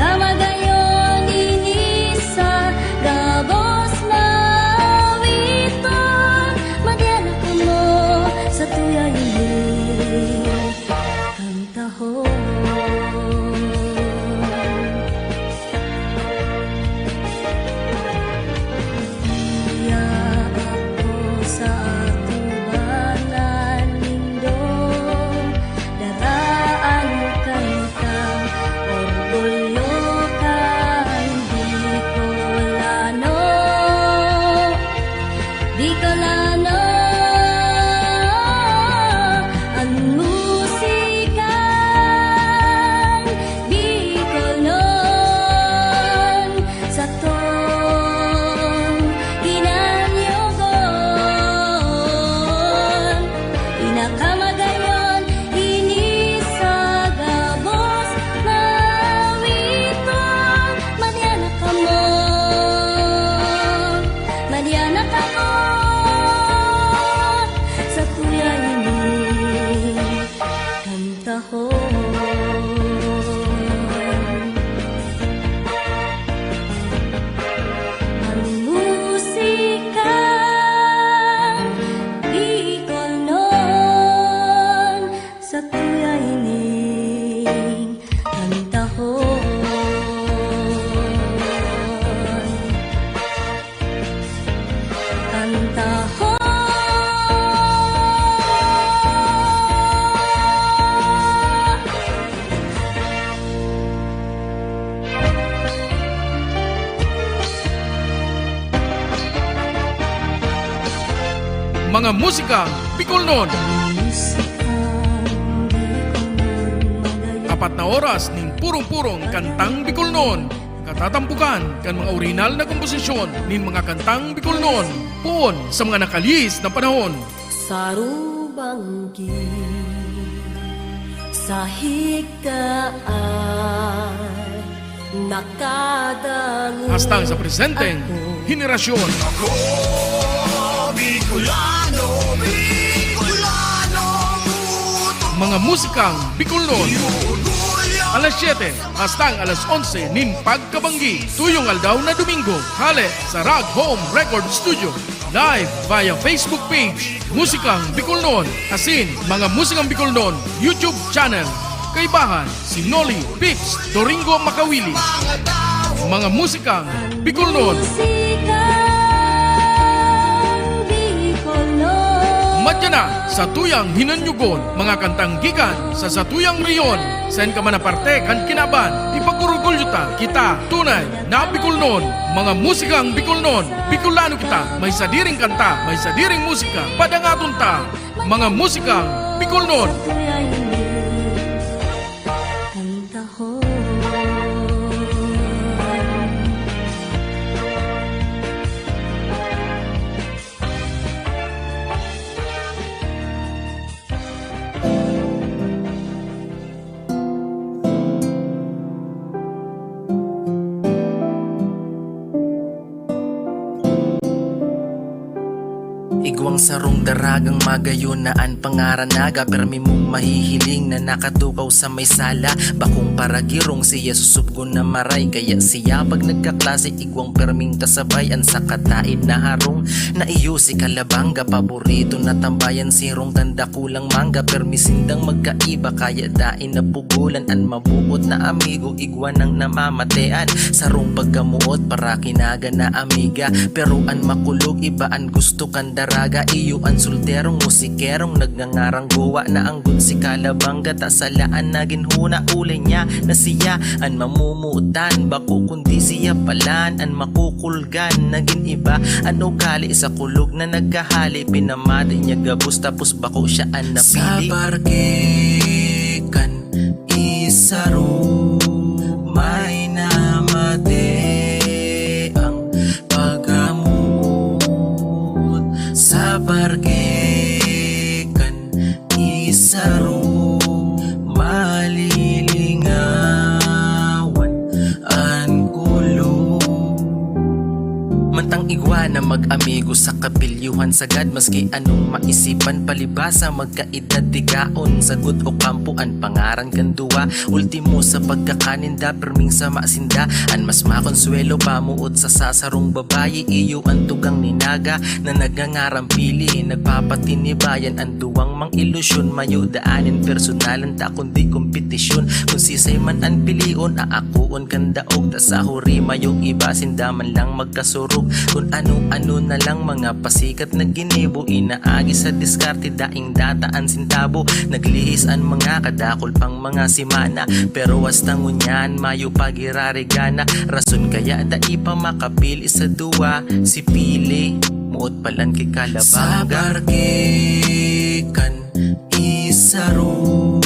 Inakamagayon inisa gabos mawiton Madyan ako mo sa tuya ini kantahon Mga musikang Bicolnon. 4 na oras ning purong-purong kantang Bicolnon. Katatampukan kan mga original na komposisyon nin mga kantang Bicolnon. Puon sa mga nakalis na panahon. Sarubanggi sa higdaan nakadangon Hastang sa presenteng henerasyon. Ako, Bicolano, Bicolano, Mga musikang Bicolnon. Alas 7 hastang alas 11 nin pagkabanggi. Tuyong aldaw na Domingo. Hale sa Rag Home Record Studio. Live via Facebook page Musikang Bicolnon. Asin Mga Musikang Bicolnon YouTube channel. Kaibahan si Noli Pips Doringo Makawili. Mga musikang Bicolnon. Madya na sa tuyang hinanyugon, mga kantang gikan sa satuyang riyon. Sen ka man aparte kan kinaban, ipagurugol yuta kita tunay na Bicolnon. Mga musikang Bicolnon, Bicolano kita, may sadiring kanta, may sadiring musika, padangaton ta. Mga musikang Bicolnon. Igwang sarong daragang magayon naan pangaranaga permi mong mahihiling na nakatukaw sa may sala. Bakong paragirong siya susubgon na maray, kaya siya pag nagkaklase igwang perming kasabay an sa kataid na harong. Na iyo si Kalabanga paborito na tambayan, sirong tanda kulang mangga permisindang magkaiba, kaya dain na pugulan an mabuot na amigo igwan ang namamatean. Sarong pagkamuot para kinaga na amiga, pero an makulog ibaan gusto kandara. Iyo ang solterong musikerong nagngangarang guwa na anggun si Kalabanga, tasalaan naging huna ulay niya na siya ang mamumutan. Bako kundi siya palan ang makukulgan, naging iba ang ugali sa kulog na nagkahali. Pinamati niya gabos tapos bako siya ang napili. Sa parke kan isaro may namate ang sa parkekan isaro malilingawan ang kulo. Mantang Ang igwa na mag-amigo sa kapilyuhan sagad, maski anong maisipan palibasa, magkaedad tigaon, sagot o kampuan, pangaran kanduwa, ultimo sa pagkakaninda, perming sa masinda, an mas makonsuelo pamuot sa sasarong babayi, iyo ang tugang ninaga na nagangarang pili, nagpapatinibayan ang duwang mang ilusyon, mayo daanin personalan ta kundi kompetisyon, kung sisay man ang pilion, aakuon kandaog, ta sa huri mayong iba sindaman lang magkasurog, kung ano-ano na lang mga pasikat na ginibo, inaagi sa diskarte daing dataan sintabo, naglihis ang mga kadakol pang mga simana, pero hasta ngunyan mayo pagirarigana, rason kaya da ipa makapili sa duwa, si pili muot palan kay kalabanga. Sa barkikan isaro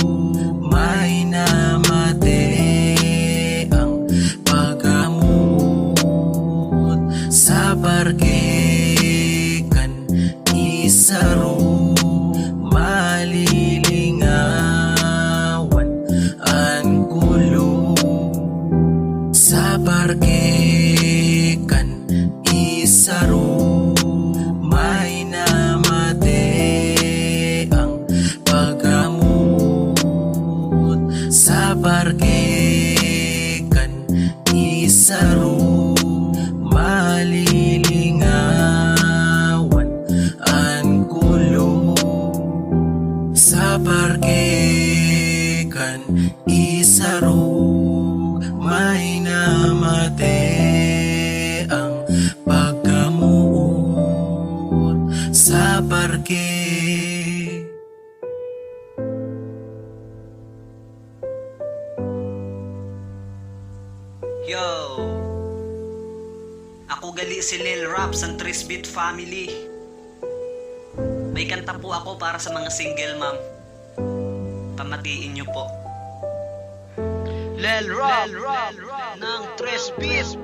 may namate ang paggamot. Sa barkikan isaro malilingawan ang gulo. Sa barkikan isaro may namate ang paggamot. Sa barkikan isaro malilingawan ang gulo. Sa barkikan isaro may namate ang paggamot. Sa barke. Yo! Ako gali si Lil Raps ang Trisbit Family. May kanta po ako para sa mga single ma'am. Pamatiin niyo po. Lil Rap ng Trisbit.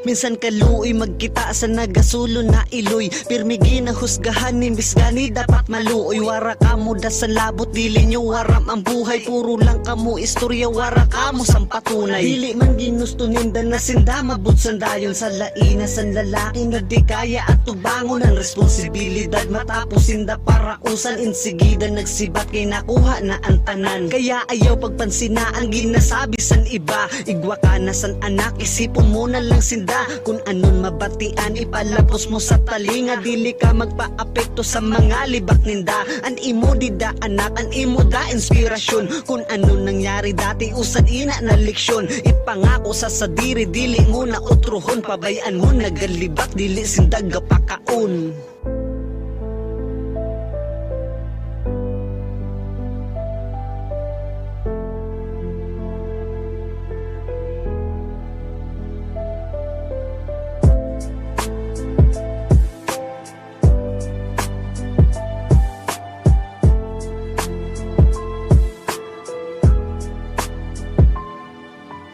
Minsan kaluoy magkita sa nagasulo na iloy, pirmigi na husgahan nimbis gani dapat maluoy. Wara kamo da sa labot dili nyo waram ang buhay, puro lang kamo istorya wara kamo sang patunay. Dili man ginusto ninda na sinda mabud sandayon sa laina san lalaki na di kaya at tubangon ang responsibilidad, matapos sinda para usan insigida nagsibat kay nakuha na ang tanan. Kaya ayaw pagpansina ang ginasabi san iba, igwa ka na san anak, isipon mo na lang sinda kung anon mabatian, ipalapos mo sa talinga, dili ka magpa-apekto sa mga libak ninda. An imo di da anak, an imo da inspirasyon, kung anon nangyari dati usad ina na leksyon. Ipangako sa sadiri, dili mo na utruhon, pabayaan mo nagalibak, dili sindag gapakaon.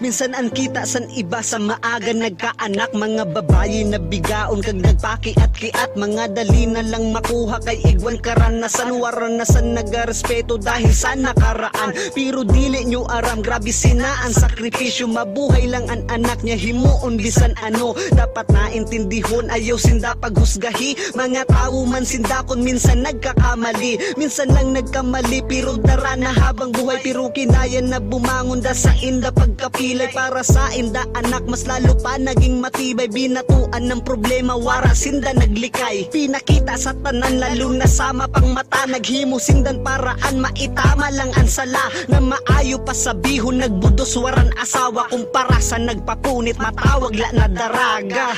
Minsan ang kita san iba sa maaga nagkaanak, mga babayi na bigaon kag nagpakiat-kiat, mga dali na lang makuha kay igwan karanasan, waranasan nagarespeto dahil sa nakaraan. Pero dili nyo aram, grabe sinaan sakripisyo, mabuhay lang ang anak niya himuon bisan ano. Dapat naintindihon, ayaw sinda paghusgahi, mga tao man sinda kon minsan nagkakamali, minsan lang nagkamali pero dara na habang buhay, pero kinaya na bumangon da sa inda pagkapilay para sa inda anak, mas lalo pa naging matibay, binatuan ng problema wara sinda naglikay, pinakita sa tanan lalo na sama pang mata, naghimo sindan paraan maitama lang ang sala, na maayo pa sabihon nagbudos waran asawa, kumpara sa nagpapunit matawag la na daraga.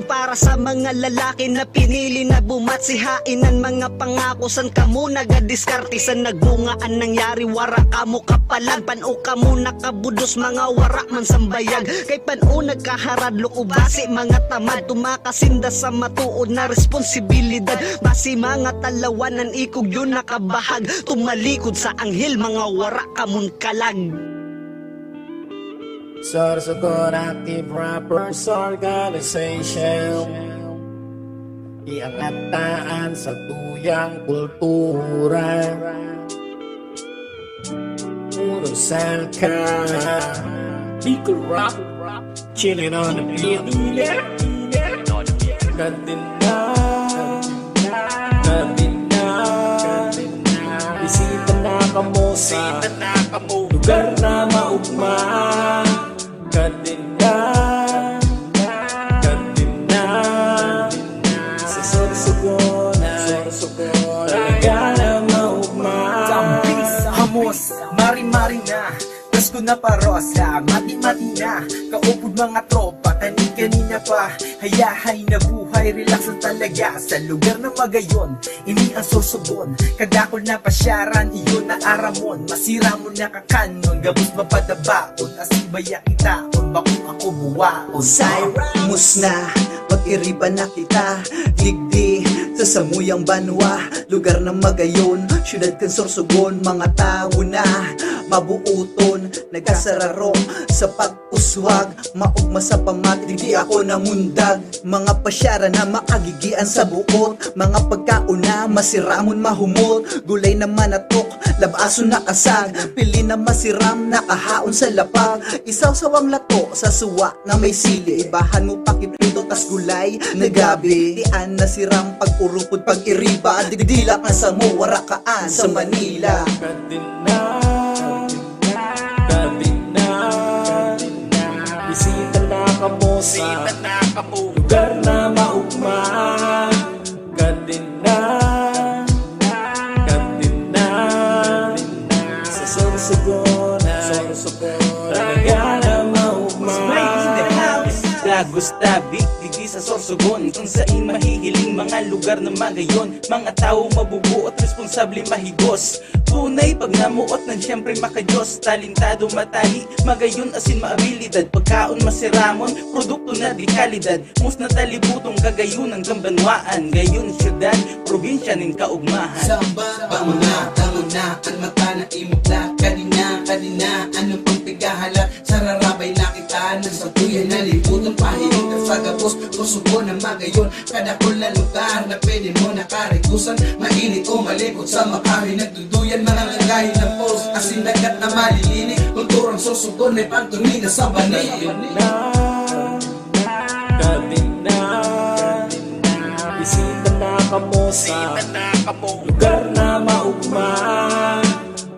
Para sa mga lalaki na pinili na bumatsihain ng mga pangako. San kamo nagadiskarte sa nagbungaan nangyari, wara kamo kapalan, pano kamo nakabudos, mga wara man sambayag. Kay pano nagkaharadlok o basi mga tamad, tumakasinda sa matuod na responsibilidad. Basi mga talawanan ikog yun nakabahag, tumalikod sa anghel, mga wara kamon kalag. Sorsogon Active Rappers Organization, iangataan sa tuyang kultura. Puro salka, Bicol Rock, chilling on the beat. Kadina, kadina, bisita na kamo sa lugar na maugma. Kadina, kadina, sa Sorsogon, talaga na maugma. Hamos, mari-mari na, Pasko na parosa, mati-mati na, kaupod mga tropa, kanina pa, hayahay na buhay, relax na talaga, sa lugar na magayon, ini ang Sorsogon, kadakol na pasyaran, iyon na aramon, masira mo na kakanon, gabos mapadabaon, asibaya kitaon, bakong ako buwaon. Cyrus na, mag-iriba na kita, digdi sa samuyang banwa, lugar ng magayon, syudad kan Sorsogon, mga tao na mabuuton, nagkasararong sa pag-uswag, maugma sa pamati, di ako namundag, mga pasyara na makagigian sa buot, mga pagkauna, masiramon mahumot, gulay na manatok, labaso na kasag, pili na masiram, nakahaon sa lapag, isaw-sawang lato sa suwa na may sili, ibahan mo pakiprito tas gulay na gabi, tian na siram pag-urupod pag-iriba, digdilak na sa mo, warakaan sa Manila. Kadina, kadina, bisita na kamo sa lugar na maugma. Kadina, kadina, sa Sorsogon, talaga na maugma. Gustabi, digi sa Sorsogon, kung saan mahihiling mga lugar na magayon, mga tao mabubuo at responsable mahigos, tunay pag namuot ng siyempre makajos, talentado matali, magayon asin maabilidad, pagkaon masiramon, produkto na di kalidad, mus na talibutong kagayunan kambanwaan, gayon syudad, probinsya nin kaugmahan. Samba, pamuna, tanguna, ang mata na imukla, kanina, anong pang pigahala, sararabay na kita, nasa tuyan na liputan, pahiling ka sa gabos, Sorsogon na magayon, kadakol na lugar na pwede mo nakarikusan, mainit o malikot sa makawi, nagduduyan, mga lagahin ng post, asin dagat na malilinig, kulturang Sorsogon ay pagtunina sa banig. Kadina, bisita na kamo sa lugar na maugma.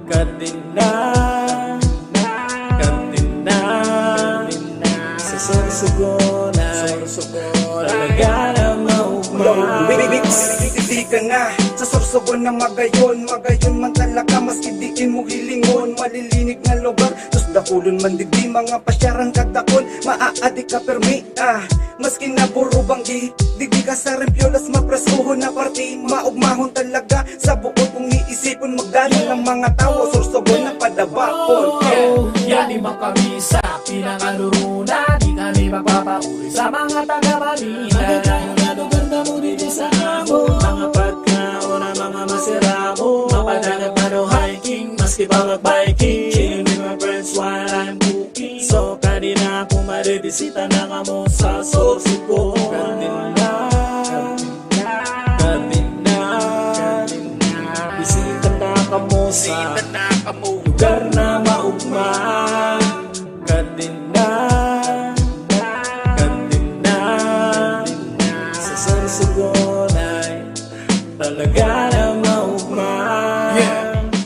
Kadina, kadina, sa Sorsogon, talaga na maugma. Hindi ka nga sa Sorsogon na magayon, magayon man talaga, maski diin mo hilingon, malilinig na lugar, tus dakulon man digdi, mga pasyaran kadakon, maaadi ka permi, maski na puro banggi, digdi ka sa rempiolas, maprasuhon na party, maugmahon talaga, sa buot kung iisipon, magdalo ng mga tao, Sorsogon na padabapon. Yan di makamisa, pinangaluruna, di kami magpapauli sa mga taga-Manila. Maganda mo dito sa amo, mga pagkaon na mga masiramo, mapadanag pa no hiking, maski pa mag-biking, chilling with my friends while I'm cooking. So kanina kung maribisita na kamo sa Sorsogon. Kadina, kadina, bisita na kamo sa lugar na maugma. Kadina, kadina, sa Sorsogon ay talaga na maugma.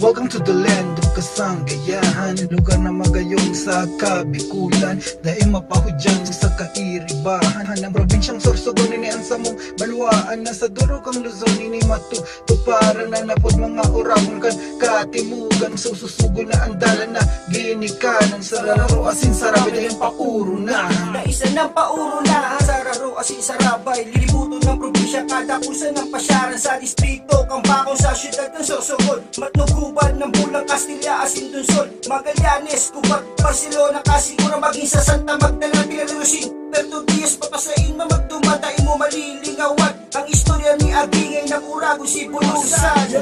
Welcome to the land of kasanggayahan, lugar na magayon sa Kabikulan. Dahil mapahudyan sa kairibahan ng probinsyang Sorsogon, inian sa mong balwaan. Nasa durog ang Luzon, ini matutuparan na napod mga oragon kan katimugan. Sususugo na ang dala na ginikanan sa raro asin sarabay dahil pauro na. Naisa ng pauro na sa raro asin sarabay, lilibuto ng probinsya kada kusa ng pasyaran sa distrito, Kambakong sa syudad ng Sorsogon, Matnuguban ng Bulang, Castilla, asin Dunsol, Magallanes, Cuba, Barcelona, Casigura, maging sa Santa Magdalena, Pilarusin, Perto Diaz, papasain, mamagdumatain mo malilingawan ang istorya ni Agingay ng Urago, Sibulusan.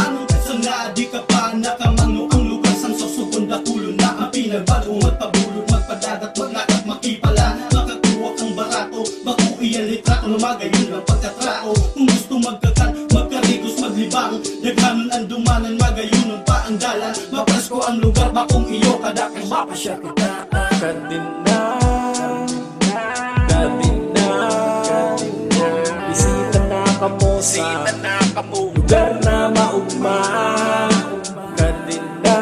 Anong kasana, di ka pa nakamano ang lugar sang Sorsogon, Dakulo na ang pinagbalong magpabulot, magpadagat, maglakat, makipala, makakuha kang barato, baku iyan litrato, lumagayon ang pagkatrao. Kung gusto magkakan, magkarigos, maglibang, daghanon ang dumanan, magayunon pa ang dalan, mapresko ang lugar, bakong iyo kadakang mapasya kita. Kardina, bisita na kamo sa lugar na maugma. Kardina,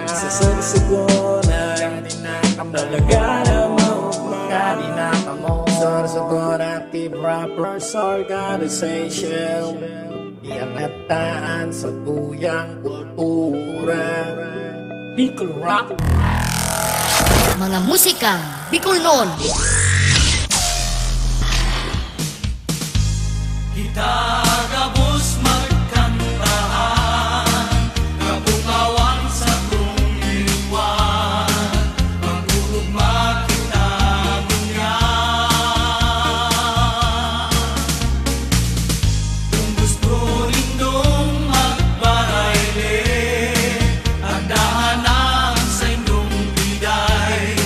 sa Sorsogon talaga na maugma. Kardina kamo Sorsogon Active Rappers Organization, iangataan sa tuyang kultura. Bicol Rock. Mga musika Bicolnon. Kitagabos magkantahan, kabukawan sa tungiliwan, magurugma kita bunyan. Kung gusto nindong magbarayli, agdahanan sa inyong biday,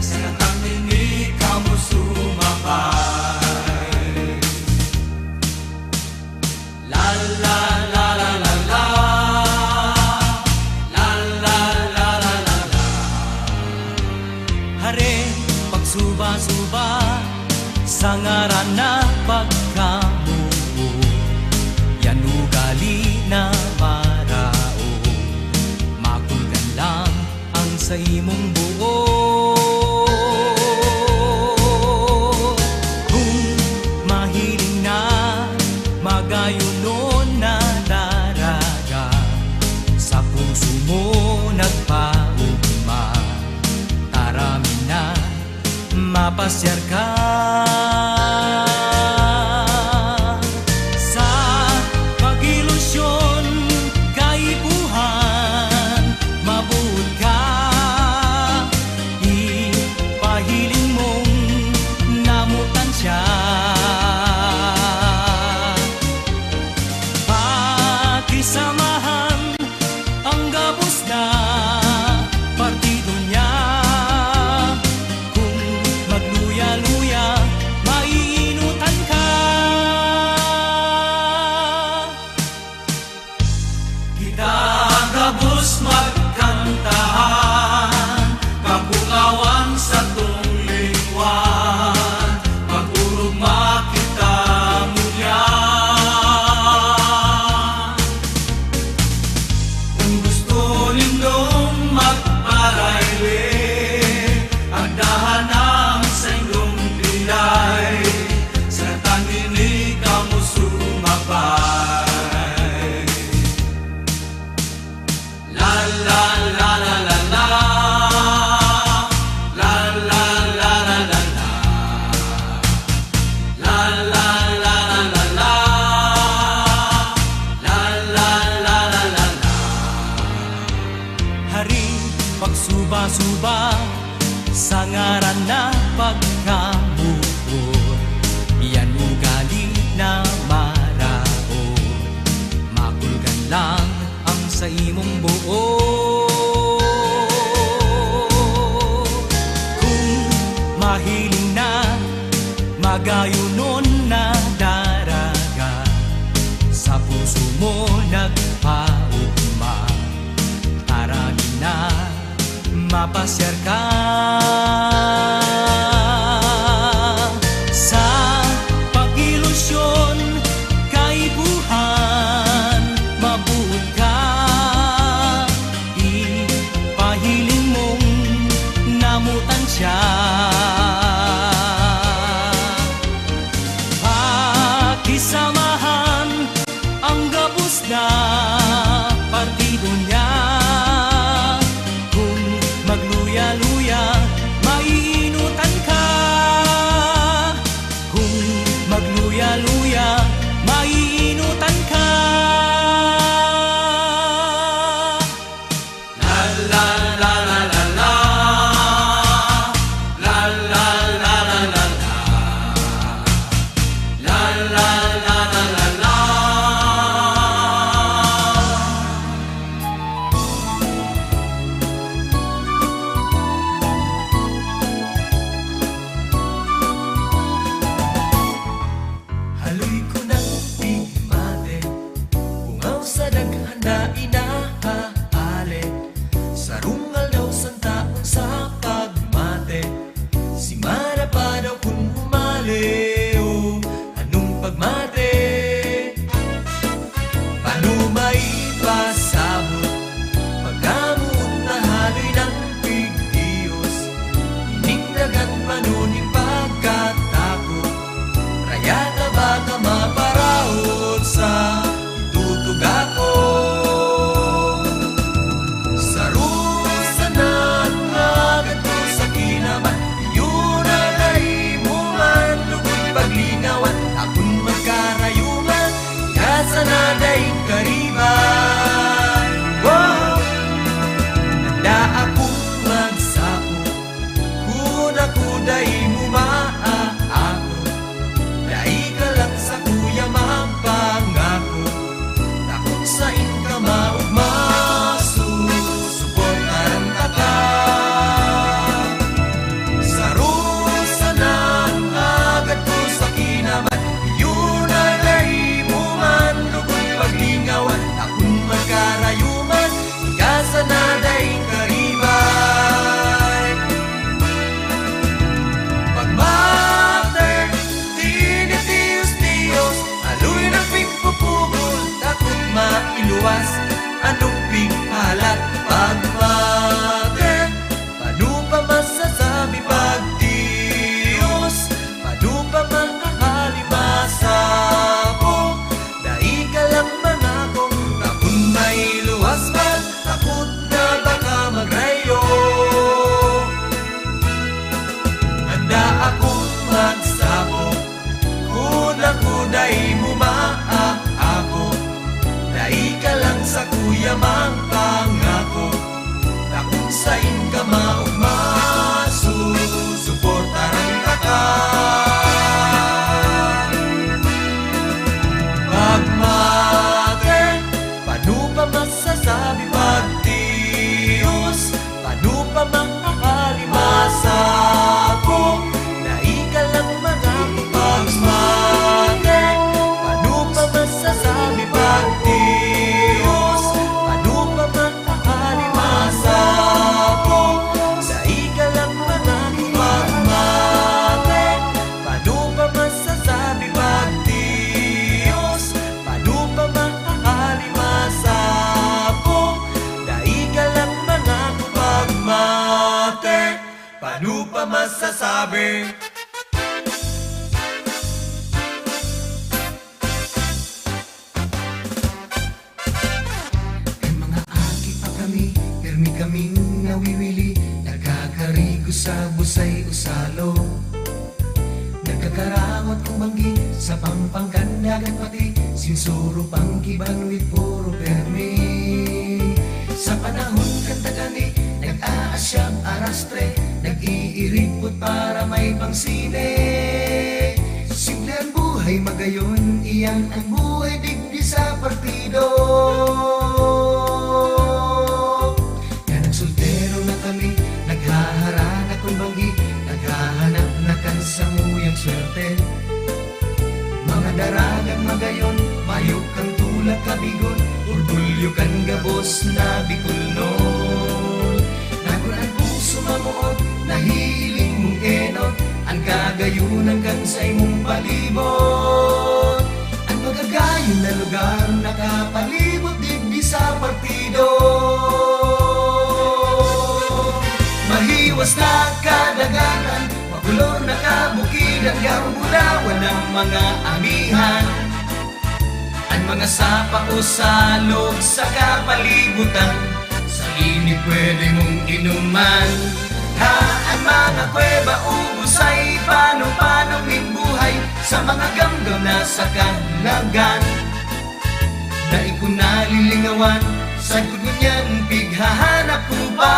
sa natangini kamo sumabay. La la la la la la, la la la la la la. Hare pagsuba-suba sa ngaran na pagkamuo, yan ugali na marao, makulgan lang ang sa imong buo. Kung mahiling na magayunon na daraga, sa puso mo nagpaugma, tarami na mapasyar ka. Sa pag-ilusyon, kaibuhan, mabuot ka, ipahiling mong namutan siya. Pakisamahan ang gabos na partido niya, kung magluya-luya, maiinutan ka. Kita gabos magkantahan, kabukawan sa tunglingwan, magurugma kita munyan. Kung gusto nindong magparayli, agdahanang sa inyong pilay, sa tangini kamo sumabay. La la la la la la, la la la la la la, la la la la la la, la la la la la la. Hari pagsuba-suba sa ngaran na pagkamuo, yan ugali na marao, makulgan lang ang sa imong buo. Kung mahiling na magayunon na daraga, sa puso mo nagpaugma, tarami na mapasyar ka. Sa pag-ilusyon, kaibuhan, masasabi. Pirmi kaming nawiwili, nagkakarigo sa busay usalo. Nagkakarangot kong banggi sa pampangkandagan pati, sinsuro pang kibanwit puro permi. Sa panahon kantagani, nag-aasyam arastre, nag-iiripot para may pangsine. Simple ang buhay magayon, iyan ang buhay digdi sa partido. Naghaharana kong banggi, naghahanap na kan sa nguyang swerte. Mga daragang magayon, mayok kang tulad kabigon, orgulyo kan gabos na Bicolnon. Nagunan puso mamuot, nahiling mong enot, ang kagayunan kan sa imong palibot. Ang magagayon na lugar, nakapalibot digdi sa partido. Mahiwas na kadaganan, makulor na kabukidan, garong bulawan ng mga amihan. Ang mga sapa o salog sa kapalibutan, sa init pwede mong inuman. Ha, ang mga kuweba ubos ay paano-paano buhay sa mga gamgam na sa kalagan. Dahil ko nalilingawan, sa gulo niyan pighahanap ko pa.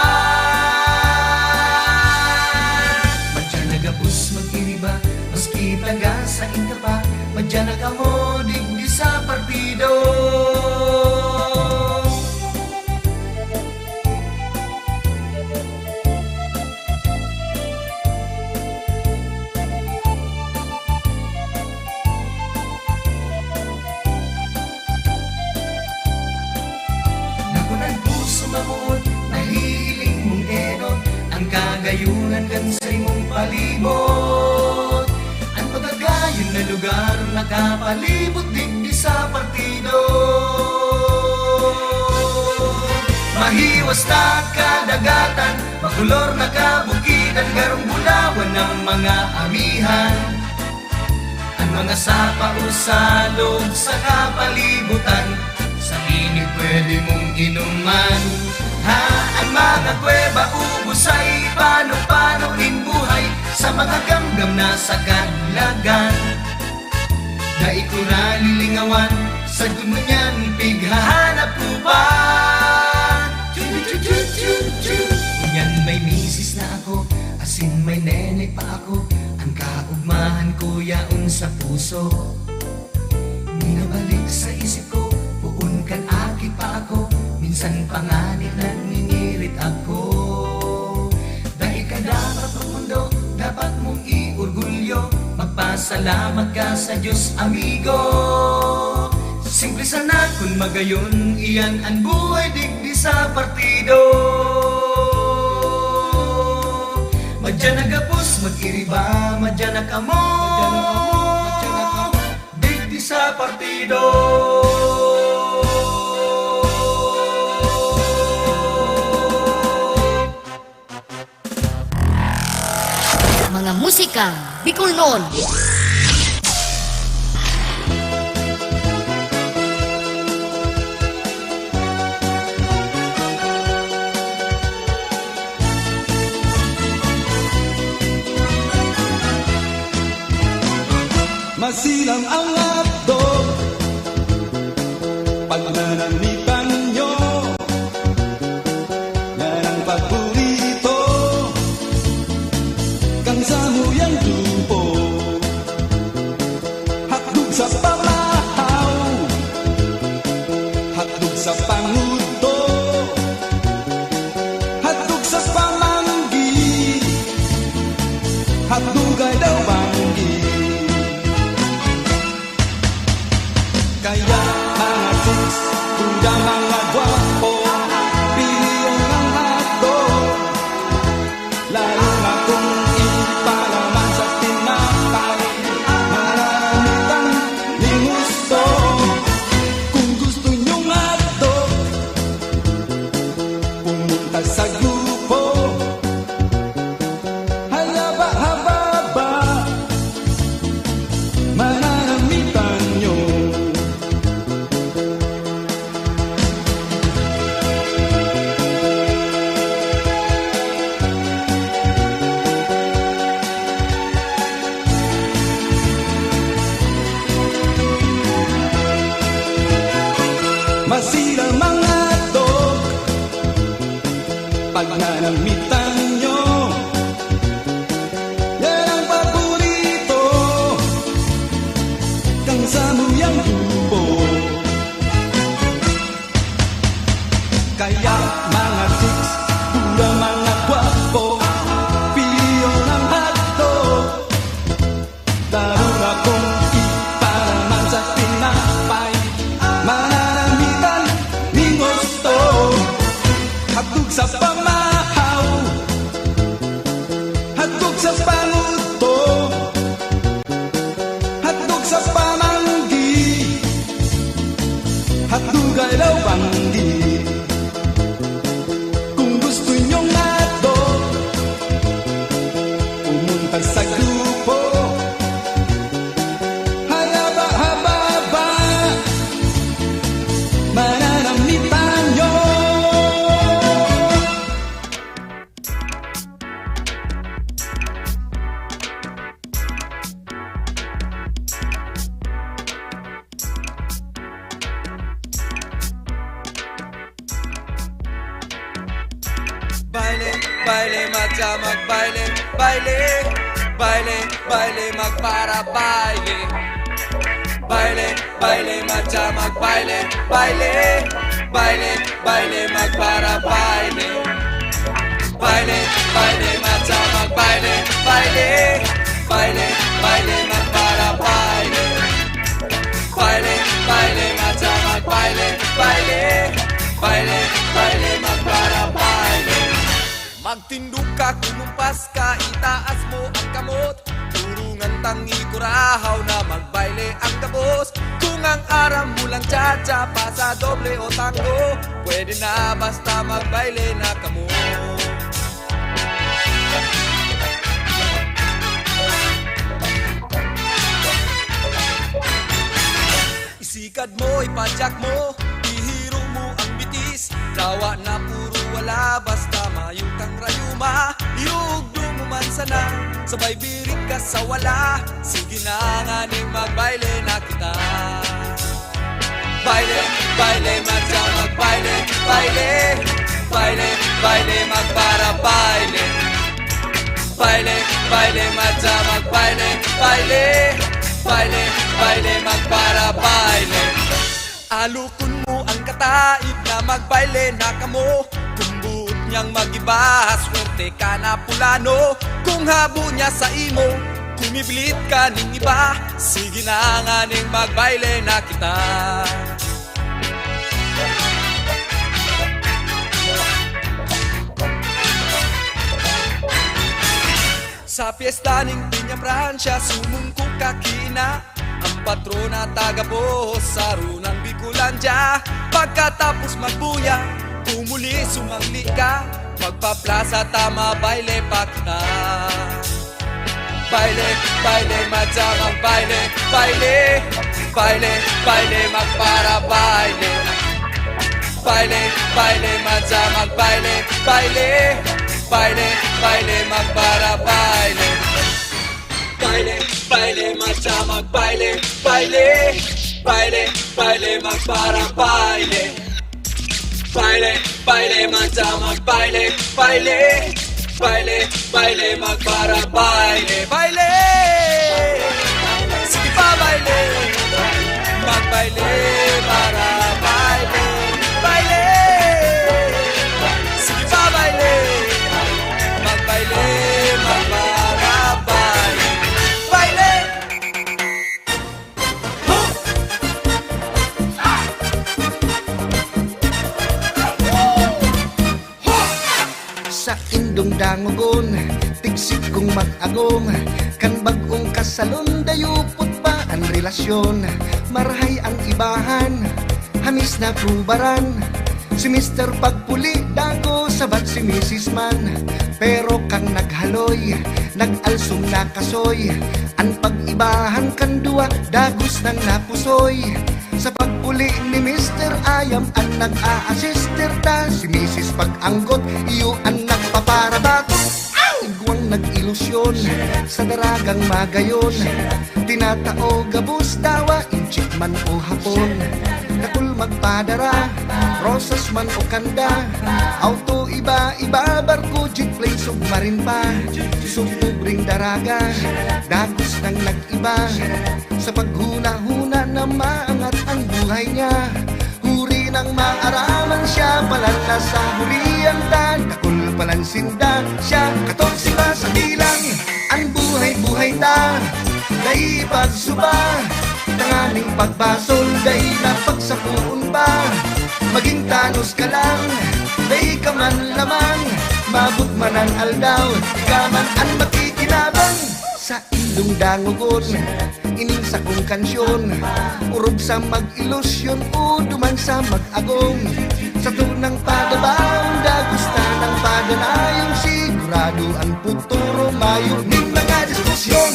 Mag-iriba, maski taga sa inka pa, madyan na ka mo digdi sa partido. Nakunan puso mamuot, nahihiling mong enot, ang kagayunan kan sa imong palibot. Ang magagayon na lugar, nakapalibot digdi sa partido. Mahiwas na kadagatan, makulor na kabukidan, garong bulawan ng mga amihan. Ang mga sapa o salog sa kapalibutan, sa init pwede mong inuman. Ha, ang mga kuweba ubos ay paano-paano buhay sa mga gamgam na sa kalagan. Dahil ko nalilingawan, sa gulo niyan pighahanap ko pa. Ngunyan may misis na ako, asin may nene pa ako, ang kaugmahan ko yaon sa puso. Minabalik sa isip ko, buon kan aki pa ako, minsan panganib naningirit ako. Dahil ka dapat ang mundo, dapat mong iorgulyo, magpasalamat ka sa Diyos, amigo. Simple sana kung magayon, iyan ang buhay digdi sa partido. Madyan na gapos, mag-iriba, madyan na kamo, digdi sa partido. Mga musika Bicolnon. Masilang ang hotdog pag nanangitan nyo, yan ang paborito kang sa huyang tupo. Hotdog sa pamahaw, hotdog sa panguto, hotdog sa pamanggi, hotdog ay daw banggi. Kaya mga chicks, kuda mga gwapo, pili ang hotdog, lalo na kung ipalaman sa tinapay. Maramitan ni masira mga dog. Pag nanamitan nyo, yan ang paborito kang samuyang tubo. Kaya mga chicks, pura mga gwapo, piliyo ng hotdog. Darong akong iparaman sa tinapay, mananamitan ni gusto. Hotdog sa pamahaw, hotdog sa panguto, hotdog sa pamanggi, hotdog ay daw banggi. Kung gusto nyong hotdog, pumunta sa grupo, haba-haba, mananamitan nyo. Baile, baile, matcha magbaile, baile, baile, baile, magpara baile. Baile, baile, matcha magbaile, baile, baile, baile, magpara baile. Baile, baile, matcha magbaile, baile, baile, baile, magpara baile. Baile, baile, matcha magbaile, baile, baile, baile, magpara baile. Magtindog ka, kumumpas ka, itaas mo ang kamot. Turungan tangi kurahaw na magbaile ang gabos. Kung ang aram mo lang cha-cha, pasa doble o tango, pwede na basta magbaile na kamo. Isikad mo, ipadyak mo, ihiro mo ang bitis. Dawa na puro wala, basta mayo kang rayuma. Iugdo mo man sana, sabay birik ka sa wala. Sige na nga ning magbaile na kita. Baile, baile, matcha magbaile, baile, baile, baile, magpara baile. Baile, baile, matcha magbaile, baile, baile, baile, magpara baile. Alukon mo ang kataib na magbaile na kamo. Kung buot niyang magiba, swerte ka na pulano. Kung habo niya sa imo, kumibilit ka ning iba. Sige na nga ning magbaile na kita. Sa piyesta ning Piña Francia, sumungkok ka kina. Ang patrona taga-bohos sa runang Bicolandia. Pagkatapos magbuya, pumuli sumangli ka. Magpaplaza tama, baile pa kita. Baile, baile, matcha magbaile, baile, baile, baile, magpara baile. Baile, baile, matcha magbaile, baile, baile, baile, magpara baile. Baile, baile, matcha magbaile, baile, baile, baile, magpara baile. Baile, baile, matcha magbaile, baile, baile, baile, magpara baile. Baile, sige pa baile, magbaile para baile. Baile, sige pa baile, magbaile, magpara baile. Baile. Sa indong dangugon, tigsik kong mag-agong. Kan bagong kasalon, dayupot pa ang relasyon. Marahay ang ibahan, hamis na tubaran. Si Mr. Pagpuli, dago sabat si Mrs. Man. Pero kang naghaloy, nag-alsong nakasoy. Ang pag-ibahan kan duwa, dagos nang napusoy. Sa pagpuli ni Mr. Ayam ang nag-a-assister ta. Si Mrs. Pag-anggot, iyo ang nagpaparabato. aswang nag-ilusyon sa daragang magayon. Tinatao gabos dawa, inchik man o hapon. Dakul magpadara, rosas man o kanda. Auto iba-iba, barko, jeep, plane, submarin pa. Sumubring daraga, dagos nang nag-iba. Sa paghuna-huna na maangat ang buhay niya. Huri ng maaraman siya, palan na sa hurian dan. Dakul palansinda siya, 14 ba sa bilang. Ang buhay-buhay ta, dahil pagsuba. Tanganing pagbasol, dahil napagsapuon pa. Maging tanos ka lang, dahil ka man lamang. Mabot man ang aldaw, ka man ang makikinabang. Sa ilong dangugon, ining sa kong kansyon. Urog sa mag-ilusyon o duman sa mag-agong. Sa tunang padabaon, dagusta ng padanayong. Sigurado ang futuro mayo ning mga diskusyon.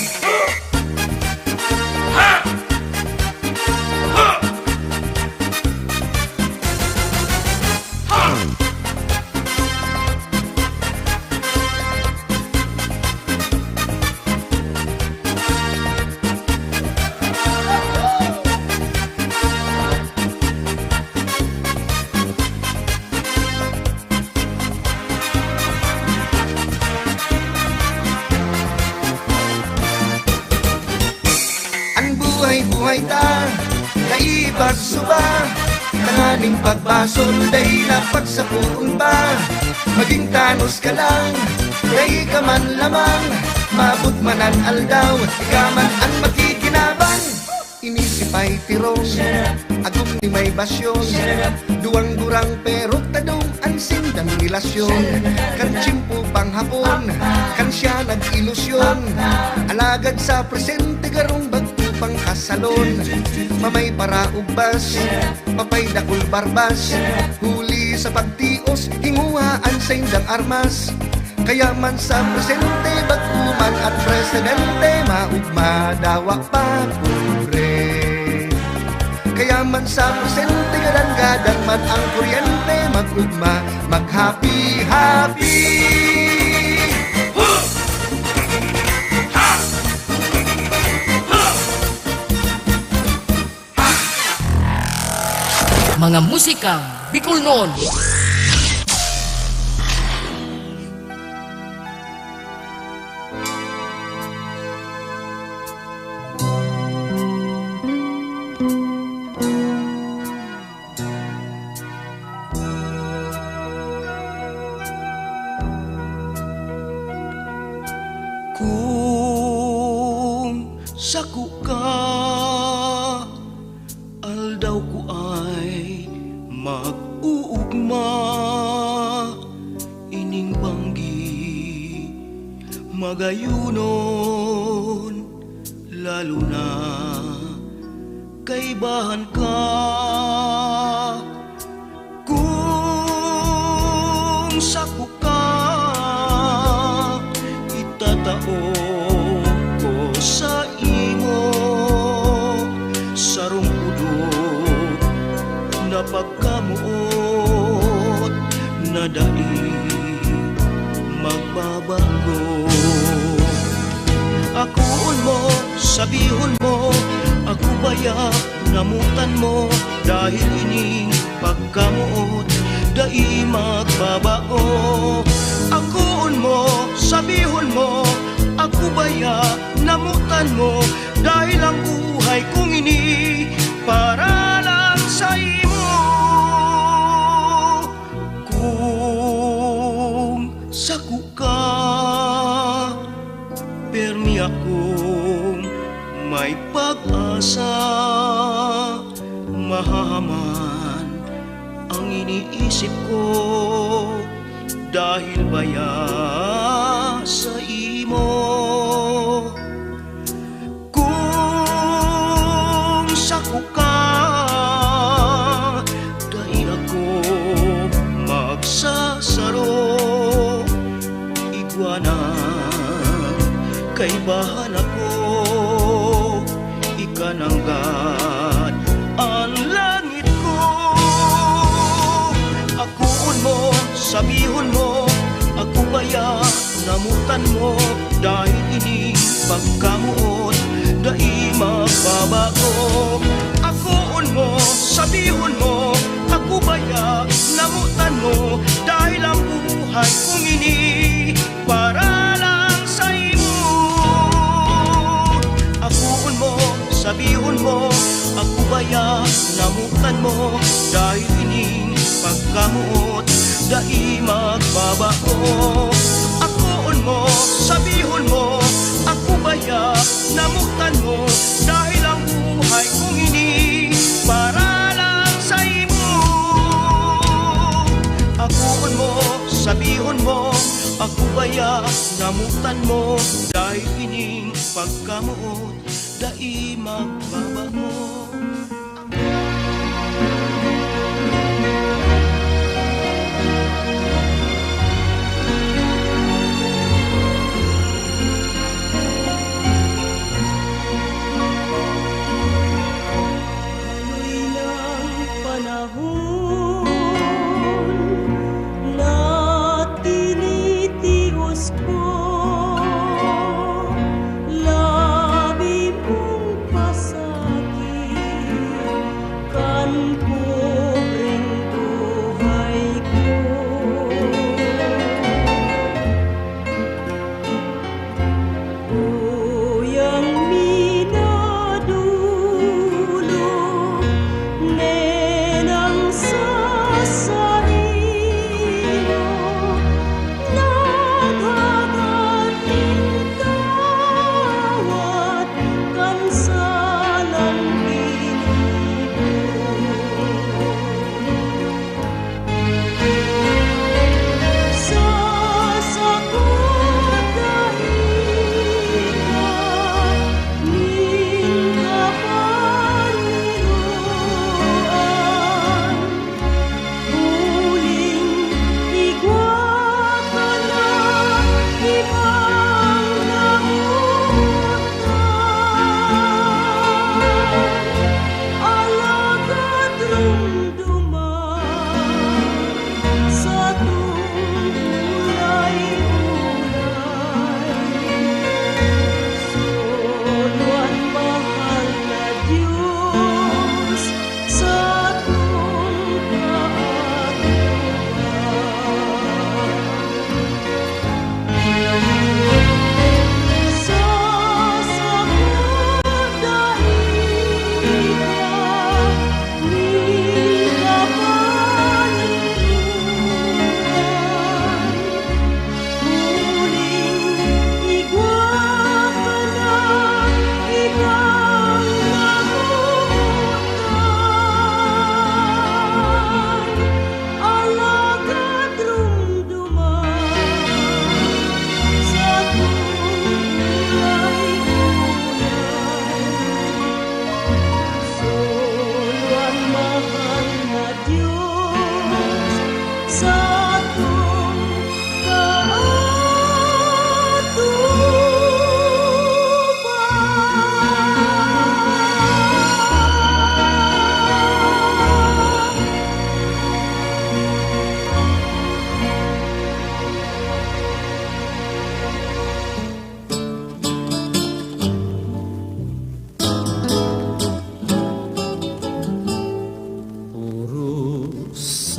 Buhay ta, naipagsuba. Tanganing pagbasol, dahil napagsapuon ba. Maging tanos ka lang, dahil ka man lamang. Mabot man ang aldaw, ka man ang makikinabang. Inisipay tirong, agum ni may basyon. Duwang durang pero tadong ang sindang relasyon. Kan tsimpo pang hapon, kan siya nag-ilusyon. Alagad sa presente garong bagto pang kasalon. Mamay para ugbas, papay dakul barbas. Huli sa pagtios, hinguhaan sa indang armas. Kaya man sa presente, bagkuman at presidente. Maugma dawa pa pure. Kaya man sa presente, gadang-gadang man ang kuryente. Mag-ugma, mag-happy-happy. Mga musikang Bicol noon. Kung saku ka, aldaw ko ay mag-uugma. Ining banggi magayunon, lalo na kaibahan ka. Kung saku ka, itatao ko sa imo. Sarong udog na pagkamuot, na dai magbabago. Akuon mo, sabihon mo, ako baya namutan mo. Dahil ining pagkamuot, dai magbabago. Akuon mo, sabihon mo, ako baya namutan mo. Dahil ang buhay kong ini para lang sa imo. Kung saku ka, permi akong may pag-asa. Mahahaman ang iniisip ko, dahil baya sa imo. Kung saku ka, dahil ako magsasaro. Iguanan, kaibahan ako, ikananggad ang langit ko. Akuon mo, sabihon mo, ako baya namutan mo. pagkamuot, dai magbabago. Akoon mo, sabihon mo, ako baya, namutan mo, dahil ang buhay kong ini para lang sa imo. Akoon mo, sabihon mo, ako baya, namutan mo, dahil ining pagkamuot, dai magbabago. Akoon mo, sabihon mo, ako baya, namutan mo, dahil ang buhay kong ini para lang sa imo. Akoon mo, sabihon mo, ako baya, namutan mo, dahil ining pagkamuot, dai magbabago.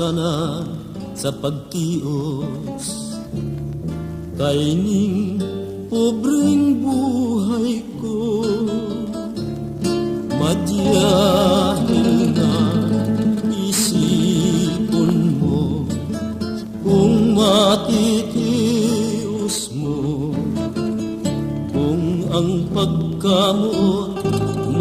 sana sa pagtios kay ning pobreng buhay ko, madiyahil na isipon mo kung matitios mo, kung ang pagkamuot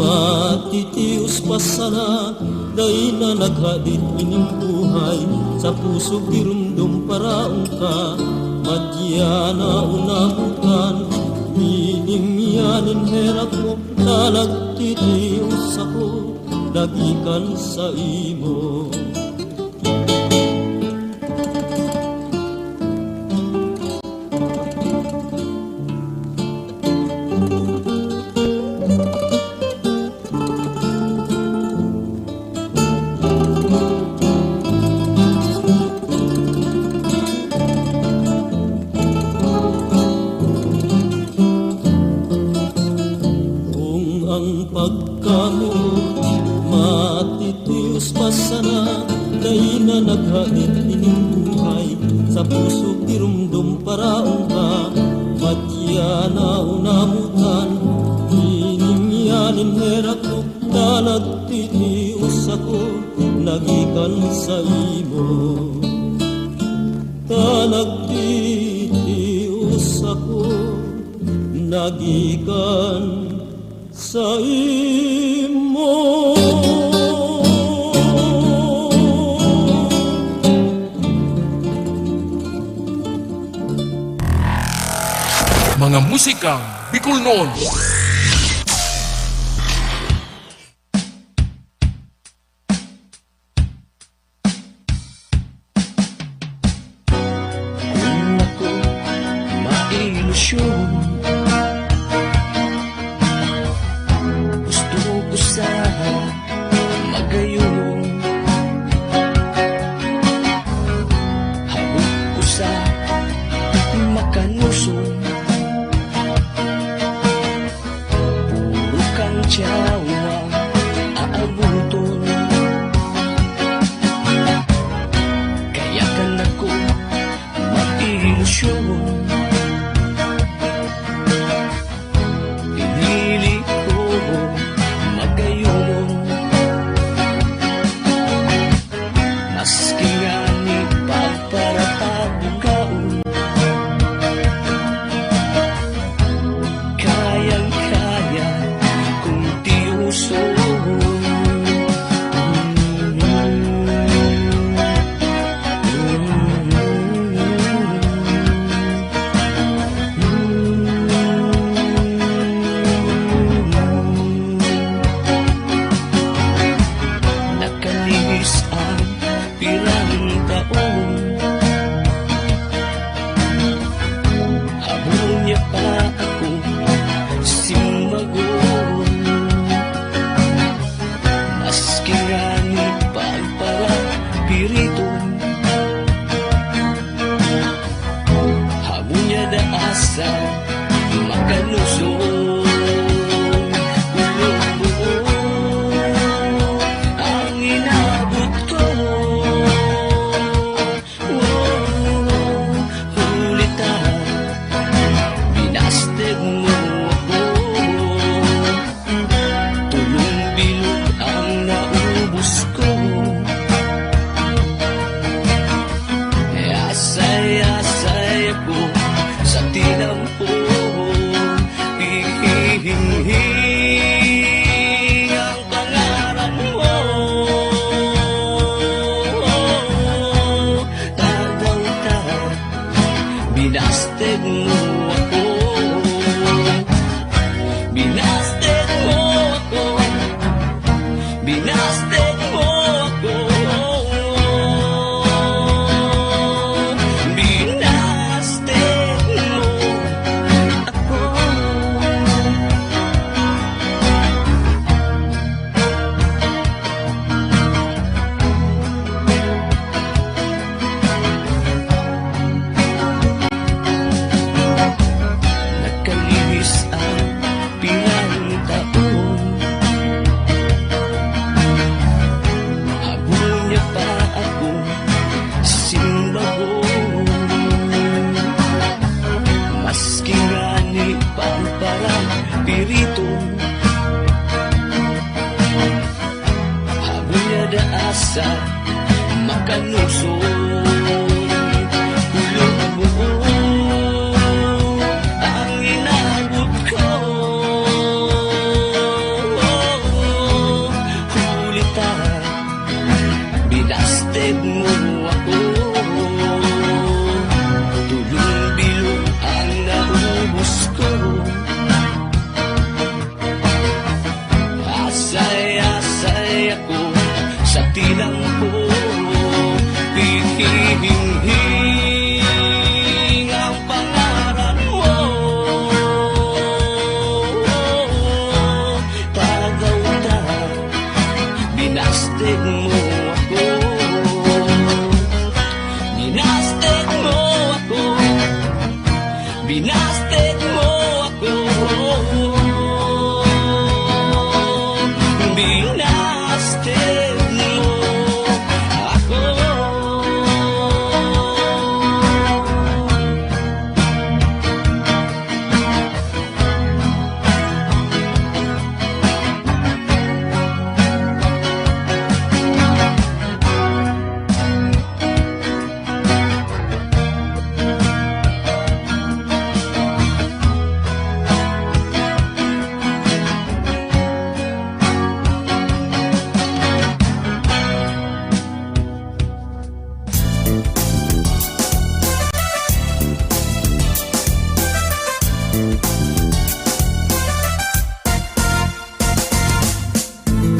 matitios pa sana. Day na naghadit ining buhay sa puso girumdum paraong ka, madya na unabutan ining yanin herap mo na nagtitios ako dagikan sa imo. mo matitius pa sana dahil na naghalit ining buhay sa puso dirumdum paraong ka matya na unamutan inimyanin herak ko na nagtitius ako nagikan sa imo ta nagtitius ako nagikan sa imo. Mga musikang Bicol noon. Mailusyon gusto ko sa magayon habog ko sa makanuson puro kang tiyawa aabuton kaya ka na ko mailusyon Minasteryo ako.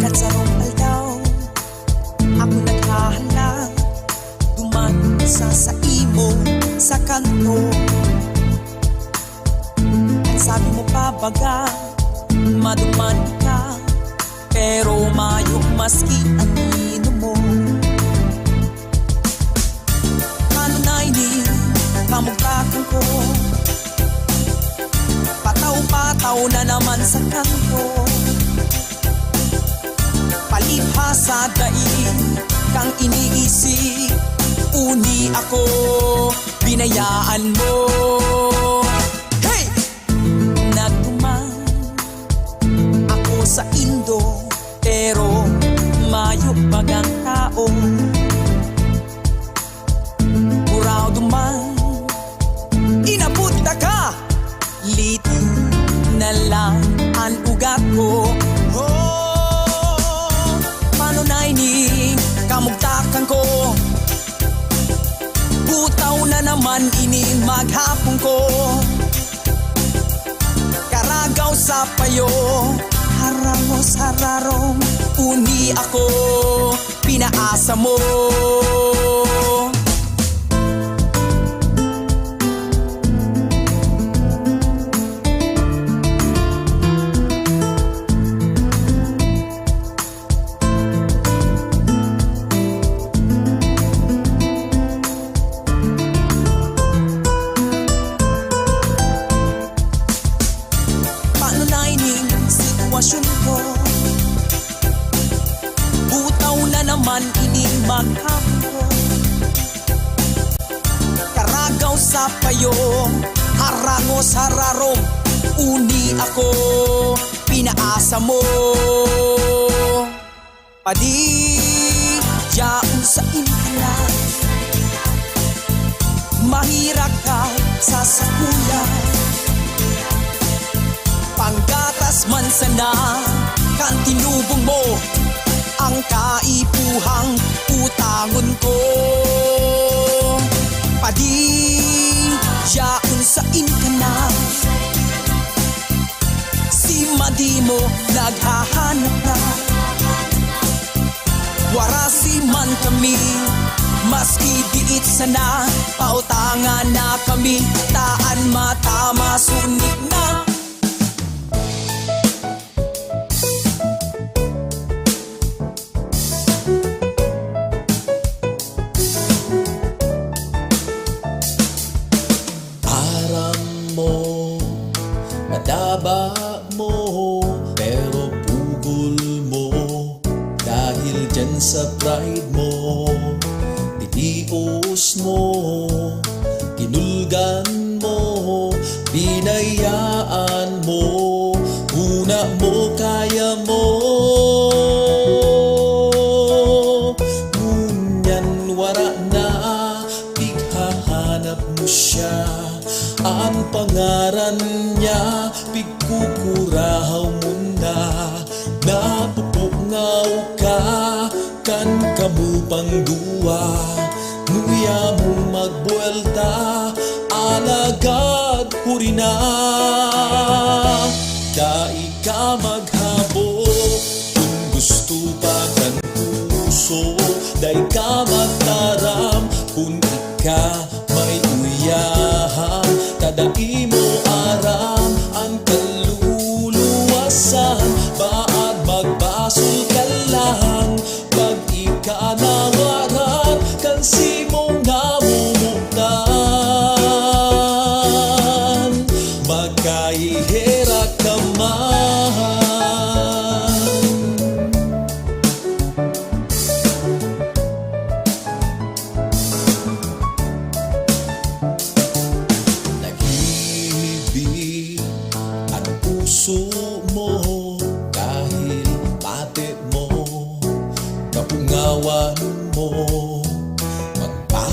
At sa rompal daw, ako naghahalang duman sa imo sa kanto. At sabi mo pa baga, maduman ka, pero mayok maski ang ino mo. Ano na ini, kamugtakan ko, pataw-pataw na naman sa kanto. Palibhasa daig kang iniisip, uni ako, binayaan mo. Hey! Nagtuman ako sa Indo, pero mayok bagang tao. Buraw duman, inabot na ka, liti na lang ang ugat ko. Paano na ini, kamugtakan ko, butaw na naman ini maghapon ko. Karagaw sa payo, harangos hararong, uni ako, pinaasa mo. Butaw na naman ini maghapon, karagaw sa payo, harangos hararong, uni ako, pinaasa mo. Padiyaon sa inkala, mahirap ka sa sakula, panggatas man sana kan tinubong mo ang kaipuhang utangon ko. Padiyaon sa inkana, si madi mo naghahanap na, warasi man kami, maski diit sana, pautangan na kami, taan matama sunik na. Madaba mo, pero pugol mo, dahil dyan sa pride mo, titios mo, kinulgan mo, binayaan mo, una mo kaya mo. Ngunyan wara na, pighahanap mo siya, ang pangaran niya, pigkukurahaw mo na, napupungaw ka, kan kamu pangduwa, nguya mo magbuelta, alagad huri na. Dai ka maghabo, kung gusto pa kan puso, dai ka magtaram, kung ika may uyahan, tadai mo aram ang kaluluwasan, baad magbasol ka lang, pag ika nawaran, kansi mo namumuktan, magkaihera ka man.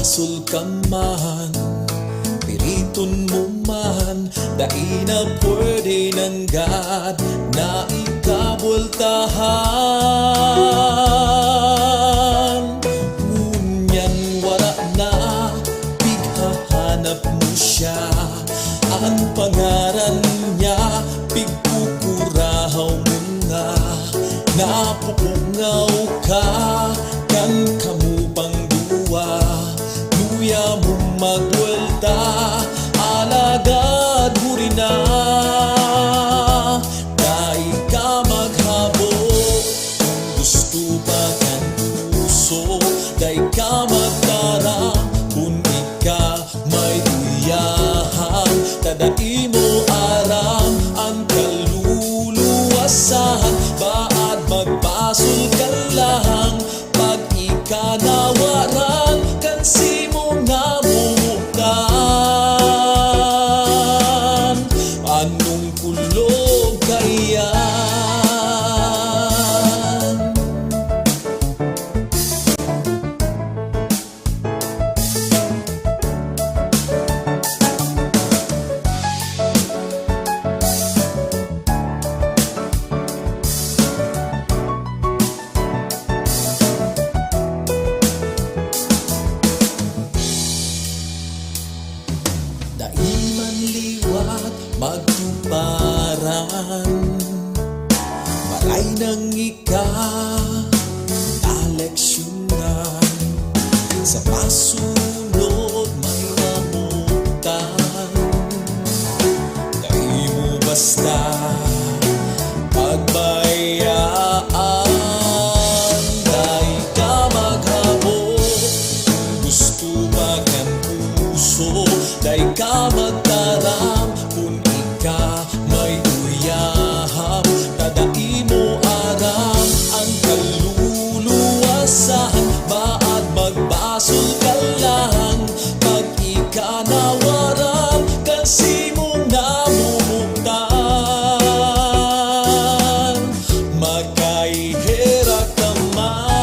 magbasol ka man, piriton mo man, dai na pwede ng God na ikabultahan. Ngunyan wala na, bighahanap mo siya, ang pangaran niya, pigkukurahaw mo nga, napupungaw ka, kan kamupang duwa, luya mo magwelta, alagad mo rin na, dahil ka maghabok, kung gusto pa kan puso, dahil ka magtarang, kung ika may uyahan, tadai mo aram ang kaluluwasan, baad magbasol ka lang, pag ika nawaran, kansi mo namumukan, anong kulog kaya? Daiman liwat magtuparan, maray nang ika aleksyonan, sa pasunod may namutan, dai mo basta pagbayaan, dai ka maghabok, gusto magan puso, dai ka magtaram, kung ika may uyaham, tadai mo aram ang kaluluwasan, baad magbasol ka lang, pag ika nawaram, kansi mo namumutan, makaihera ka man.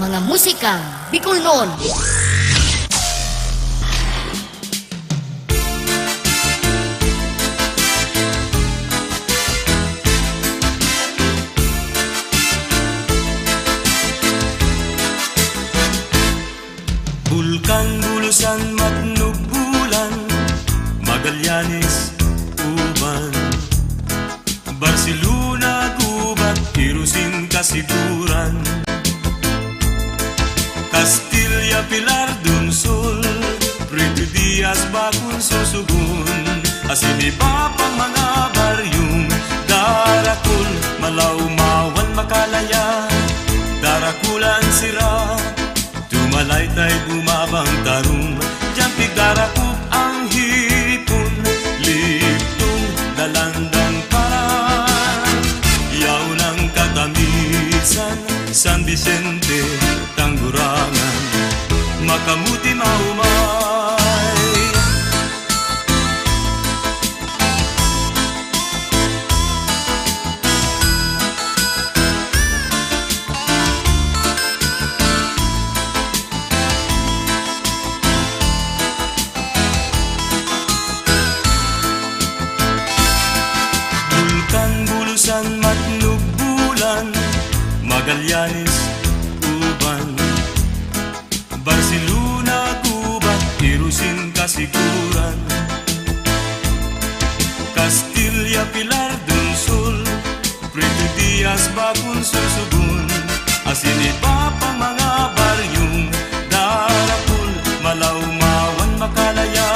Mga musikang Bicol noon. Bulkang Bulusan, Matnog Bulan, Magallanes, Uban, Barcelona, Gubat, Irusin, Kasiguran, Castilla, Pilar, Dunsol, Prito Diaz, Bakun, Susugun, Asinipa pang mga baryong Darakul, Malaumawan, Makalaya, Darakulan, Sira, Tumalaytay, Bumabang, Tarum, Jampig, Darakup, ang hipon, Liptong, Dalandang, Paran, Yaw ng Katamisan, San Vicente, Tanggurangan, Makamuti, Maumay. Bulkang Bulusan, Matnog Bulan, Magallanes, Uban, Barcelona, Gubat, Irusin, Kasiguran, Castilla, Pilar, Dunsol, Prito Diaz, Bakun, Susugun, Asinipa pang mga baryong Darakul, Malaumawan, Makalaya,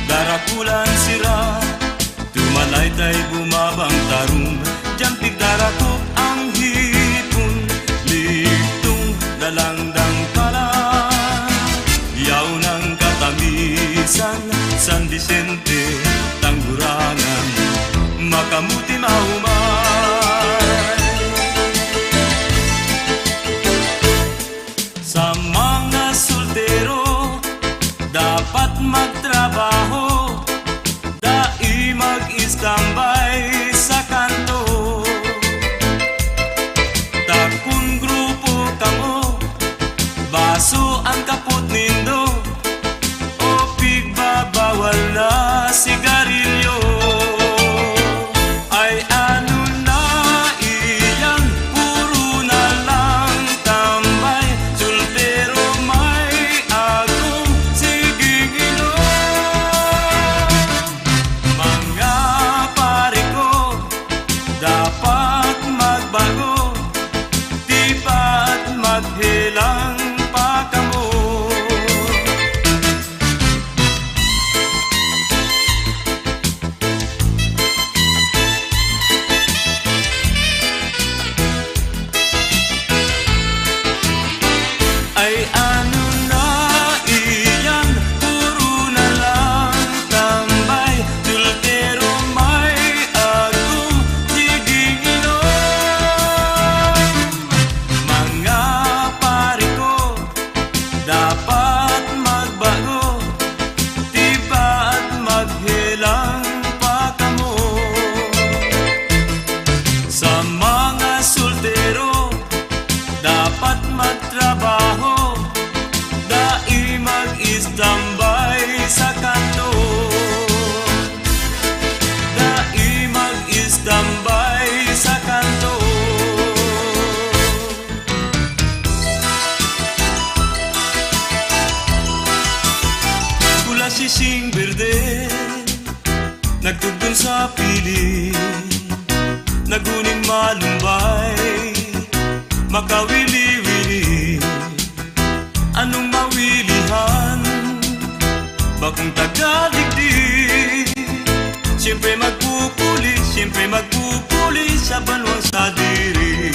Darakulan, Sira, Tumalaytay, Bumabang, Tarum, Jampig, Darakop, ang hipon, Liptong, Dalandang, Palan, Yaw ng Katamisan, San Vicente, Tanggurangan, Makamuti, Maumay. Maso ang kaput nindo o pigbabawal na sigarilyo. Ay ano na iyan, puro na lang tambay. Soltero may agong siging inom. Mga pare ko, dapat magbago, di ba't maghilang pa kamo. Ay ano na iyan, puro na lang tambay. Soltero may agong siging inom. Mga pare ko, dapat magbago, di ba't maghilang pa kamo. Sa mga soltero, dapat magtrabaho, dai mag-istambay sa kanto. Dai mag-istambay sa kanto. Pula sising berde, nagtugtog sa pili, naguning malumbay, makawili-wili. Anong mawilihan? Bakong tagadigdig. Siyempre magpupuli sa banwang sa diri.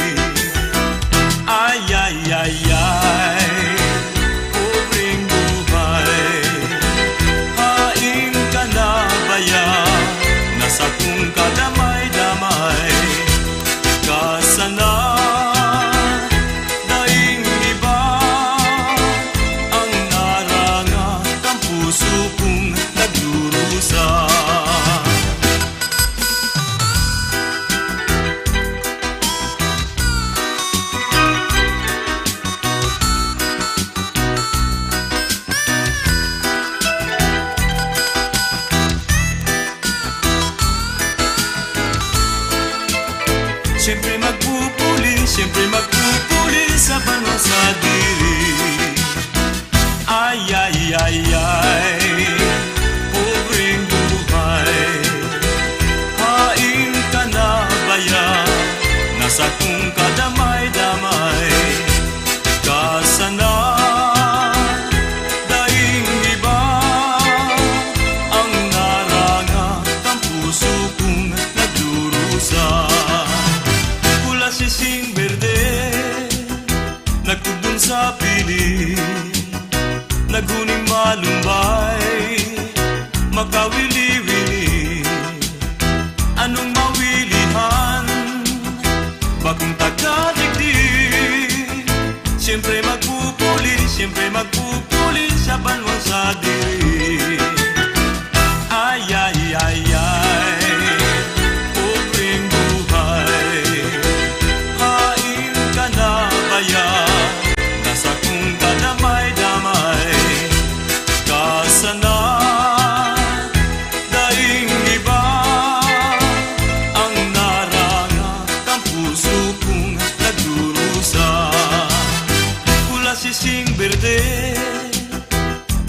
Ay, ay, ay, ay, pobreng buhay. Haing ka na baya, nasa kung kadamay-damay. Kasana daing iba ang naranga, ang puso kong nagdurusa. Siyempre magpupuli sa banwa sa diri. Ay, ay, ay, ay, pobreng buhay. Haing ka na baya, nasa kung kadamay-damay. Kasana daing iba ang naranga, ang puso kong nagdurusa. Pula sising berde, nagtugtog sa pili, naguning malumbay, makawili-wili. Anong mawilihan? Bakong tagadigdig. Siyempre magpupuli sa banwang sa diri. Ay, ay, ay, ay, pobreng buhay. Haing ka na baya, nasa kung kadamay-damay. Kasana daing iba ang naranga, ang puso kong nagdurusa. Pula sising berde,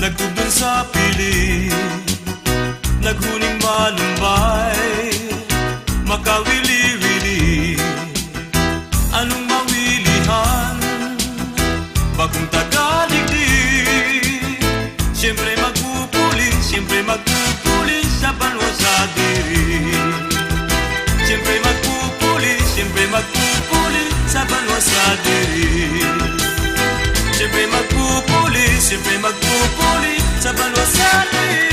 nagtugtog sa pili, naghuning malumbay, makawili-wili. Anong mawilihan? Bakong tagadigdig. Siyempre magpupuli sa banwa sa diri. Siyempre magpupuli sa banwa sa diri. Siyempre magpupuli sa banwa sa diri.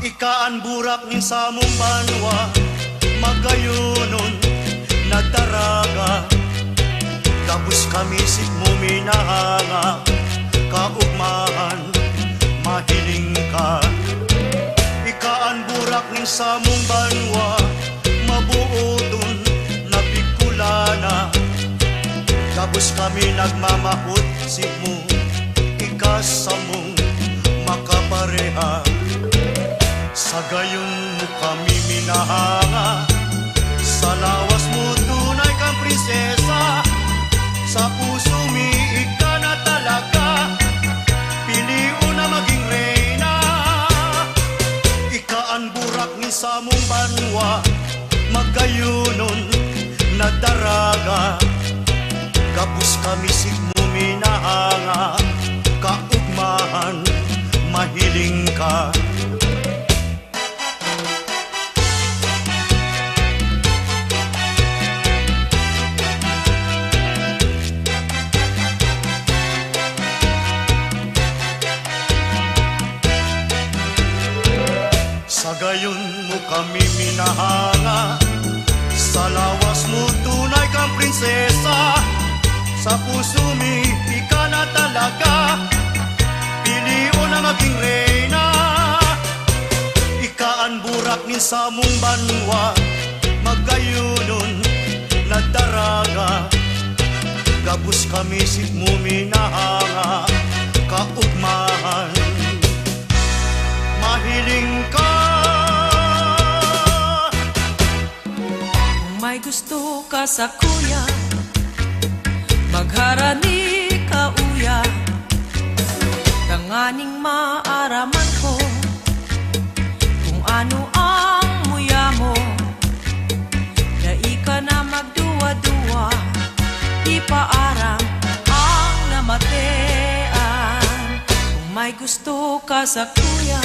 Ikaan burak nin sa mong banwa, magayunon nagdaraga gabus kami sit mo minahanga kaugmahan mahiling ka ikaan burak ning samong banwa mabuodon nabikulana gabus kami nagmamahot sit mo ikasamong makapareha sa gayon mo kami minahanga sa lawas mo tunay kang prinsesa sa puso mi ika na talaga piliu na maging reyna ikaan burak ni sa mong banwa magayunon na daraga gabus kami sigmo minahanga kaugmahan mahiling ka sa gayon mo kami minahanga sa lawas mo tunay kang prinsesa sa puso mi ika na talaga piliu na maging reyna ikaan burak ni sa mong banwa magayunon na daraga gabus kami sit mo minahanga kaugmahan mahiling ka Kung may gusto ka sa kuya magharani ka uya kanganing maaraman ko kung ano ang muya mo dai ka na magduwa-duwa ipaarang ang namatean kung may gusto ka sa kuya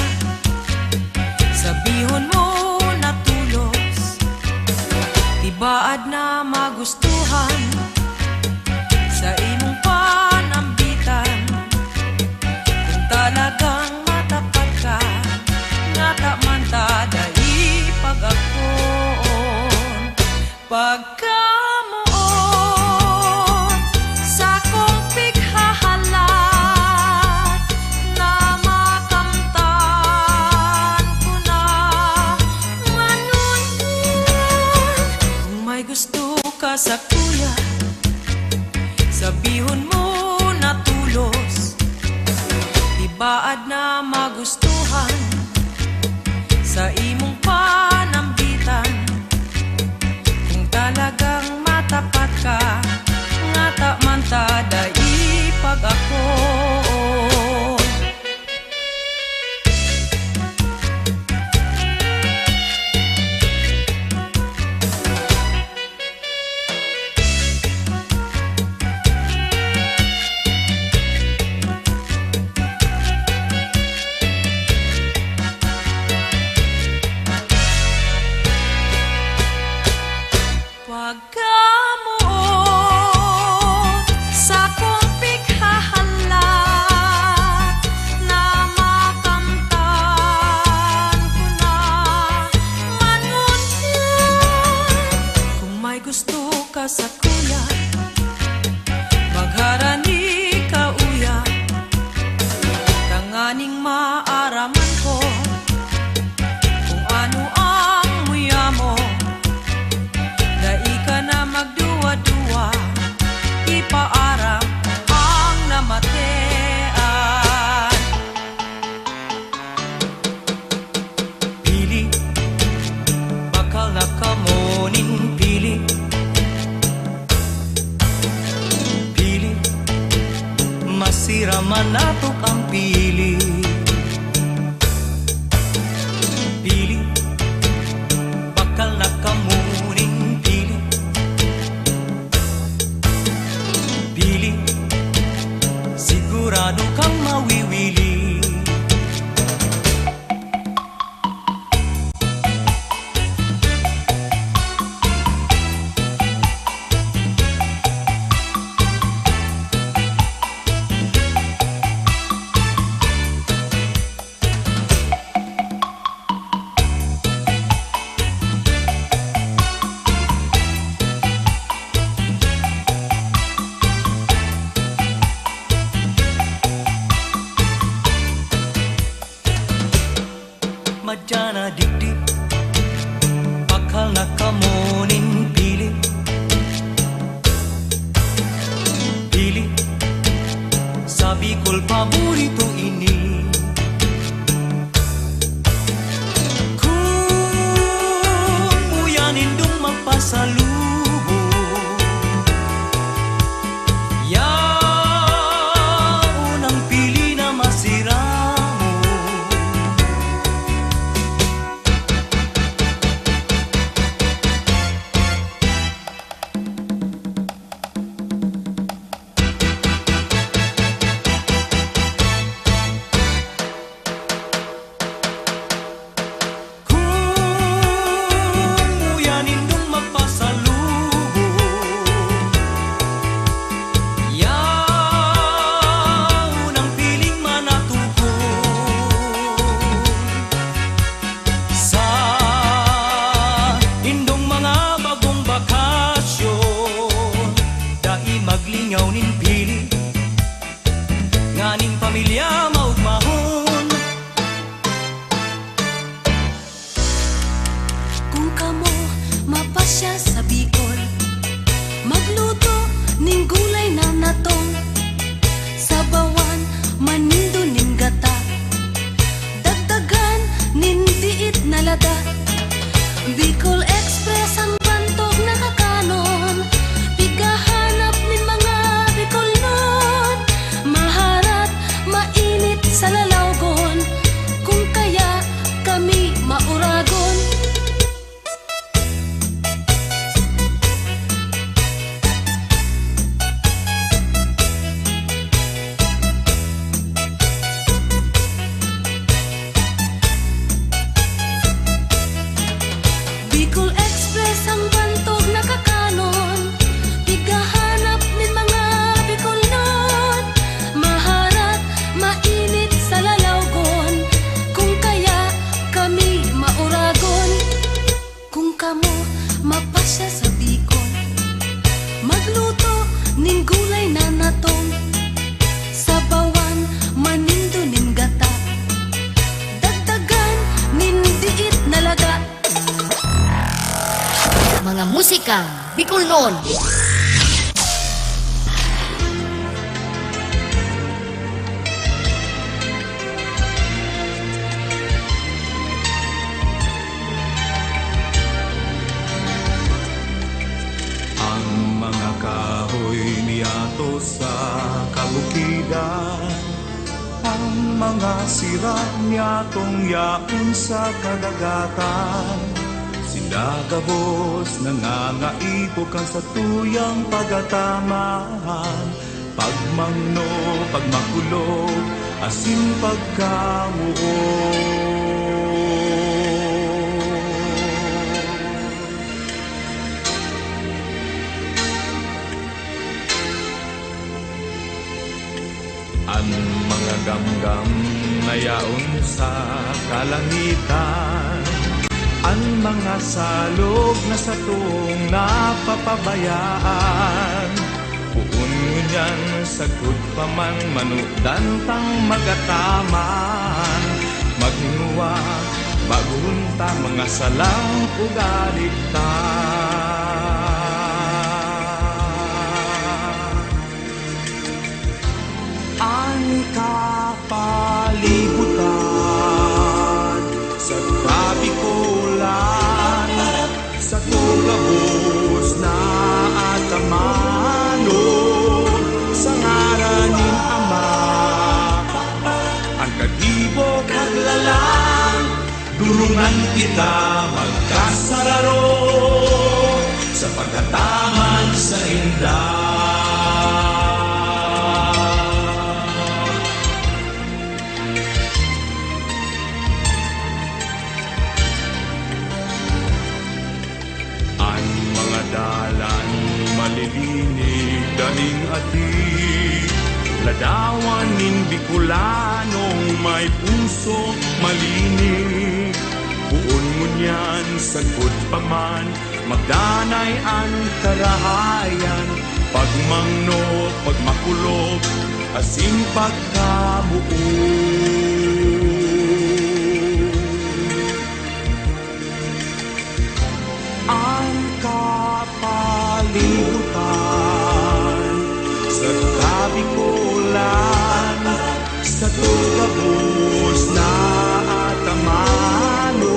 sabihon mo na tulos tibaad na magustuhan sa imong panambitan kung talagang matapat ka natamanta dai pag-akon pagkamuon sa kong pikhahalat na makamtan ko na ngayon kung may gusto ka sa kuya sabihon mo na tulos tibaad na magustuhan sa imong panambitan kung talagang matapat ka nga tamanta dai pag-akon pagkamuon sa kong pikhahalat na makamtan ko na ngayon kung may gusto ka sa kuya magharani ka uya tanganing maaraman ko kung ano ang muya mo dai ka na magduwa-duwa ipaarang ang namatean pili bakal na kamuning pili mapasya sa Bicol, magluto ning gulay na natong, sabawan manindo ning gata, dagdagan nin diit na lada. Bicol Express ang bantog nakakanon, pigahanap nin mga Bicolnon, maharat mainit sa lalawgon, kung kaya kami mauragon. Bicol Express ang bantog nakakanon, pigahanap nin mga Bicolnon, maharat mainit sa lalawgon, kung kaya kami mauragon. Kung kamo mapasya sa Bicol, magluto ning gulay na natong, sabawan manindo ning gata, dagdagan nin diit na laga. Mga musikang Bicolnon. Ang mga kahoy miyato sa kabukidan, ang mga sira miyatong yaon sa kadagatan. Sila gabos nangangaipokan sa tuyang pagatamahan, pagmangno, pagmakulog, asin pagkamuo. Ang mga gamgam na yaon sa kalangitan, ang mga salog na sa tuong napapabayaan, puun ngunyan sagot pa man manudan tang magataman, magnuwa bagunta mga salang ugalikta. Ang kapalibutan sa Bicol, sa tugabos na atamano, sa ngaranin Ama, ang kagibo kaglalang, durungan kita magkasararo, sa paghataman sa indah. Dalan malilinig daling ati, ladawan nin Bicolanong may puso malinig. Buon ngunyan sagot paman, magdanay ang karahayan, pagmangno, pagmakulog, asin pagkabuo. Ang kapalibutan sa Bicolan, sa tugabos na atamanon,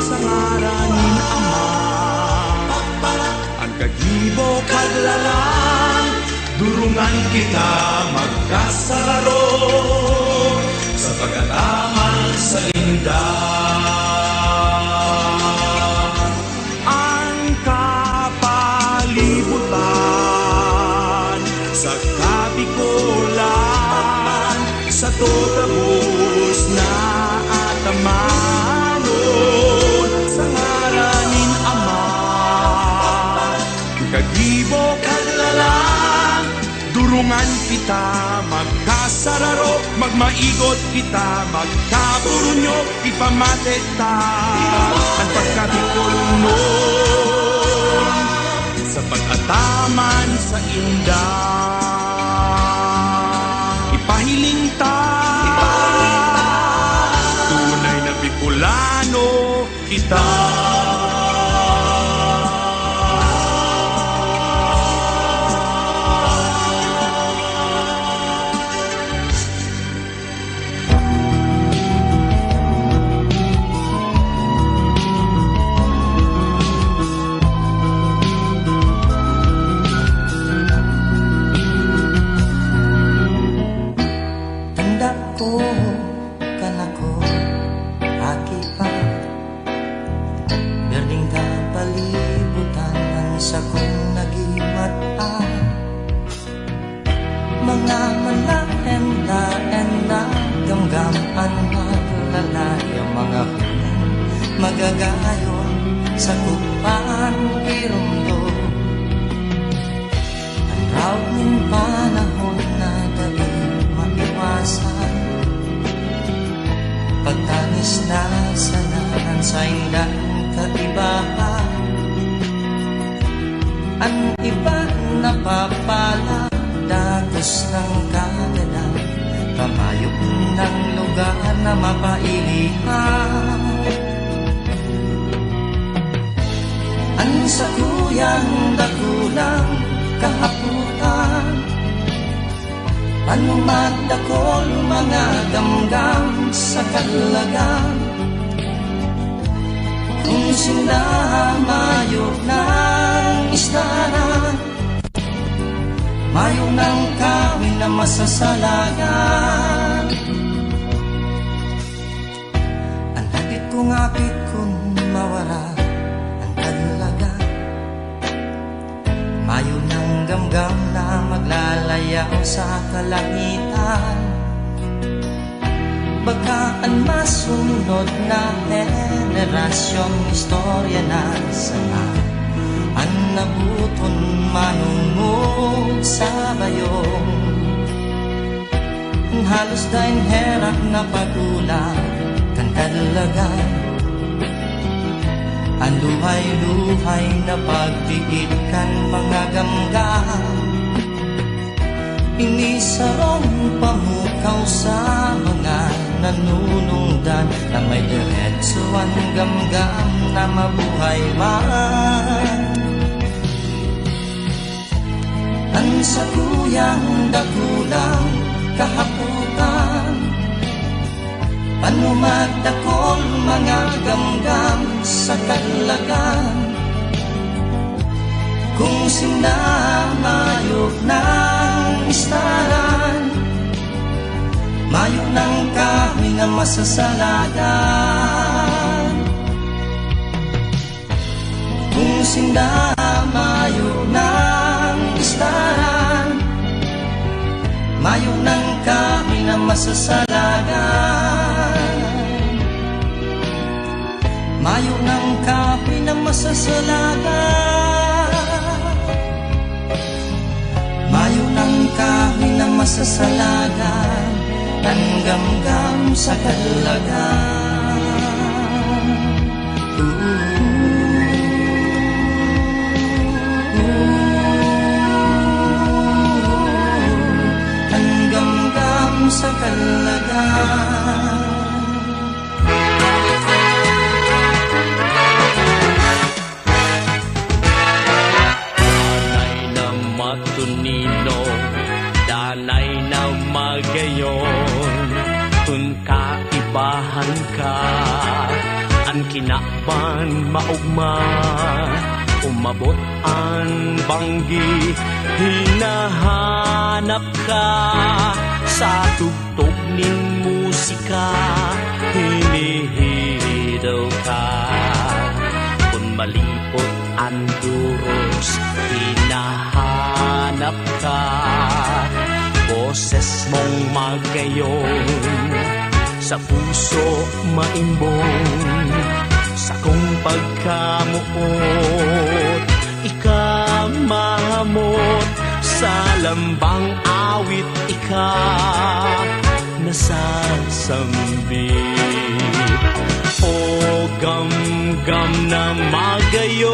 sa ngaranin Ama, ang kagibo kaglalang, durungan kita magkasararo, sa pagataman sa indah. Sa Bicolan, sa tugabos na atamanon, sa ngaranin Ama, kagibo kaglalang, durungan kita magkasararo, magmaigot kita magkaburunyo, ipamate ta ang pagkabicolnon, sa pag-ataman sa indah. Ipahiling ta, tunay na Bicolano kita. ngayon sa kupan irundo. Ang raw ng panahon na dali maiwasan, pagtangis na sanahan sa indang kaibahan. Ang iba napapala, dagos ng kagalan, kamayok ng lugar na mapailihan. Ang sakuyang dakulang kahaputan, panumadakol mga gamgam sa kalagan. Kung sila mayok ng istaran, mayok ng kawin na masasalagan. Ang hagit kong apit kung mawara ang kadlaga, mayo ng gamgam na maglalayaw sa kalangitan. Baka ang masunod na henerasyon, istorya na sana ang nabuton manungog sa bayong. Halos dahil herap na patulang kan kadlagan, ang luhay-luhay na pagtiit kan mga gamgam. Inisarong pamukaw sa mga nanunungdan, na may diretso ang gamgam na mabuhay man. Ang sakuyang dakulang kahaputan, panumadakol mga gamgam sa kalagan. Kung sinamayok ng istaran, mayok ng kahoy na masasalagan. Kung sinamayok ng istaran, mayok ng kahoy na masasalagan. Mayok ng kahoy na masasalagan. Mayo ng kahoy na masasalagan, ang gamgam sa kalagan. Ang gamgam sa kalagan. Tunino, danay na magayon, kung kaibahan ka, ang kinaban maugma, umabot ang banggi, hinahanap ka, sa tugtog nin musika, hinihidaw ka, kung malipot ang duros, hinahanap ka, boses mong magayon, sa puso maimbong, sa kong pagkamuot, ikamahamot, sa lambang awit ika, nasasambit. O gamgam na magayon,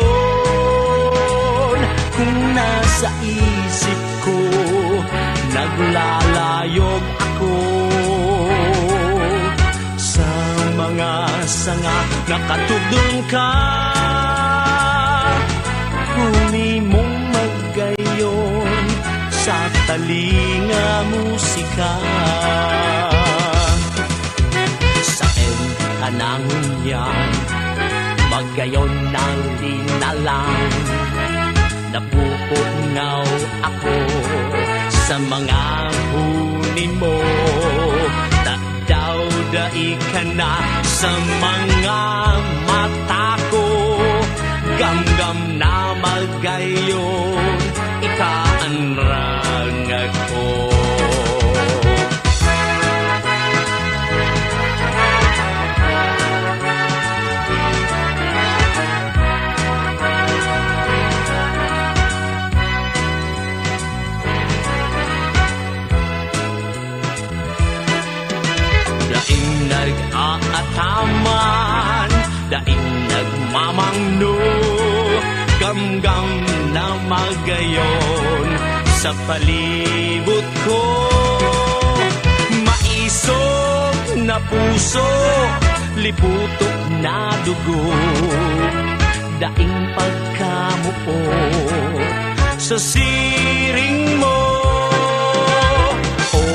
kung nasa isip ko, naglalayog ako, sa mga sanga nakatugdong ka, huli mong magayon, sa talinga musika. Sa kanangon yan, magayon ng linalang, napupungaw ako sa mga huni mo, tagdaw-dai ka na sa mga mata ko, gamgam na magayon, ikaanrang ako. gamgam na magayon sa palibot ko. Maisog na puso, liputok na dugo, daing pagkamuo sa siring mo. O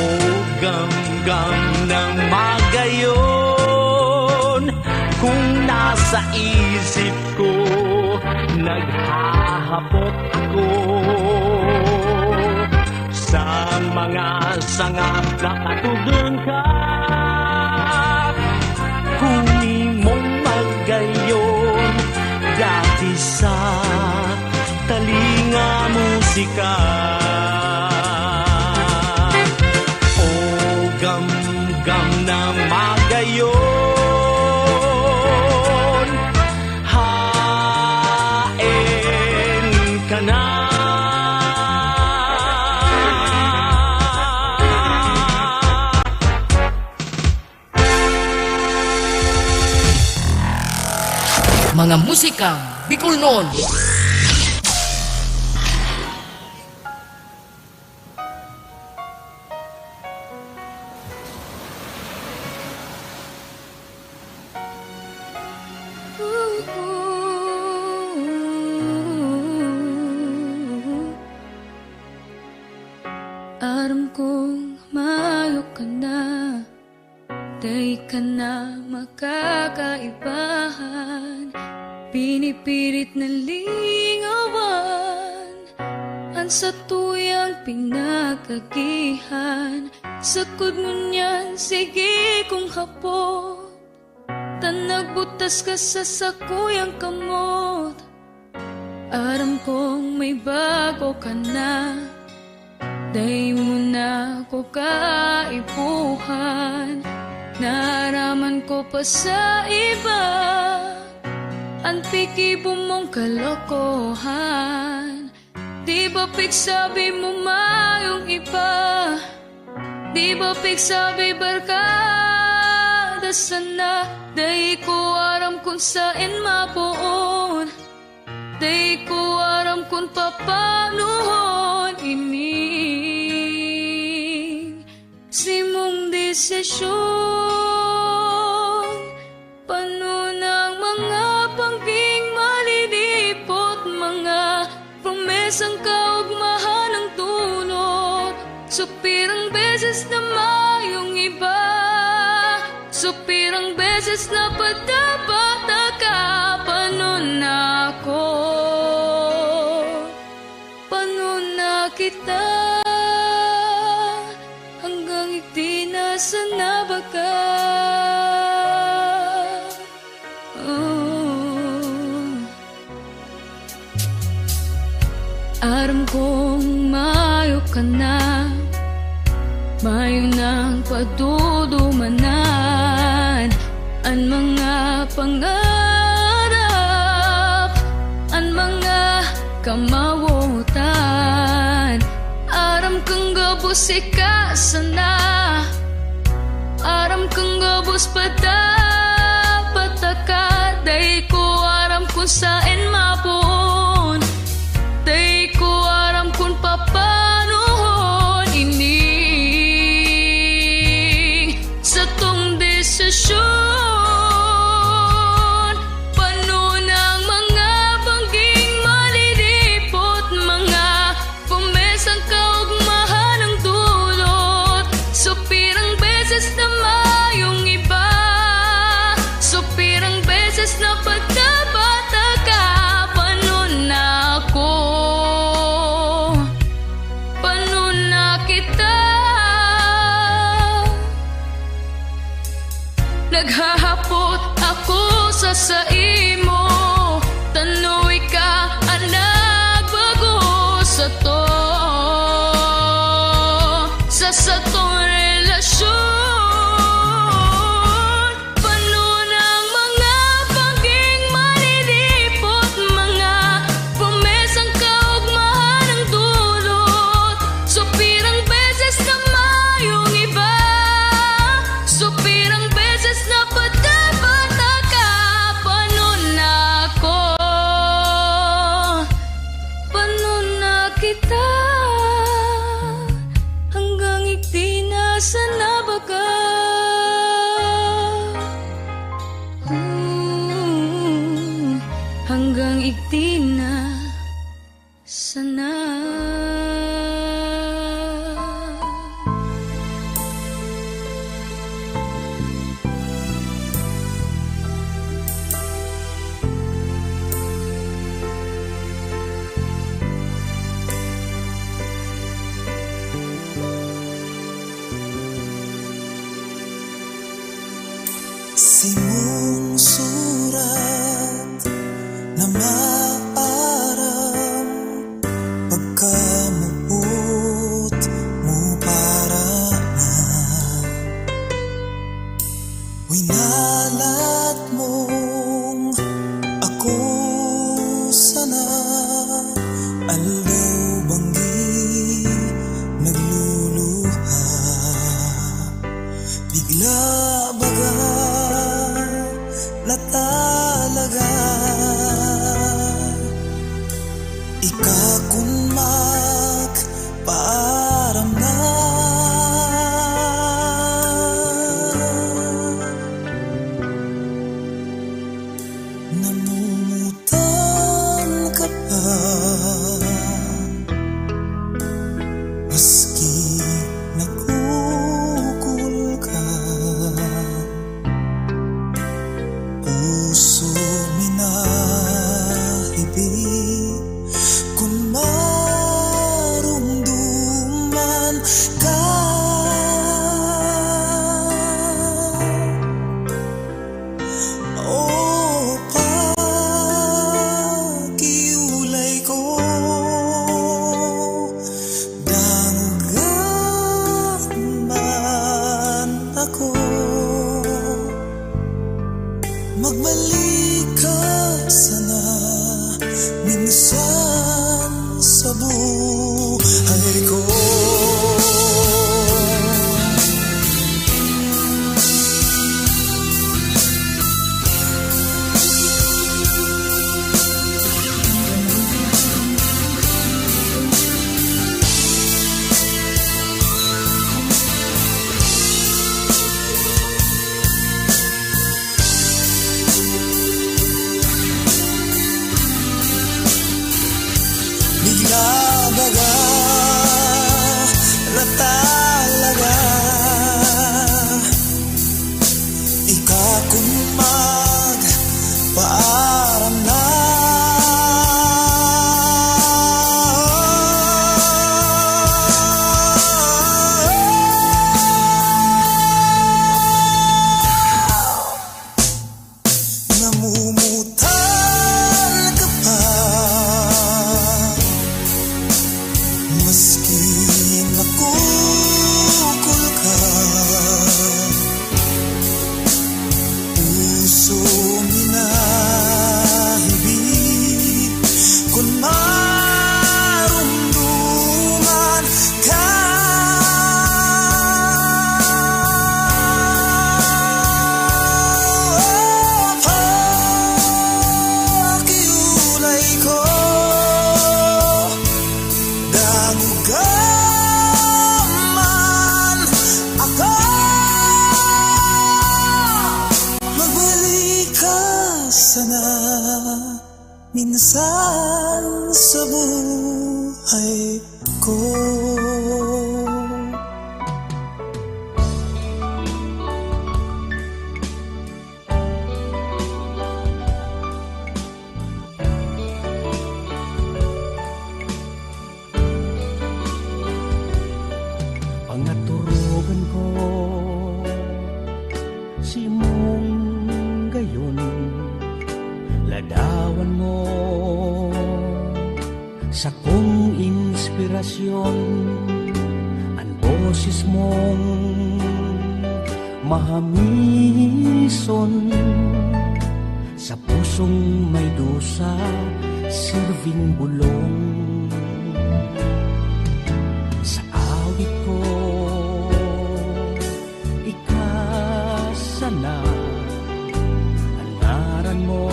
gamgam ng magayon, kung nasa isip ko naghahapot ako sa mga sangap na katugon ka. Kunin mong magayon dati sa talinga musika. O gamgam ng magayon, hain ka na. Mga musikang Bicol noon. Aram kong mayo ka na, day ka na makakaibahan. Pinipilit na lingawan ang sa tuyang pinagagihan. Sakod mo niyan, sige kung hapot, tanagbutas ka sa sakuyang kamot. Aram kong may bago ka na, day mo na ko kaipuhan. Naraman ko pa sa iba ang pikibo mong kalokohan. Di ba pigsabi mo mayong iba? Di ba pigsabi barkada sana? Day ko aram kung saan mapuon, day ko aram kung papanuhon ining simong desisyon. Paano ng mga pangging malilipot, mga promesang kaugmahan ng tulot. Supirang beses na mayong iba, supirang beses na padapat ka. Paano na ako, paano na kita, hanggang itinasa na ba ka? Aram kong mayo ka na, mayo nang padudumanan ang mga pangarap, ang mga kamawutan. Aram kang gabos ikasana, aram kang gabos padapat ka. Day ko aram kung saan mapuon, day ko aram kung papanuhon ining sa tong desisyon. Paano ng mga bangging malilipot, mga pumesang kaugmahan ng dulot. Supirang beses na mayong iba, supirang beses na pagdabata ka. Paano na ako, paano na kita, naghahapot ako sa saimo. Tanoy ka ang nagbago sa to, sa tong relasyon. Paano ng mga pangging malilipot, mga promesang kaugmahan ng dulot. Supirang beses na mayong iba, supirang beses na padapat ka. Paano hanggang igti na sana. Simong surat na maaram pagkamuot mo para na winalat mong ako sana aldaw banggi nagluluha bigla baga na talaga ikakun magpaaram na namumutan ka pa maski nakukul ka puso minahibig kung marumduman ka o pakiulay ko damugan man ako magbalik ka sana minsan sa buhay ko. Bigla baga na talaga ikakun magpaaram na namumutan ka pa maski nakukul ka puso minahibig kung marumduman ka pakiulay ko damugan ako magbalik ka sana minsan sa buhay ko. Pangaturugan ko si mong gayon ladawan mo sa kong inspirasyon ang boses mong mahamison sa pusong may dusa sirving bulong sa awit ko ikasana ang ngaran mo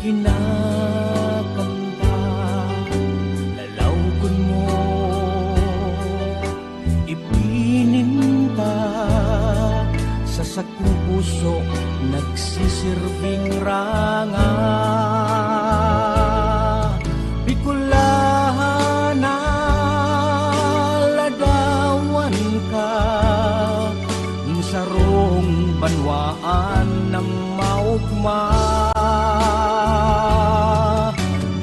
kinakanta lalawgon mo ipininta sa sakong puso nagsisirve fingranga Bicolana ladawan ka Insarong banwaan ng maugma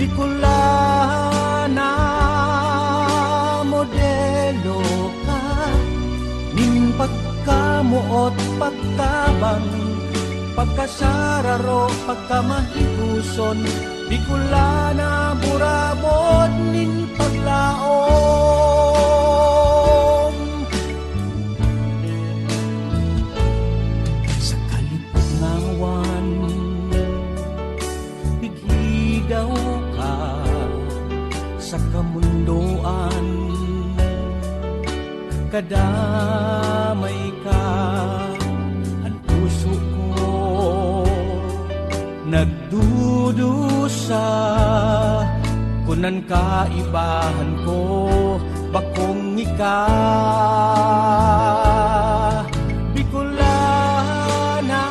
Bicolana modelo ka nin pagkamuot pagkabang pagkasararo pagkamahiguson Bicolana burabot nin paglaom sa kalipungawan bighidaw ka sa kamundoan kadamay ka ang puso ko nagdudusa kunan kaibahan ko bakong ika Bicolana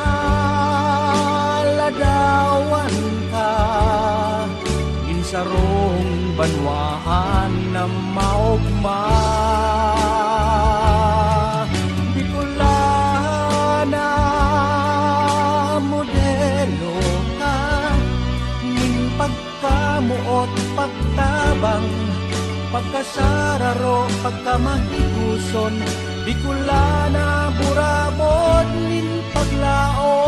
ladawan ka insarong banwaan na maugma Bicolana modelo ka ning pagkamuot pagtabang pagkasararo pagkamahiguson Bicolana burabot nin paglaom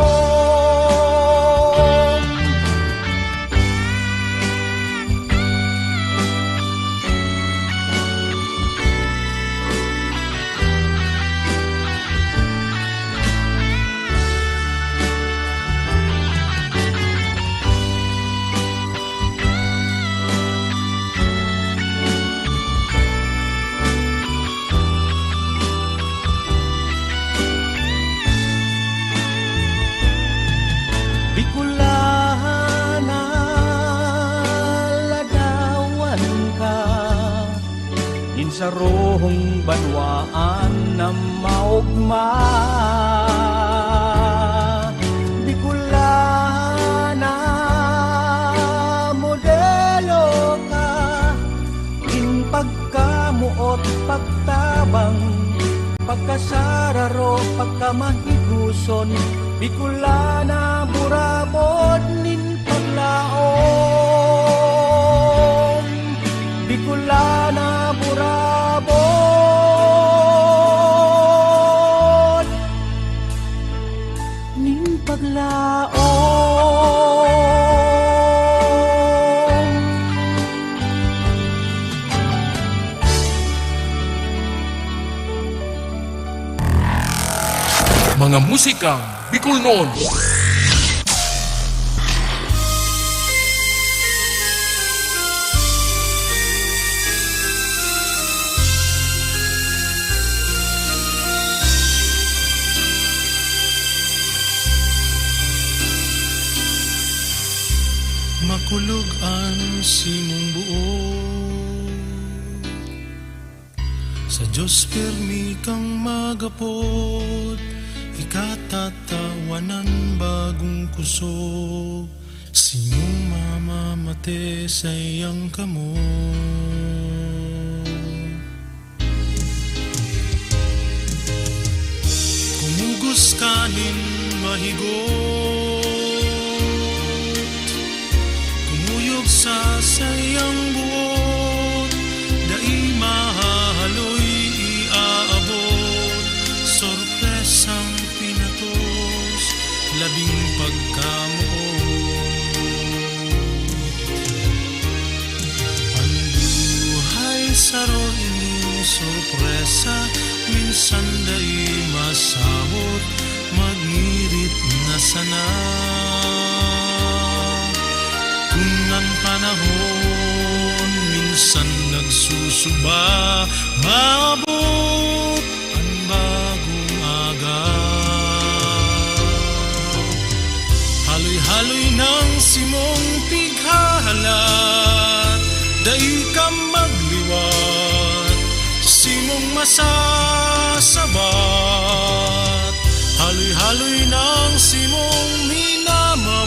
Bicolana ladawan ka insarong banwaan na maugma Bicolana modelo ka in pagkamuot pagtabang pagkasararo pagkamahiguson Bicolana burabot nin paglaom Bicolana burabot nin paglaom Mga musikang Bicol noon. Makulog ang simong buo sa Diyos pirmi kang magapod ikatatawanan bagong kusog simong mamamate sa iyang kamo kumugos kanin mahigot kumuyog sa sayang buot dai mahaloy iaabot sorpresang pinatos labing pagkamuot ang buhay saron ining sorpresa minsan dai masabot magngirit na sana kung ang panahon minsan nagsusuba maabot ang bagong aga haloy-haloy ng simong tighahalat dai ka magliwat simong masasabat haloy-haloy ng simong minamahal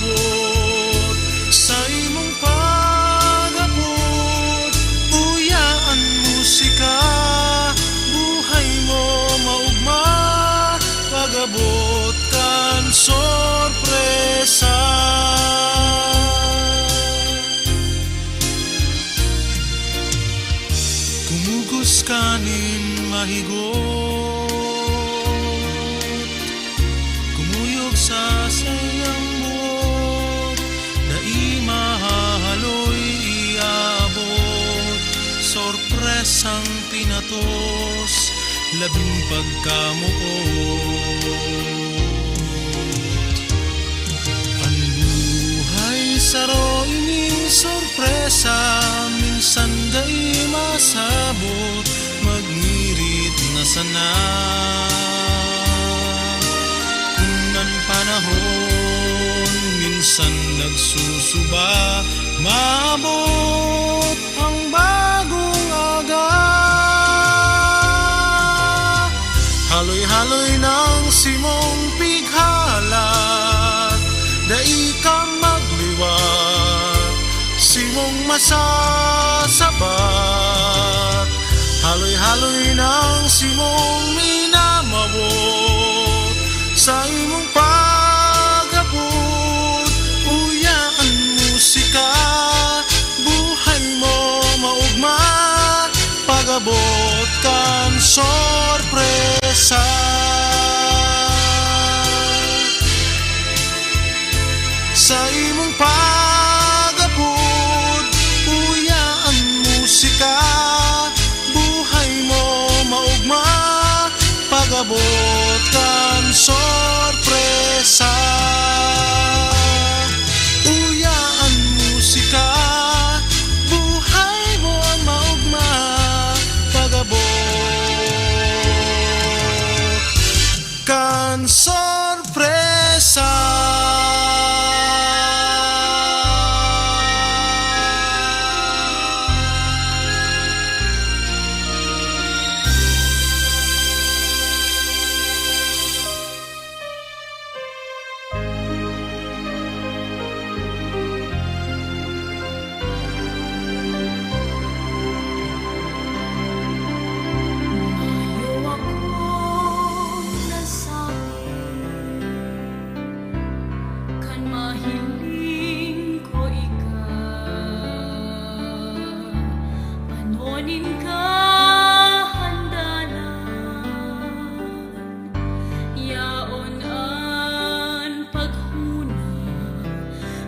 labing pagkamuot. Ang buhay saro ining sorpresa, minsan day masabot, magngirit na sana. Kunan panahon, minsan nagsusuba, maabot ang bagong aga. Haloy-haloy ng simong pighalat, dai ka magliwat, simong masasabat. Haloy-haloy ng simong minamabot, sa imong pag-abot. Uya ang musika, buhay mo maugma, pag-abot kan sorpresa. Sa imong pag-abot, uya ang musika, buhay mo maugma, pag-abot kan sorpresa. Uya ang musika, buhay mo maugma, pag-abot kan sorpresa.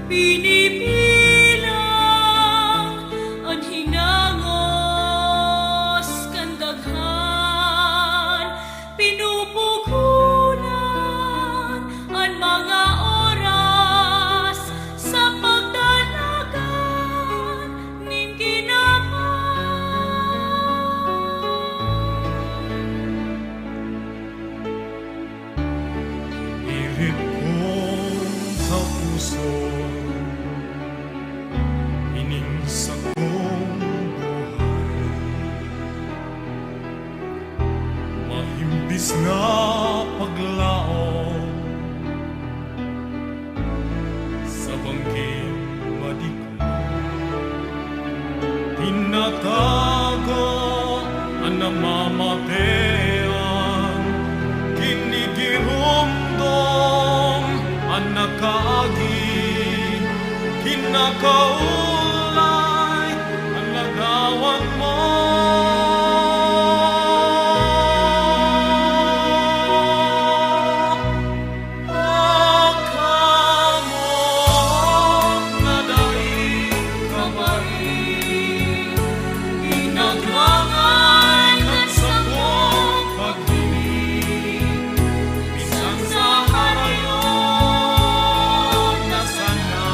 Pinipilang ang hinangos kandaghan, pinupukulan ang mga oras sa pagdalagan ning Irit kong sa puso, ining sa kong buhay, mahimbis nga paglaom sa bangking madiklo. Tinatago ang namamatean, kinigirumdom ang nakaagi, kinakaulay ang lagawan mo. Akamot na daig kabahin, inaglangay at sa mong pagdinig, minsan sa harayon na sana,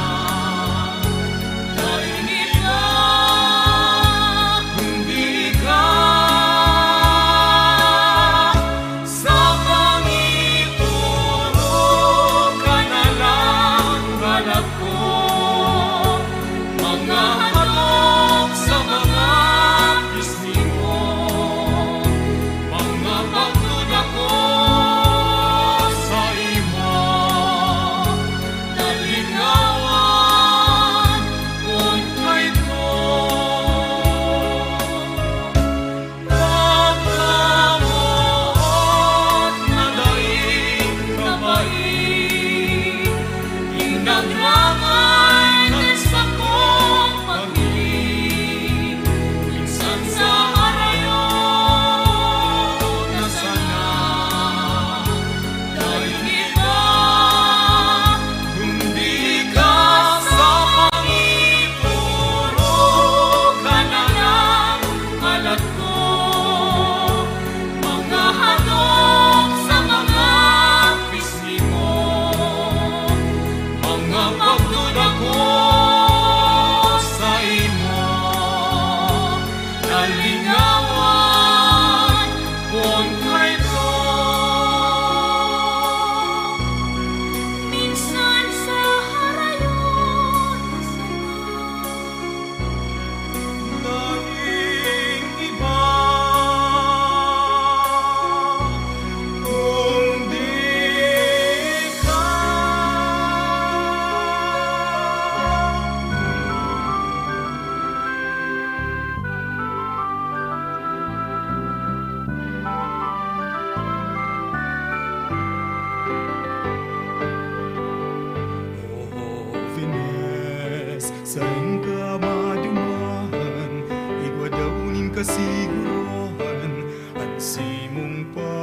Saan ka madumahan, igwa daw ning kasiguruhan, at simong paglakaw.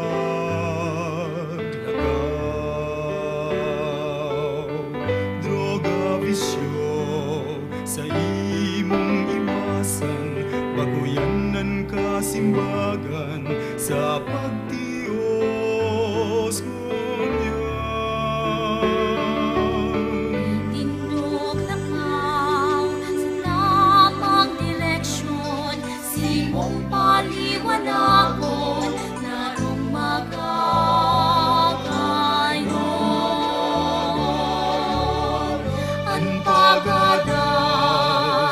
Droga, bisyo, sa imong iwasan, baguyanan kasimbagan, sa pagtios Tindog lakaw sa tamang direksyon, simong paliwanagon, narong magkakayon. Ang pagaday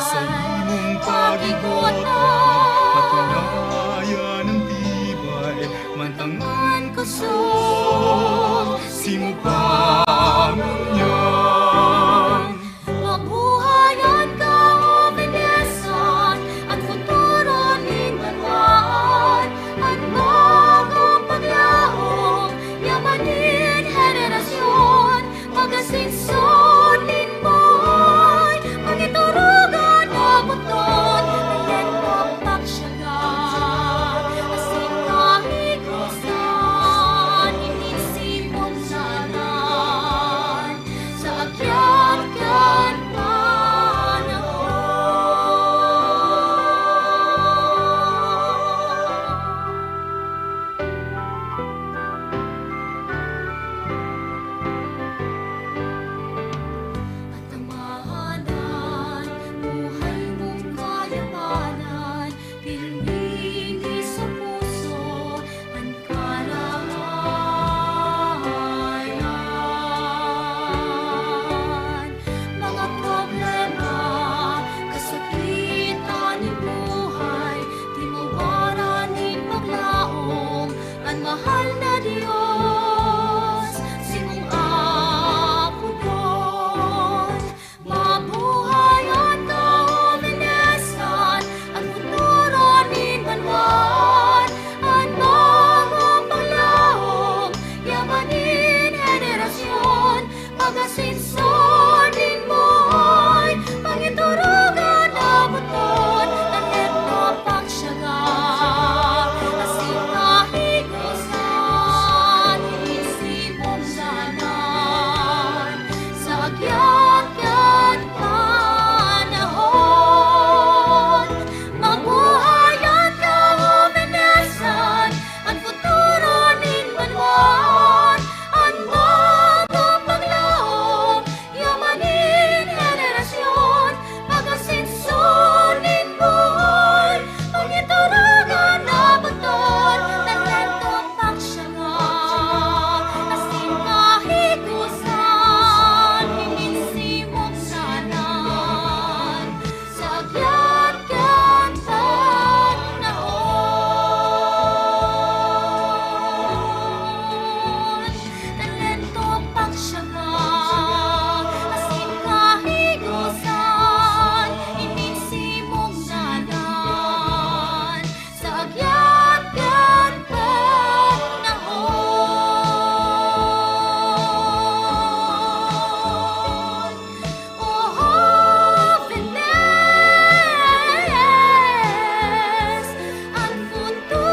sa imong pagigutan, patunayan ng tibay, mantangan kusog, simo pangunyan. mabuhayan ka o Venesan, at futuro ning banwaan, at bagong paglaong, yamanin henerasyon, magasinson din mo'y, pangiturugan na buton, talento pagsyaga, asing kahigusan, inisimong sanan, sa akyat kan Tamahanan, buhay mong kayamanan, pilmini sa puso, ang karahayan. Mga problema, kasakitan ni buhay, di mawaranin maglaong, ang mahal na Diyos, simong apudon. Mabuhayan ka o Venesan, ang futuro nin banwan, ang bagong paglaong, yamanin henerasyon, pagasinson din mo'y, pangiturugan na buton, talento pagsyaga, asing kahigusan, inisimong sanan, sa agyat-gyat panahon. Mabuhayan ka o Venesan, ang futuro nin banwan, ang bagong paglaong, yamanin henerasyon, pagasinson din buhay, pangiturugan na buton, talento pagsyaga, asing kahigusan, inisimong sanan, sa agyat-gyat panahon. Talento pagsyaga, asing kahigusan, inisimong sanan, sa agyat-gyat panahon. Oh, Venes, ang futuro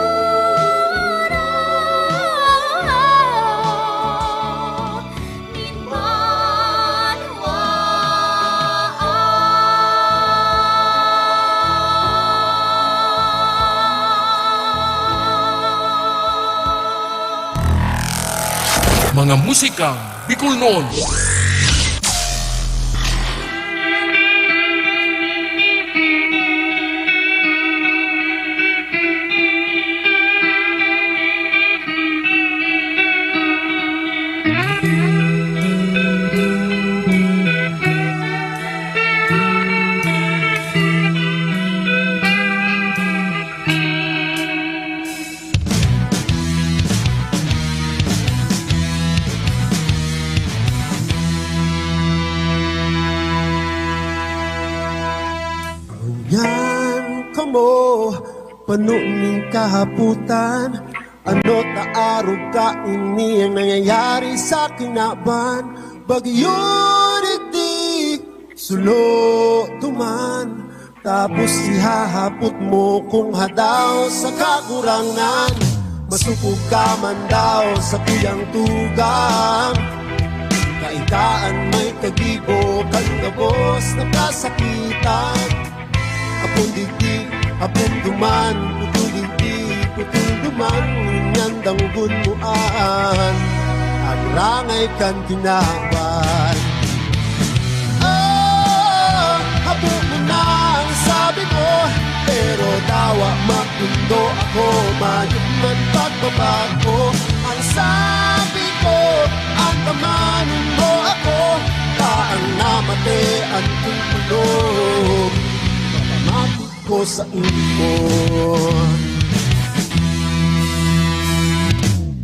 nin Mga musikang Bicol noon. Yan ka mo, panuning kahaputan. Ano taarog ka ini ang nangyayari sa kinaban. Bagyo di sulo duman. Tapos ihahapot mo kung hadaw sa kakurangan. Masupog ka man daw sa piyang tugang. Kaikaan may kagibo, kalgabos na kasakitan. Apong digdig, apong duman, putol digdig, putol duman, ngunyandang gunmuan, ang rangay kan tinaban. Oh, habo mo na ang sabi ko, pero dawa makundo ako, mayuman pagbabago. Ang sabi ko, ang kamanin mo ako, kaang namatean kong tulog. Pagamatik ko sa imo.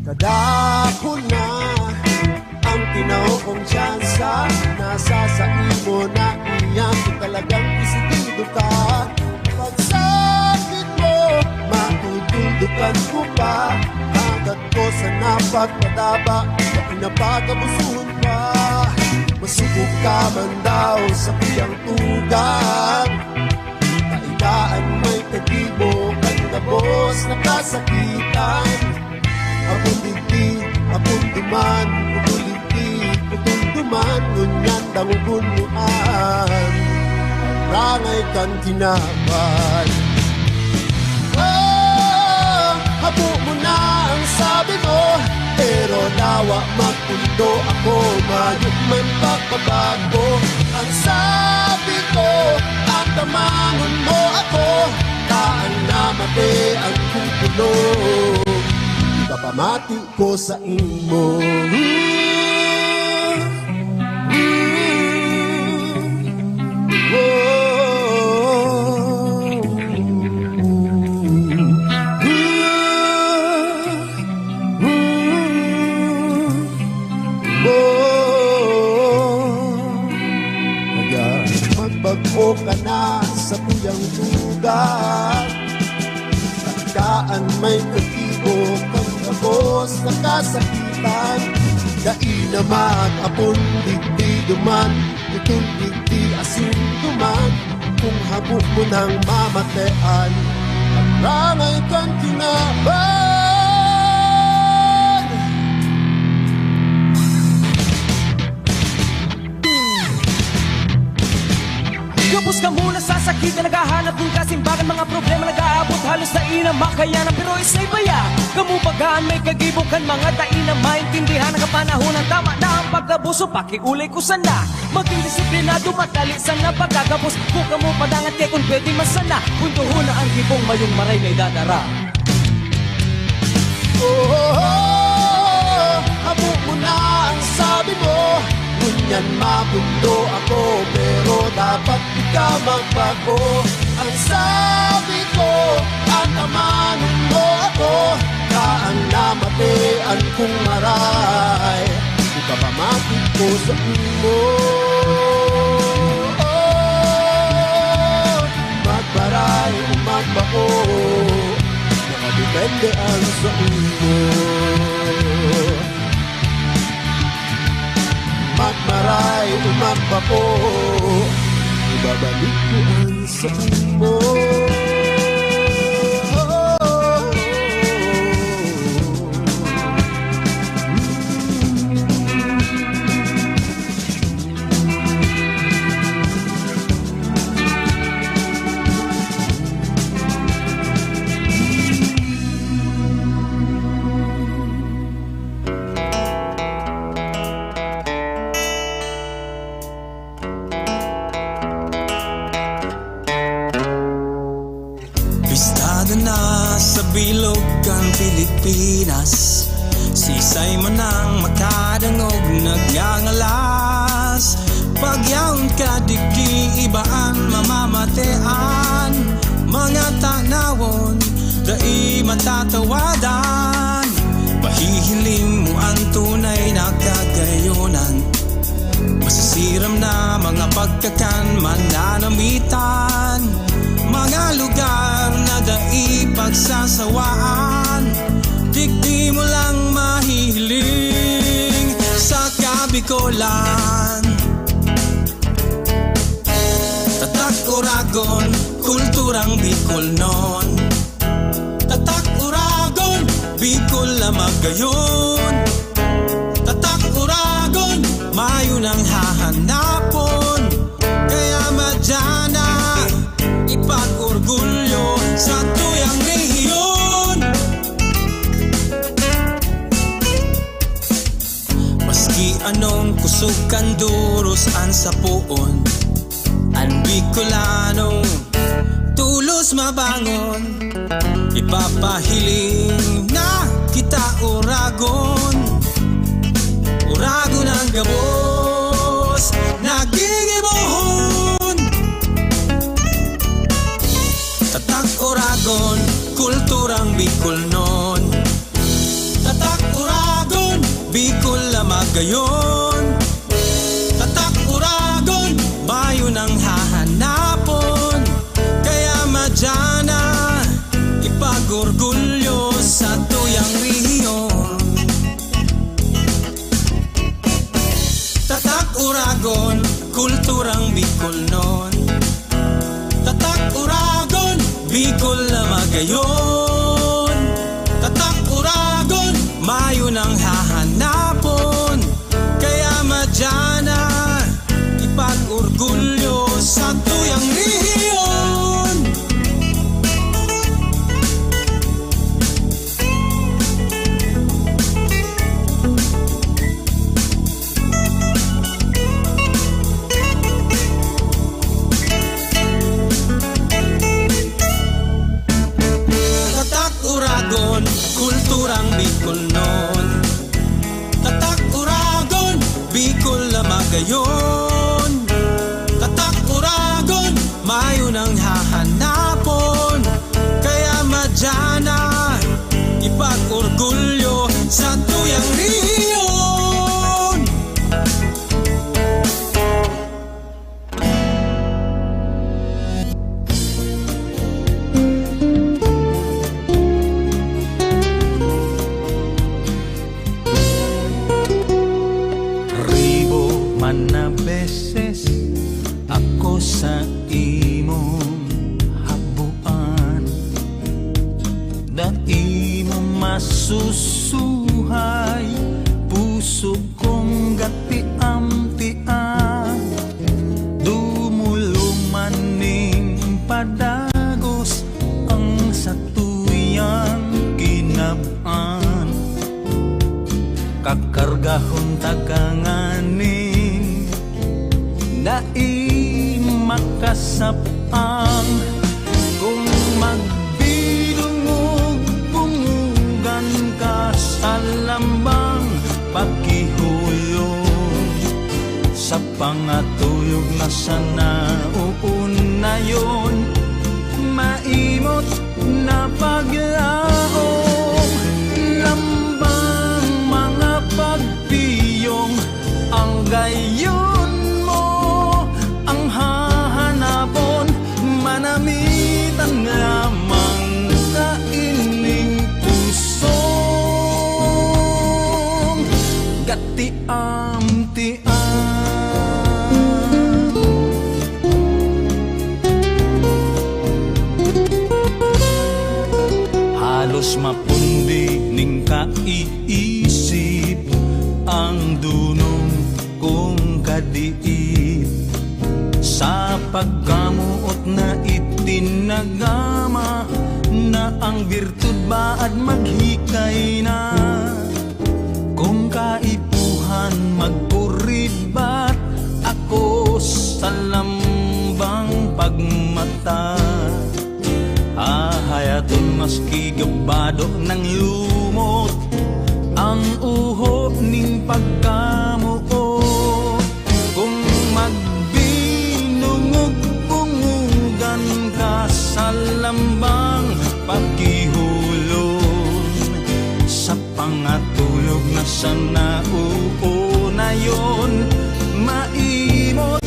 Kadako na ang tinaw kong tsansa, nasa sa imo na iyan ko talagang isitido ka. Pagsakit mo, matutuldukan ko pa. Agad ko sa napagpadaba, na pinapagabusuhan pa. Masubok ka man daw sa piyang tugang. Kaikaan may kagibo, kagabos na kasakitan. Apong digdig, apong duman, putuligdig, putulduman, ngunyan dangugun muan, rangay kan tinaban. Oh, habo mo na ang sabi mo, pero dawa magpundo ako, mayukman pagbabago. Ang sabi ko, ang tamangon mo ako, kaan namate ang kukulong. Papamati ko sa imo. Magbago ka na sa tuyang tugan. Tandaan may kagibo kang kabos na kasakitan. Dai na mag-apon digdi duman, itong digdi asin duman. Kung habok mo ng mamatean, ang rangay kang tinaban. Kapos ka muna sa sakit na naghahanap ng kasimbagan. Mga problema nag-aabot halos na inamakayanan. Pero isa'y baya, kamubagaan may kagibukan. Mga taina maintindihan ang kapanahon. Ang tama na ang pagkabuso, pakiulay ko sana. Maging disiplinado, matali sana pagkakapos. Kung ka mo padangat kay kung pwede masana. Puntuho na ang tibong mayong maray may dadara. Oh, habo mo na ang sabi mo, ngunyan mabundo ako, pero dapat di ka magbago. Ang sabi ko, ang tamanin mo ako, kaang namatean kong maray. Ipapamatik ko sa imo. Oh, magbaray o magbako, nakadepende ang sa imo. Magmaray o magbako, ibabalik ko ang sa imo. Bistado na sa bilog ang Pilipinas, sisay mo nang makadangog nagngangalas. Pagyaon ka digdi ibaan mamamatean, mga tanawon dai matatawadan. Pahihiling mo ang tunay na kagayonan, masasiram na mga pagkakan mananamitan. Mga lugar na dai pagsasawaan, digdi mo lang mahihiling sa Kabikolan. Uragon, kulturang Bicol non. Tatak Uragon, Bicol lamang gayon. Tatak Uragon, mayo nang hahanapon. Kaya madyana, ipag-orgulyo sa tuyang rehiyon. Maski anong kusog kanduros ang sapuon, ang Bicolano tulos mabangon. Ipapahiling na kita Uragon, Uragon ang gabos nagigibohon. Tatak Uragon, kulturang Bicol non. Tatak Uragon, Bicol lamang gayon. Tatak Uragon, bayo nang hahanapon. Kaya madyana, ipag-orgulyo sa tuyang rehiyon. Tatak Uragon, kulturang Bicol non. Tatak Uragon, Bicol lamang gayon. Tatak Uragon, mayo nang hahanapon. Kaya madyana, ipag-orgulyo sa tuyang rehiyon. Tatak Uragon, kulturang Bicol non. Tatak Uragon, Bicol lamang gayon. Tatak Uragon, mayo nang hahanapon. Kaya madyana, ipag-orgulyo sa tuyang rehiyon. Ribo man na beses ako sa imong habuan, da imo masusuhay puso kong gatiam-tian. Dumuluman ning padagos ang satuyang kinab-an. Kakargahon taganganin dai makasapang. Kung magbidungog bungugan ka sa lambang, pakihulog sa pangatuyog na sana uunayon. Maimot na paglaong lambang, mga pagpiyong ang gayon mo ang hahanapon. Manamitan lamang sa ining pusong gatiam-tiam. Halos mapundi ning kaiisip ang dunong kong kadiit. Sa pagkamuot na itinagama na ang birtud baad maghikay na. Kung kaipuhan magpuridbat ako sa lambang pagmata. Hahayaton maski gabado ng lumot ang uhop ning pagkamuot. Kung magbinungog bungugan ka sa lambang, pakihulon sa pangatulog na sana uunayon. Maimot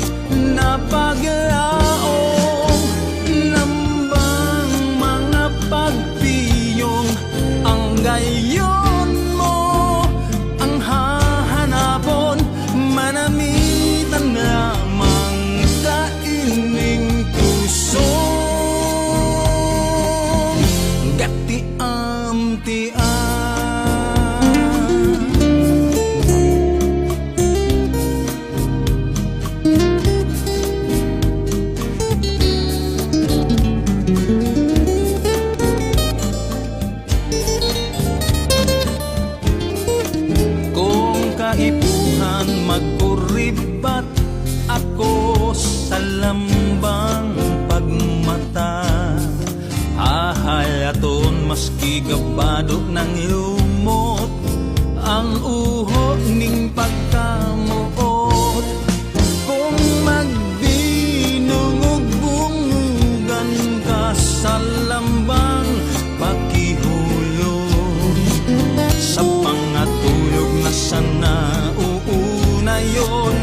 na paglaong lambang, mga pagpiyong ang gayon mo ang hahanapon. Manamitan lamang sa ining puso lambang pagmata. Hahayaton maski gabado ng lumot ang uhok ning pagkamuot. Kung magbinungog-bungugan ka sa lambang pakihulog, sa pangatulog na sana uuna yon,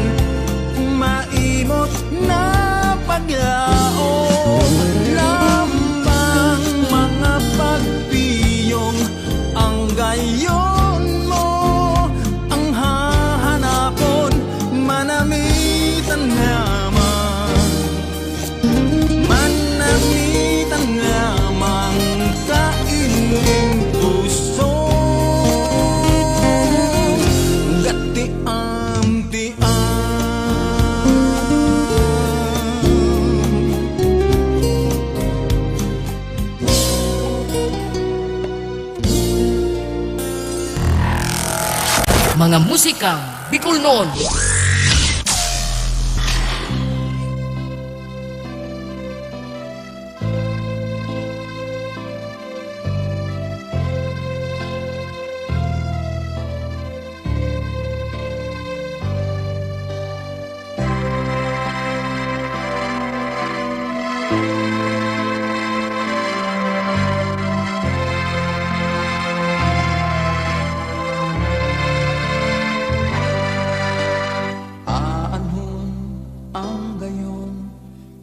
maimot na paglaom. Lambang mga pagpiyong ang gayon mo, ang hahanapon manamitan lamang, manamitan lamang kaining puso. Mga musikang Bicol noon.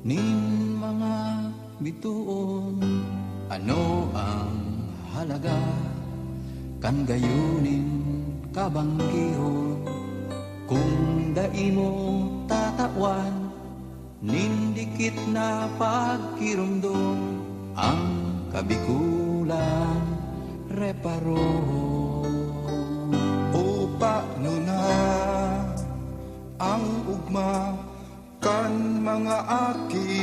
Ning mga bituon, ano ang halaga kan gayunin kabanggihon? Kung dai mo tatawan nin dikit na pagkirumdum, ang kabikulan reparo. O paano na ang ugma kan mga aki?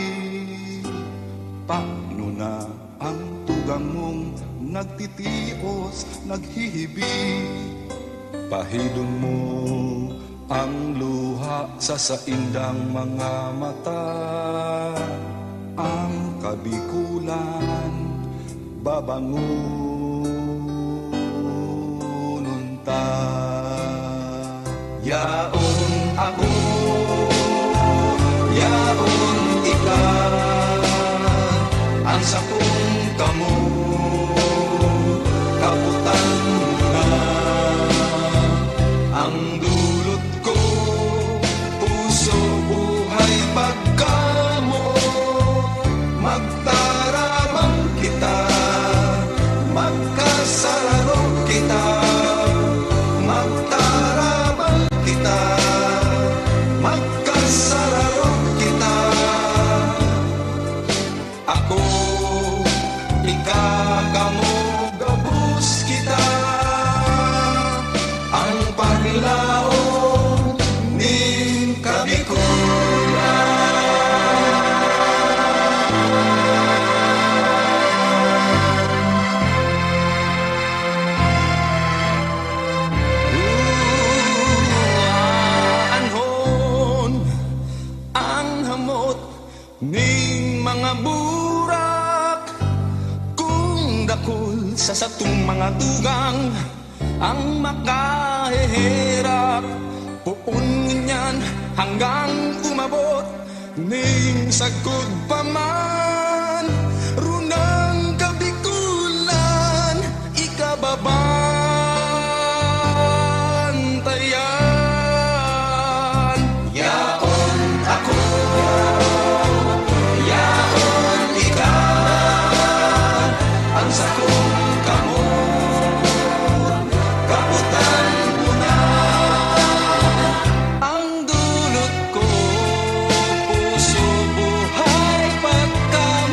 Paano na ang tugang mong nagtitios, naghihibi? Pahidon mo ang luha sa saindang mga mata. Ang kabikulan babangunon ta. Yaon ako, yaon ikaw, ang sakong kamo, kaputan na. Ang dulot ko, puso, buhay, pagkamo, magtaramang kita, magkasararo kita, magtaramang kita, magkasararo kita. Ako, ikakamo, gabus kita, ang paglaon ning kabikulan. Anhon ang hamot ning mga burak, kung dakol sa satong mga dugang ang makaheherap. Puon niyan hanggang umabot ning sagod pa man, runang kabikulan ikababantayan. Yaon ako, yaon ikaw, ang sakong kamo, kaputan mo na. Ang dulot ko, puso, buhay, pagkamo,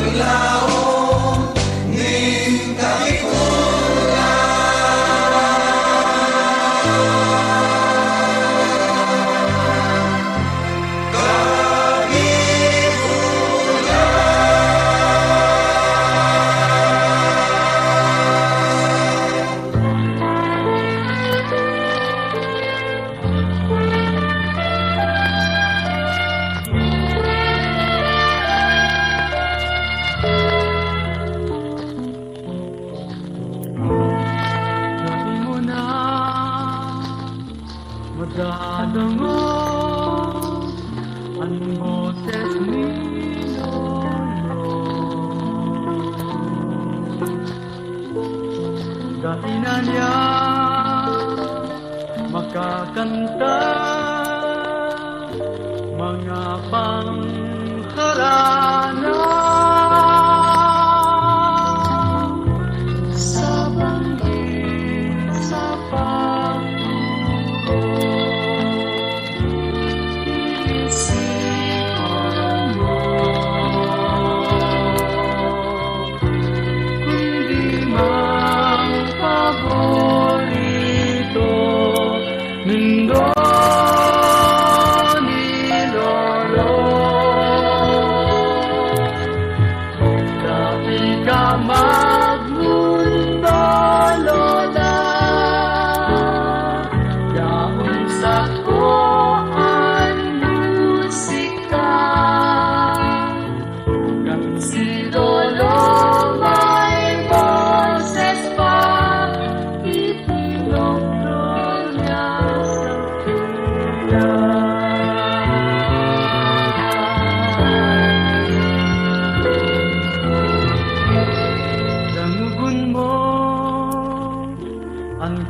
Paglaom ning Madadango ang boses ni Lolo. Kainan niya makakanta mga pangharana sa bangkit sa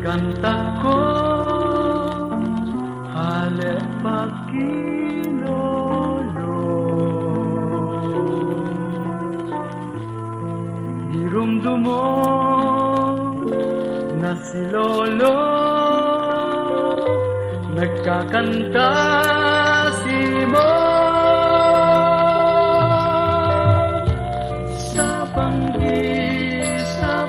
kanta ko hale pagkinolo dirumdumo na si Lolo nagkakanta si Mo sa banggi sa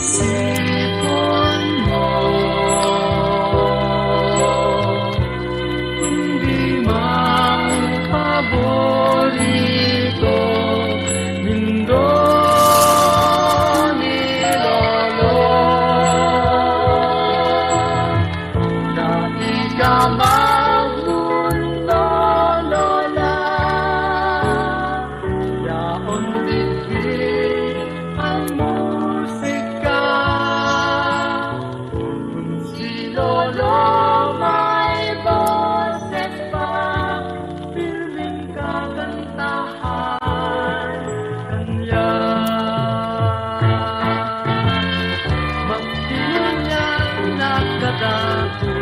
sipon mo hindi mang paborito mundo ni Lolo na ikamagmundo Lola yaon diti ang Lolo may boses pa, piling kakantahan kanya. Magdiyon niya nakadako,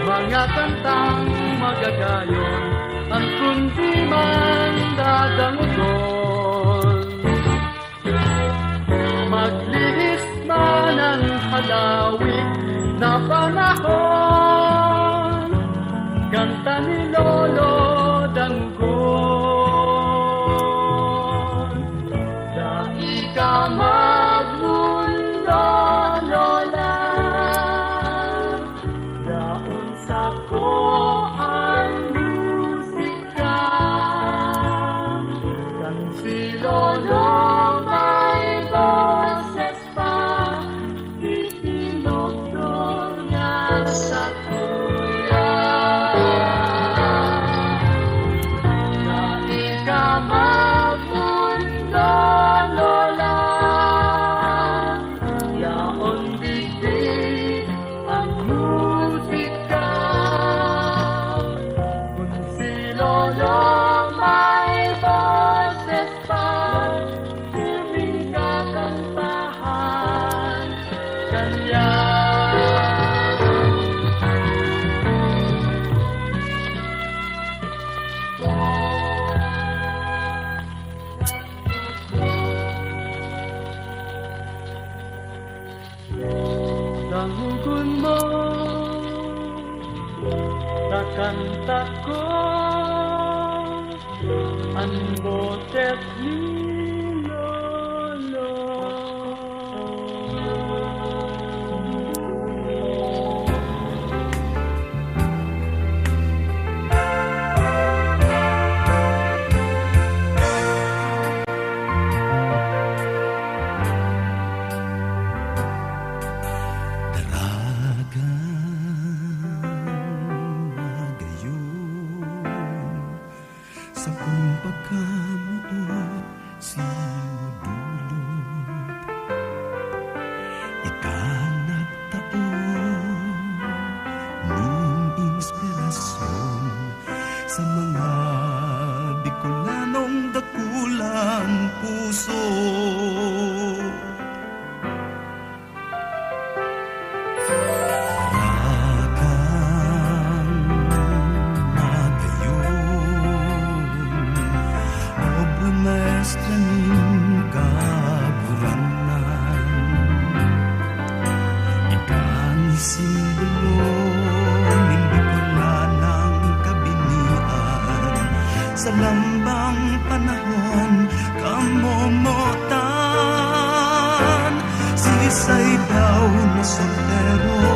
mga kantang magagayon, ang kundi man dadangon. Maglihis man ang halawik na panahon, kanta ni Lolo Danggon. Dahil ka magmundo, Lola, daon sa ko ang musika, kan si Lolo may boses pa, sa kuya na ikamagmundo Lola yaon digdi ang musika kung si Lolo may boses pa hindi kakantahan kanya. Dangugon mo, kakanta ko ang boses ni Lolo. Sa kung pagkamuot si Dulot, ikanagtaon ning inspirasyon sa mga Bicolanong dakulang puso. Maestra ning kaguranan, ikang simbolo ning Bicolanang kabinian. Sa lambang panahon kamomotan, sisay daw na soltero,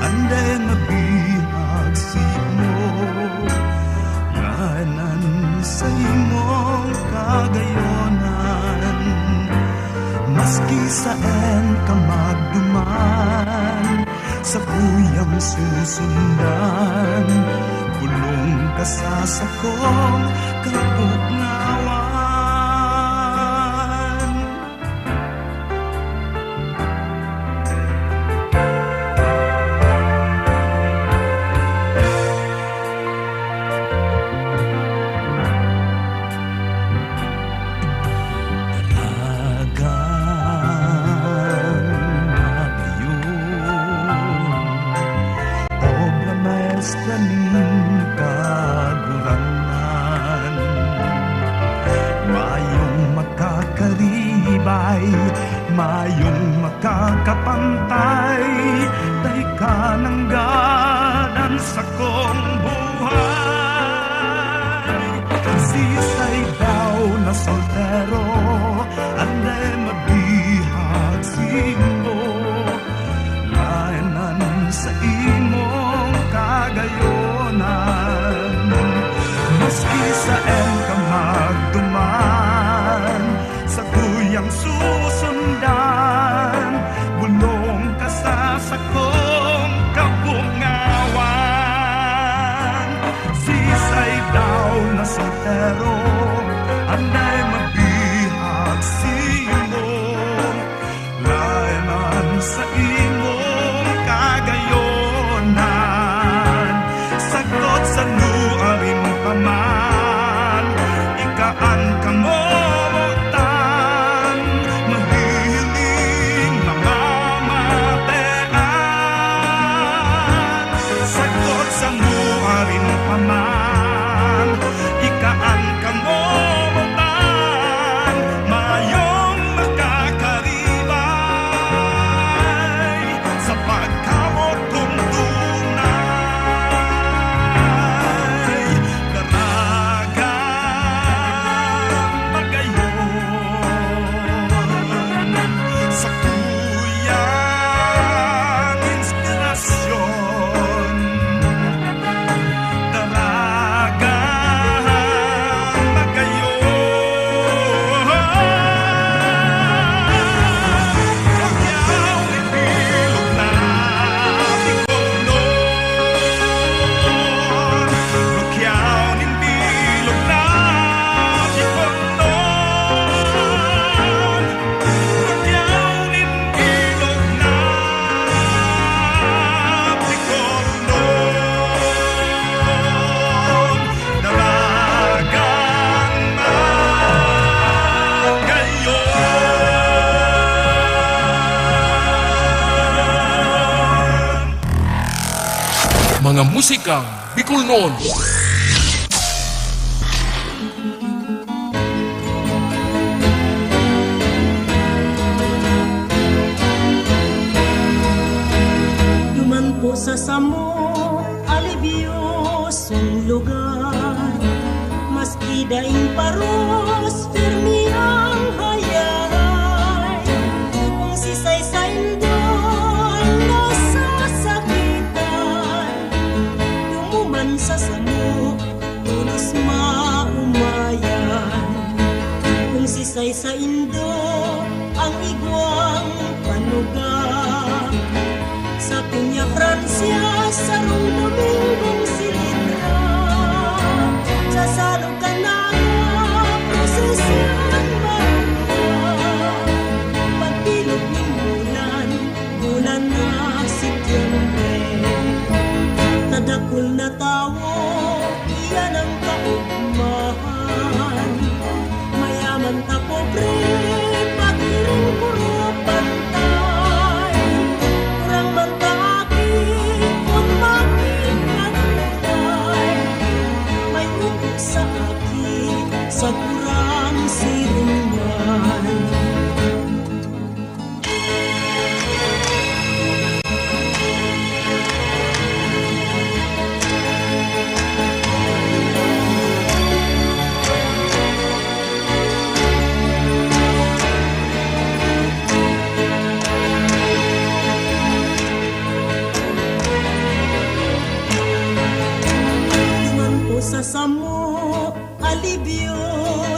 anday mabihag simo. Nganan sa imong kagayonan, maski saan ka magduman, sa kuyang susundan, bulong ka sa sakong kapugnawan. Maestra ning kaguranan, mayong makakaribay, mayong makakapantay, tay ka nang ganan sa kong buhay. Sisay daw na soltero, anday mabihag simo, layanan sa imong kagayonan, maski saan ka magduman, sa kuyang susundan, bulong ka sa sakong kabungawan. Sisay daw na soltero, anday mabihag simo, layanan sa imong kagayonan. Sagot sa nuarin pa man, ikaan ka momotan, mahiling mamamatean. Sagot sa nuarin pa man, ikaan ka momotan, mayong makakaribay, sa pagkamot kong Mga musikang Bicol noon. Duman po sa samo, alibyosong lugar, Maski daing paros, firmi ang hayay. Kung si Saysay doon nasasakitan, dumuman sa samuk, tulos maumayan. Kung si Saysay Indo ang igwang panuga, sa Piña Francia, sa Rong Domingong Silitra, sa salog ka na prosesyan Maria. Pagbilog ng bulan, bulan na Setyembre, tadakul na tawo, iyan ang kaugmahan. Mayaman ta pobre, pagiring puro pantay. Kurang man ta akin, kung makikatay. May ukok sa akin, sa kurang siringan. Sa samo, alibyo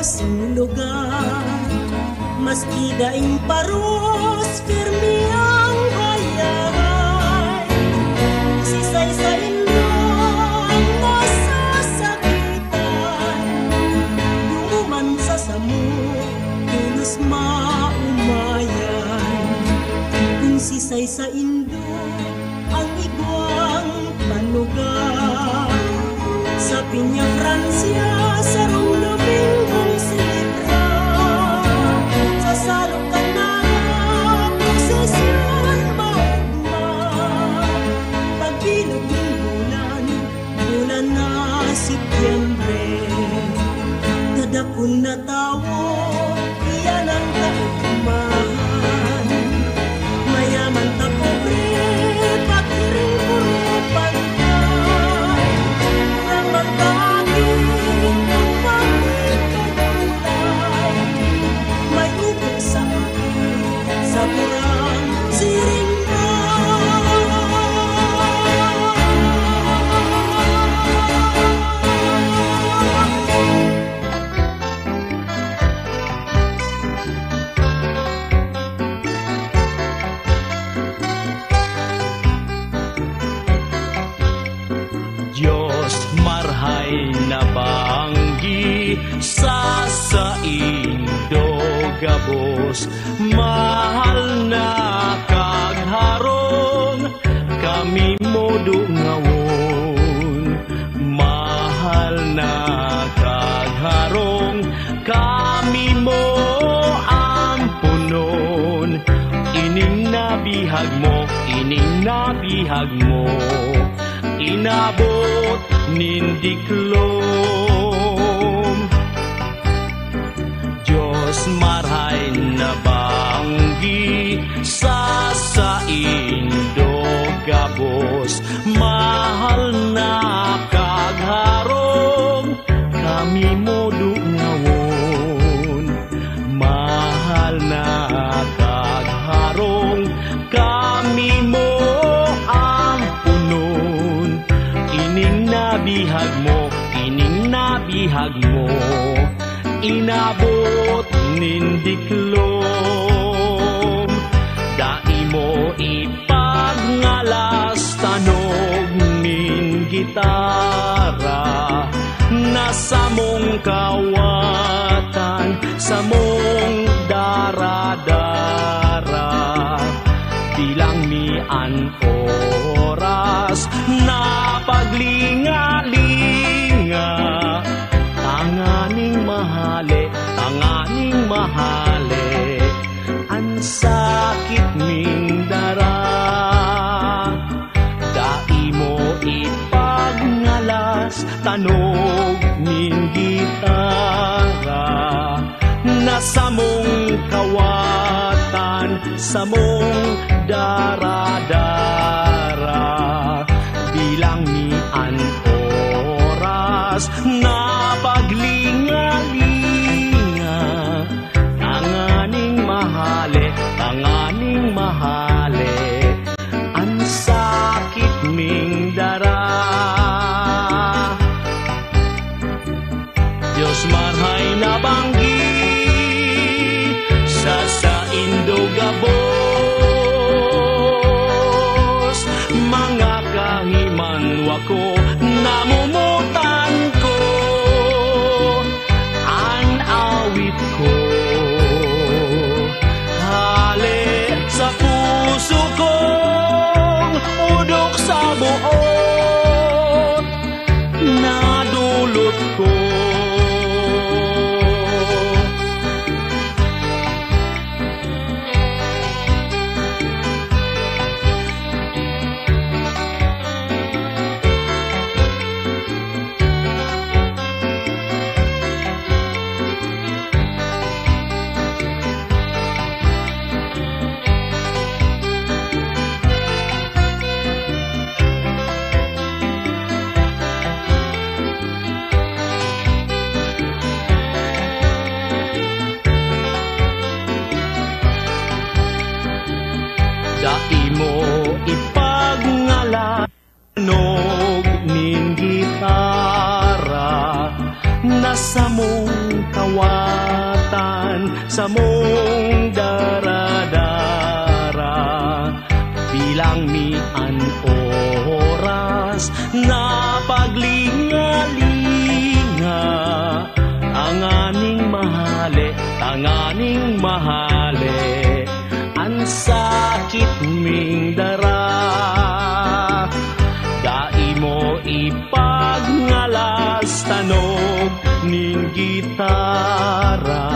sa lugar. Maski daing paros, firmi ang hayay. Si Saysay Indo ang nasasakitan, dumuman sa samo, tulos maumayan. Kung si Saysay Indo ang igwang panugar, sa Piña Francia, sa Rong Domingong Silitra, sa salog ka na prosesyan maugma. Pagbilog ng bulan, bulan na Setyembre, dadakul na tawo, iyan ang kaugmahan. Mayaman ta pobre, pagiring puro pantay. Kurang man ta akin, kung makikatulay. May ukok sa akin, sa kurang Diyos marhay na banggi sa Indo gabos, mahal na kagharong kami modo ngawon. Mahal na kagharong kami mo ampunon. Ining nabihag mo, ining nabihag mo, inabot nindiklom. Diyos marhay na banggi sa Indo gabos, mahal na kagharong kami modo ngawon. Mahal na kagharong kami mo ampunon. Ining nabihag mo, ining nabihag mo, inabot nindiklom. Dai mo ipagngalas tanog ning gitara, nasa mong kawatan, sa mong daradara. Bilang mi an oras na paglinga-linga, tanganing mahali, ang sakit ming dara. Dai mo ipagnalas tanog ning gitara, nasa mong kawatan, sa mong daradara. Bilang ni an oras na paglinga mahali, ang sakit ming dara. Diyos marhay na banggi sa Indogabos, mga kahimanwa ko namumutan ko ang awit ko. Hali sa puso kong udok sa buot, nadulot ko. Dai mo ipagngalanog ning gitara, nasa mong kawatan, sa mong daradara, bilang mian oras na paglingalinga, tanganing mahali, tanganing mahali, ang sakit ming dara. Dai mo ipagngalas tanog ning gitara,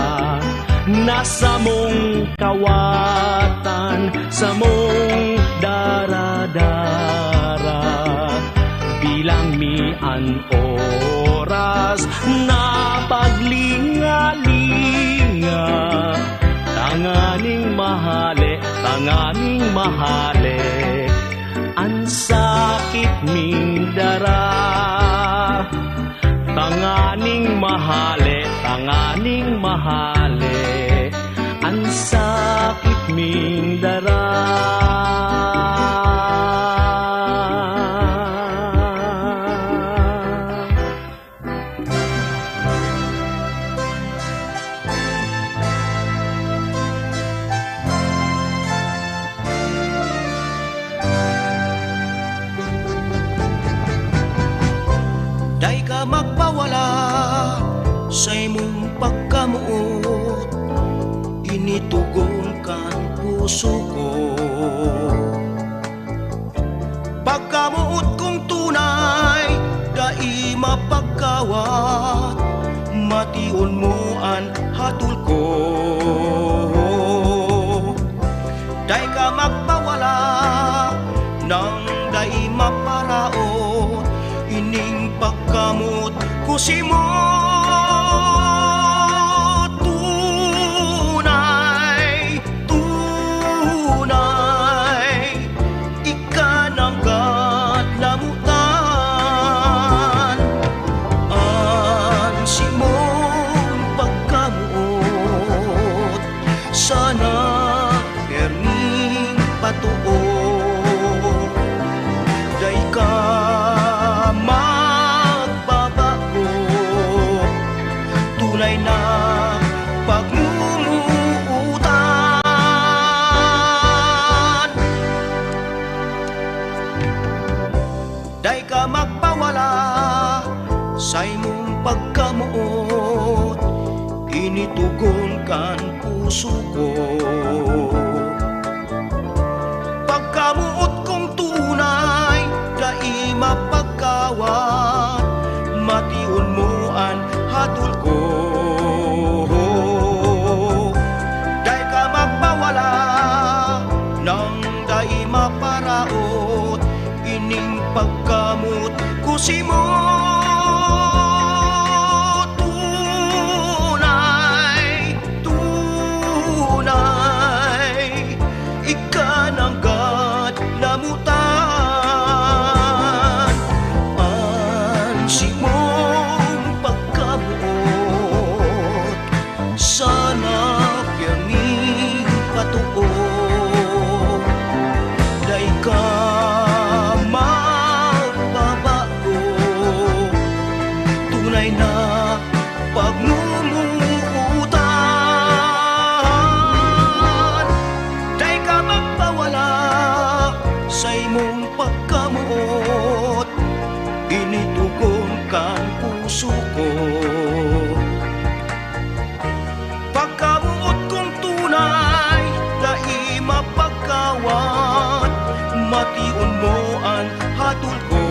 nasa mong kawatan, sa mong daradara, bilang mian oras na paglingalinga, tanganing mahali, tanganing mahali, ang sakit ming dara. Tanganing mahali, tanganing mahali, ang sakit ming dara. Day ka magpawala sa imong pagkamuot, initugon kan puso ko. Pagkamuot kong tunay, dai mapagkawat, mation mo ang hatol ko. Day ka magpawala nang dai maparaot, ining pagkamot ko si mo. Tunay, tunay, ikananggat lamutan, ang si mong pagkamot, sana perning patuo. Day ka magbabago, tunay na pagmumuutan. Day ka magpawala sa imong pagkamuot, initugon kan puso ko. Pagkamuot kong tunay, dai mapagkawat, mation mo ang hatol ko. Day ka magpawala nang dai maparaot, ining pagkamot ko si mo. Tunay, tunay, ikananggat lamutan, ang si mong pagkabuot, sana piyaning patuo. tunay na pagmumuutan. Day ka magpawala sa imong pagkamuot, initugon kang puso ko. Pagkabuot kong tunay, dai mapagkawat, mation mo ang hatol ko.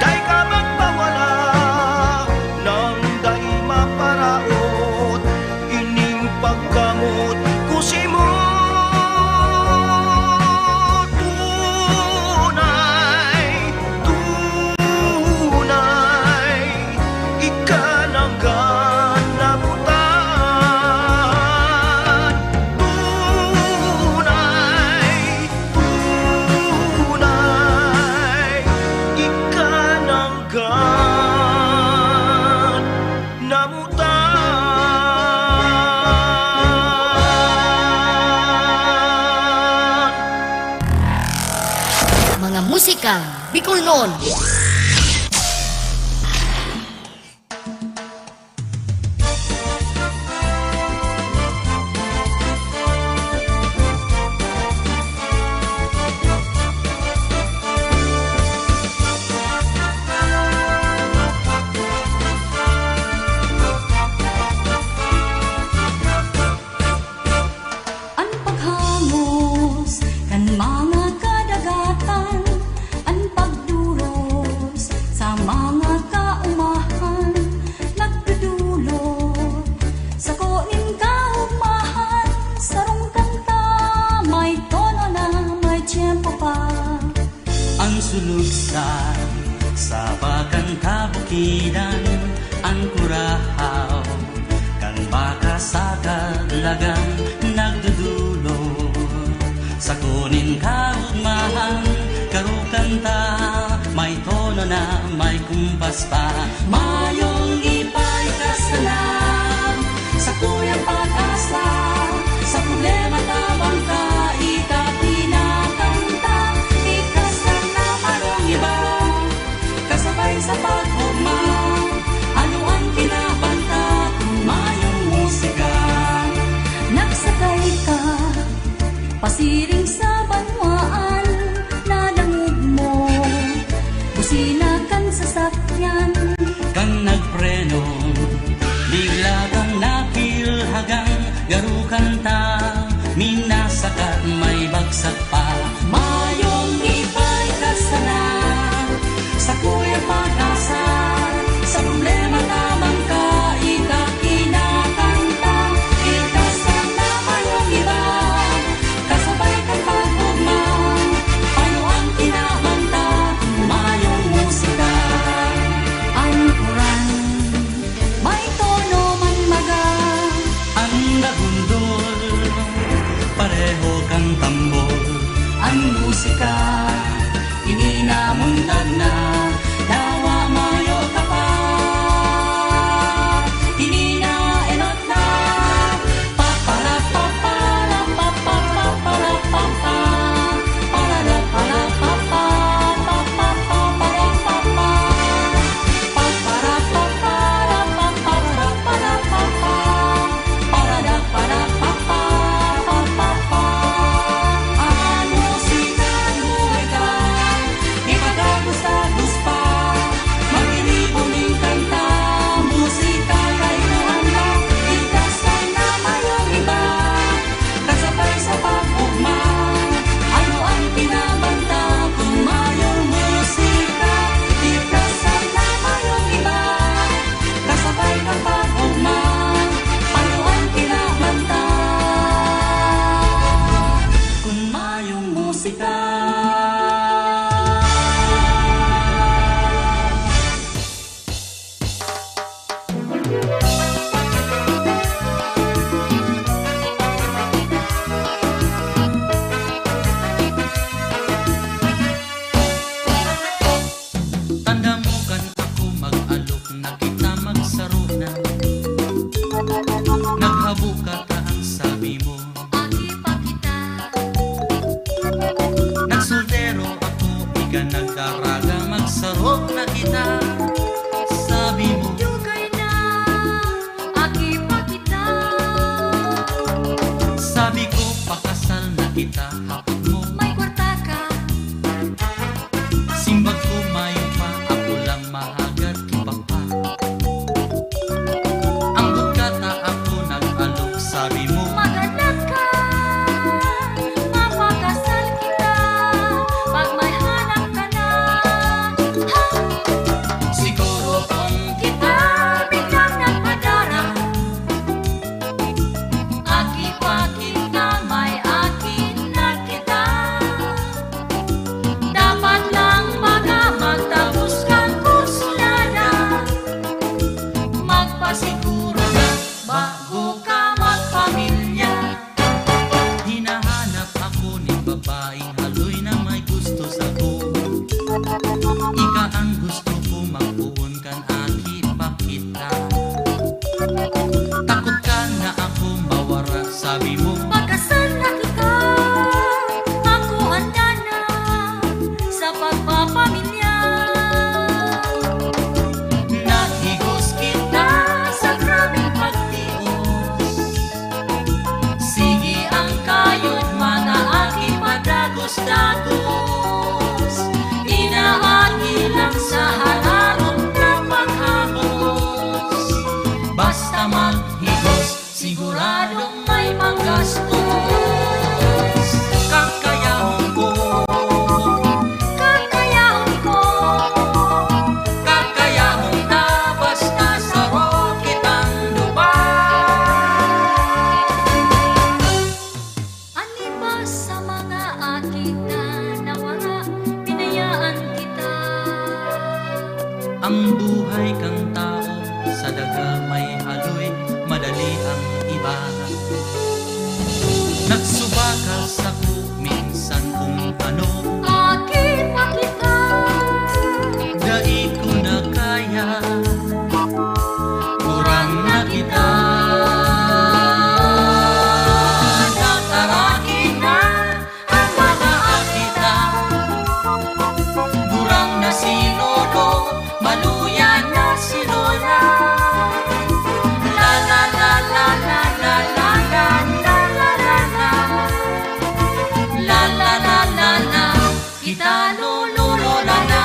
Dai ka magpawala, nang dai maparaot, ining pagkamot kusi mo. Mga musika Bicolnon. Ang paghangos kan mga kadagatan, ang pagduros sa mga kaumahan, nagdudulot sa kunin kaugmahan, sarong kanta may tono na may tiyempo pa. Ang sulugsan sa pagkantabukidan, ang kurahaw kan baka sa kadlagan, nagdudulo sa kunin kaugmahan, karukanta may tono na may kumpas pa. Mayong ipay kasalan sa kuyang pag-asa, sa problema tabang ka ikatinakanta, ikasan na marong iba, kasabay sa pag-ugma. Ano ang kinabanta kung mayong musika? Nagsakay ka, pasiring sa banwaan, nadangog mo, busina kan sasakyan. Kang nagpreno, bigla kang napilhagang, garukan ta, minasakat may bagsak pa. Mayong ipay kasalan sa kuya pag-asa, sa problema tamang ka ikakinakanta, ikasan na mayong iba, kasabay kang pag-ugma. Ano ang kinabanta kung mayong musika? Ang kuran may tono man maga, ang nagundol, pareho kang tambol. ang musika Ininamundag na, dawa mayo ka pa. Ininaenot na, papara papara papara papara papa, para para papa papa papara papa, papara papara papara para papa, para para papa papa papa. Ang musika buhay ka, ipagagusagos pa, maglilibuning kanta, musika kay nuhanda, ikasan na mayong iba, kasabay sa pag-ugma. Ano ang pinabanta kung mayong musika? Ikasan na mayong iba, kasabay ng pag-ugma. Ano ang pinabanta kung mayong musika? Tanda mo kan ako mag-alok na kita magsaruna, naghabuka ka ang sabi mo, Agi pa kita. nagsultero ako, ika nagkaraga magsarok na kita. Sabi mo Dugay na, aki pa kita. sabi ko pakasal na kita. Hapag mo May kwarta ka, simbag ko mayo pa. Ako lang mahagat kibang pa. Ang bugkata ako nag-alok. Sabi mo maganak ka. Mapakasal kita, pag may hanap ka na. Ha! siguro Kung kita biglang nagpadara, aki pa kita, may akin na kita. Dapat lang baka magtapos kang kursulada, magpasiguro na bago ka magpamilya. hinahanap ako ni babaeng haloy na may gusto sa ko. Ika ang gusto ko magpuon kan aki pa kita. Takot ka na ako mawara. Sabi mo Pagkasal na kita, ako handa na sa pagpapamilya. nahigos kita Sa grabing pagtios, sige ang kayod mga aki padagos-dagos, inaagi lang sa halaron ng paghamos. basta maghigos Siguradong may manggastos. kakayahon ko. Kakayahon ko, Kakayahon na basta sarok kitang ani ba sa mga akit na nawala, pinayaan kita. ang buhay kang tao sa daga may haloy, madali ang iba. Nagsubakas ako minsan kung ano, Akit pa kita, dai ko na kaya, kurang na kita. Natarakin na ang mga akita, durang na si Lolo, maluyan na si Lola. La la la la la la la la la la la la. La la la la la, kita lolo lola na.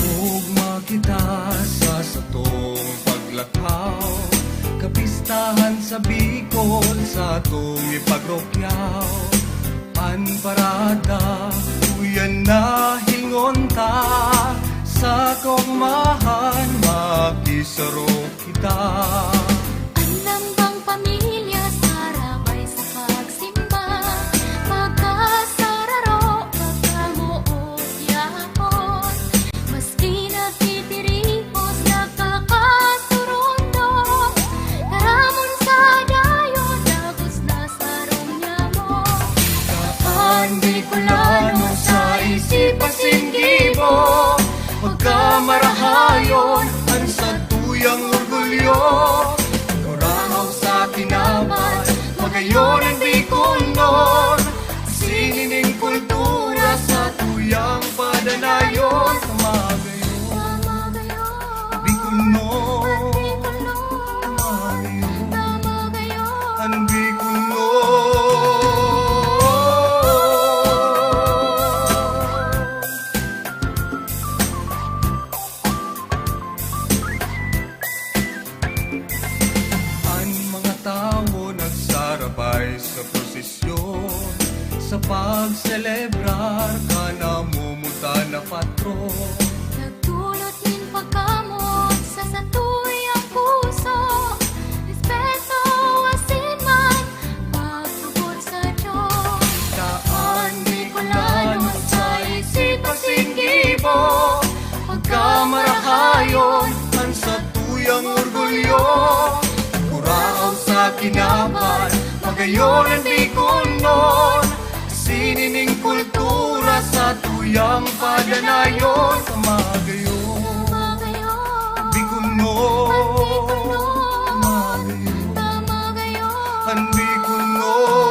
Ugma kita sa satong paglakaw, kapistahan sa Bicol sa atong ipagrokyaw. Panparada, uyan na hingon ta, sa kogmahan makisaro kita. alam bang pamilya sarabay sa pagsimba, pagkasararo pagkamuot yapon, maski nagtitirihos nagkakasurundo, karamon sa dayon dagos na sarong niya mo. Kaan Bicolano sa isip pasinggibo, pagkamarahayon ang sa tuyang orgulyo. Nurahaw sa kinaban, magayon ang Bicolnon, sinining kultura sa tuyang padanayon. Tamagayon, Bicolnon, tamagayon, ang Bicolnon. Ang mga tao nagsarabay sa prosesyon, sa pagselebrar ka namumuta na patron. Nagdulot min pagkamot sa satuyang puso, respeto asin man, pagtubod sa Diyos. Kaan Bicolano sa isip pasinggibo, pagkamarahayon kinaban Magayon ang Bicol noon Sinining kultura sa tuyang padanayon Kamagayon Bicol noon Ang Bicol noon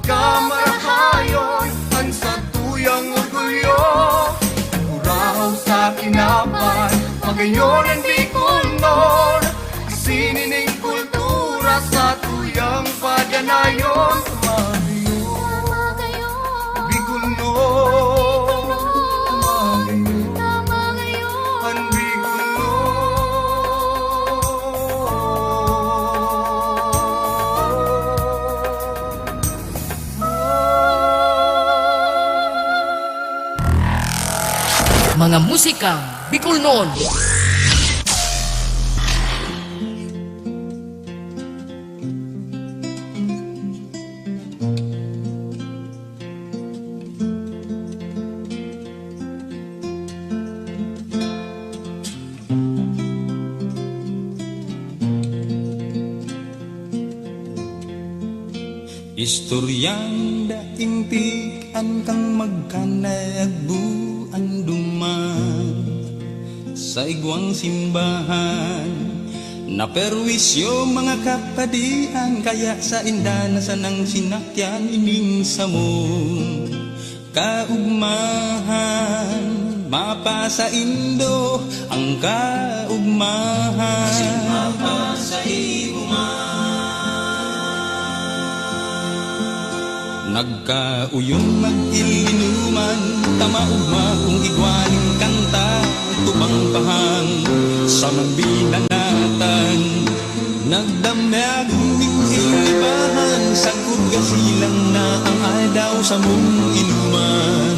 Pagkamarahayon, ang sa tuyang orgulyo Uraw sa kinaban, magayon ang Bicol noon Sinining kultura sa tuyang padanayon Bicol noon ang Bicol Mga musikang Bicol noon. Istoryang daimpikan kang magkanayagbuan duman sa igwang simbahan na perwisyo mga kapadian kaya sa indana sa nang sinakyan ining samong kaugmahan mapasa indo ang kaugmahan mapasa nagkauyong mag-ilinuman tamaugma kung igwaning kanta tubang pahang sa mambinanatan nagdamyag ng ilibahan sagud gasilang na ang aldaw sa mong inuman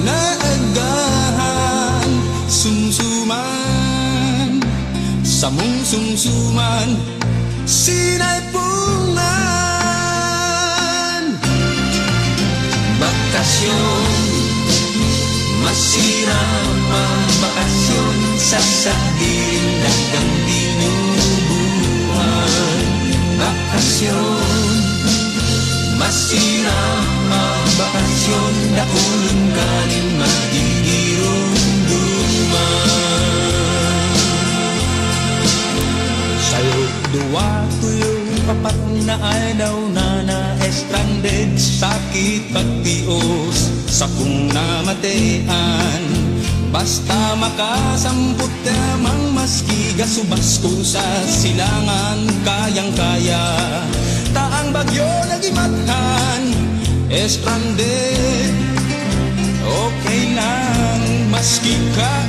naagahan sumsuman sa mong sumsuman sinay pungan bakasyon masirama bakasyon sa sabihin dagang dinubuhan bakasyon masirama bakasyon daulun kanin magigirunduman sayo dua tuyong papat na daw na stranded sakit pagtios sa kung namatean basta makasamput tamang maski gasubas ko sa silangan kayang-kaya taang bagyo nagimathan stranded okay lang maski kauuyan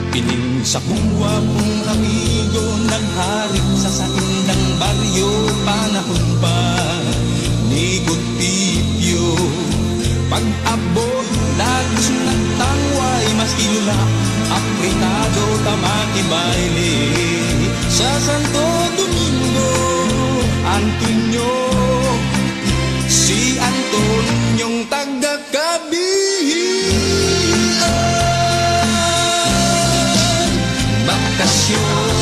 pining sa buwa mong amigo nagharik sa saindang baryo panahon pa ni Gutipyo pag-abot lagos nagtangway mas kilula apritado tamaki baile sa Santo Domingo Antonio si Antonyong taga-Kabihian bakasyon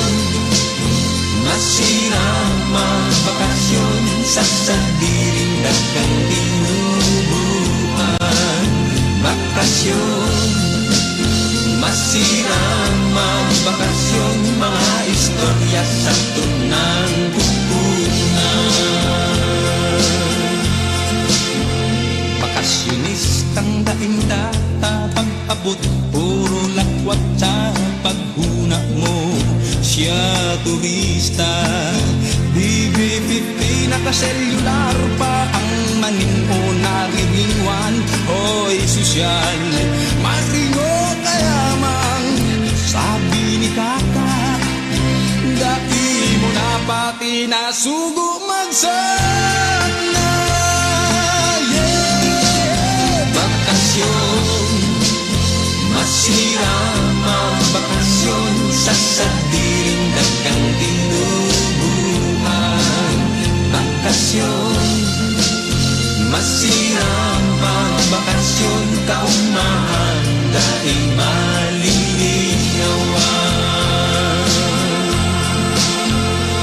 masirama bakasyon sa sabihin dagang dinubuhan bakasyon masirama bakasyon mga istorya sa tunang bukunan bakasyonistang daing-data pag-abot puro lakwat sa paghuna mo siya turista DB50 nakaselular pa ang maninuna nariringwan, hoy sosyal. Maringo kayamang sabi ni Kaka, dati mo na pati nasugo magsana. Yeah! Bakasyon, masiramang bakasyon sa sadiring dagang tinubuhan. Bakasyon, masiramang bakasyon, kaumahan dahil malilinawan.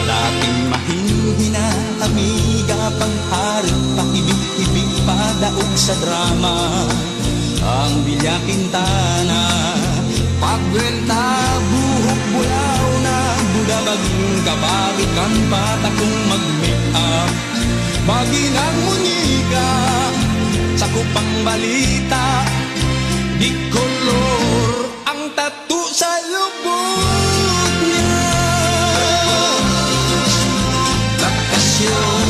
Dating mahihina, amiga, pangharap, pahibig-hibig, padaog sa drama, ang Villa Quintana. Pagwenta, buhok bulaw na, budabaging kabalikan, patakong mag-make up, baginang munika, sakupang balita, di kolor ang tattoo sa lubot niya. Bakasyon,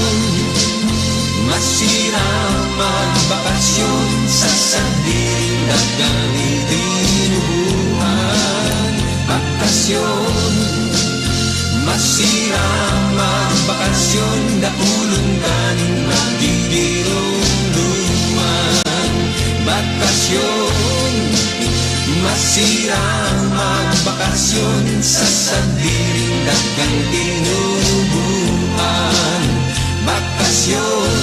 masiraman, bakasyon sa sanding dagang tinubuhan. Bakasyon, masiraman, bakasyon, daulong kaning magdidirong-duman. Bakasyon, masiraman, bakasyon sa sandiring dagang tinubuhan. Bakasyon,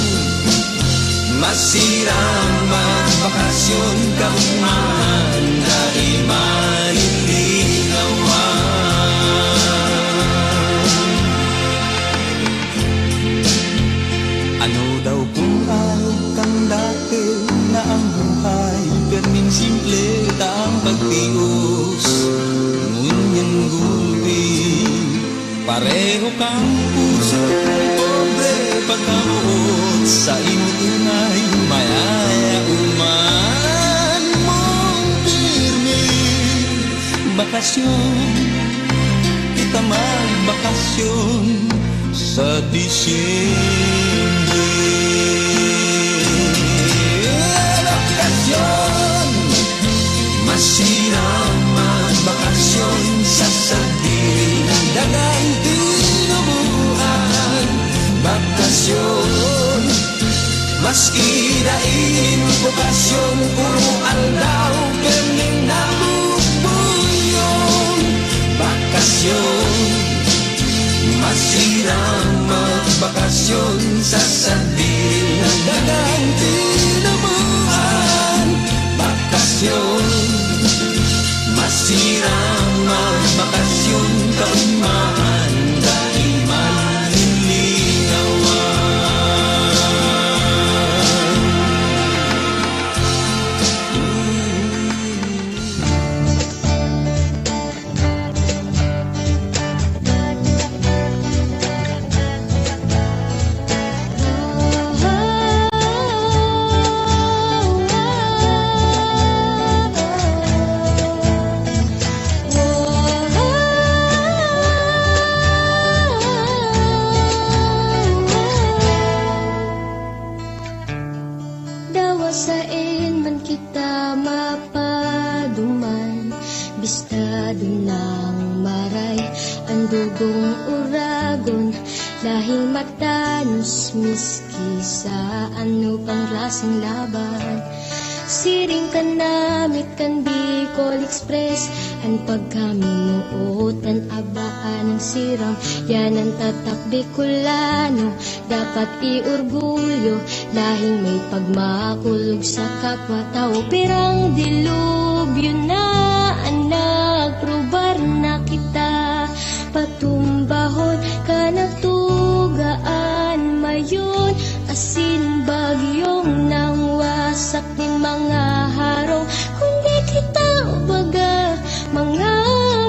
masiraman, bakasyon, kaumahan dahil malilinawan. Ano daw kung alog kang dati na ang buhay, perming simple ang pagtios, ngunyan gulpi, pareho kang puso, pobre pagkabuot, sa inutunay mayaya uman mong pirmi. Bakasyon, kita magbakasyon sa Disyembre. Bakasyon, masiraman, bakasyon sa sardin ng dagang tinubuhan. Bakasyon, maski daing bukasyon, puro aldaw, perning nabubuyon. Bakasyon, masiraman, bakasyon sa sardin ng dagang tinubuhan. Bakasyon, masiraman, bakasyon, kaumahan dahil malilinawan. Dawasain man kita mapaduman, bistado ng maray ang dugong uragon, lahing matanos miski sa ano pang klaseng laban. Siring ka namit kan Bicol Express, ang pagkaminuot ang abaan ng siram, yan ang tatak Bicolano, dapat iorgulyo, lahing may pagmakulog sa kapwa-tao. Pirang dilubyo na anak, probar na kita, patumbahon ka nagtugaan mayon, asin bagyong nang wasak ni mga harong, kundi kita baga mga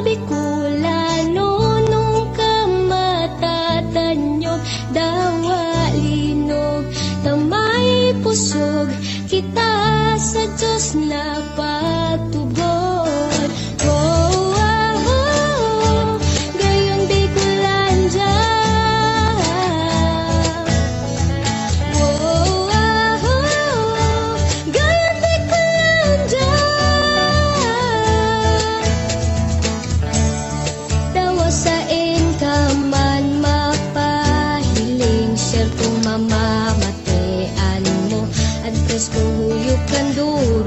Bicolano, nung kamatatanyo dawa linog, tamay pusog kita sa Diyos na patubod. Oh, ah, oh, gayon Bicolanja. Oh, ah, oh,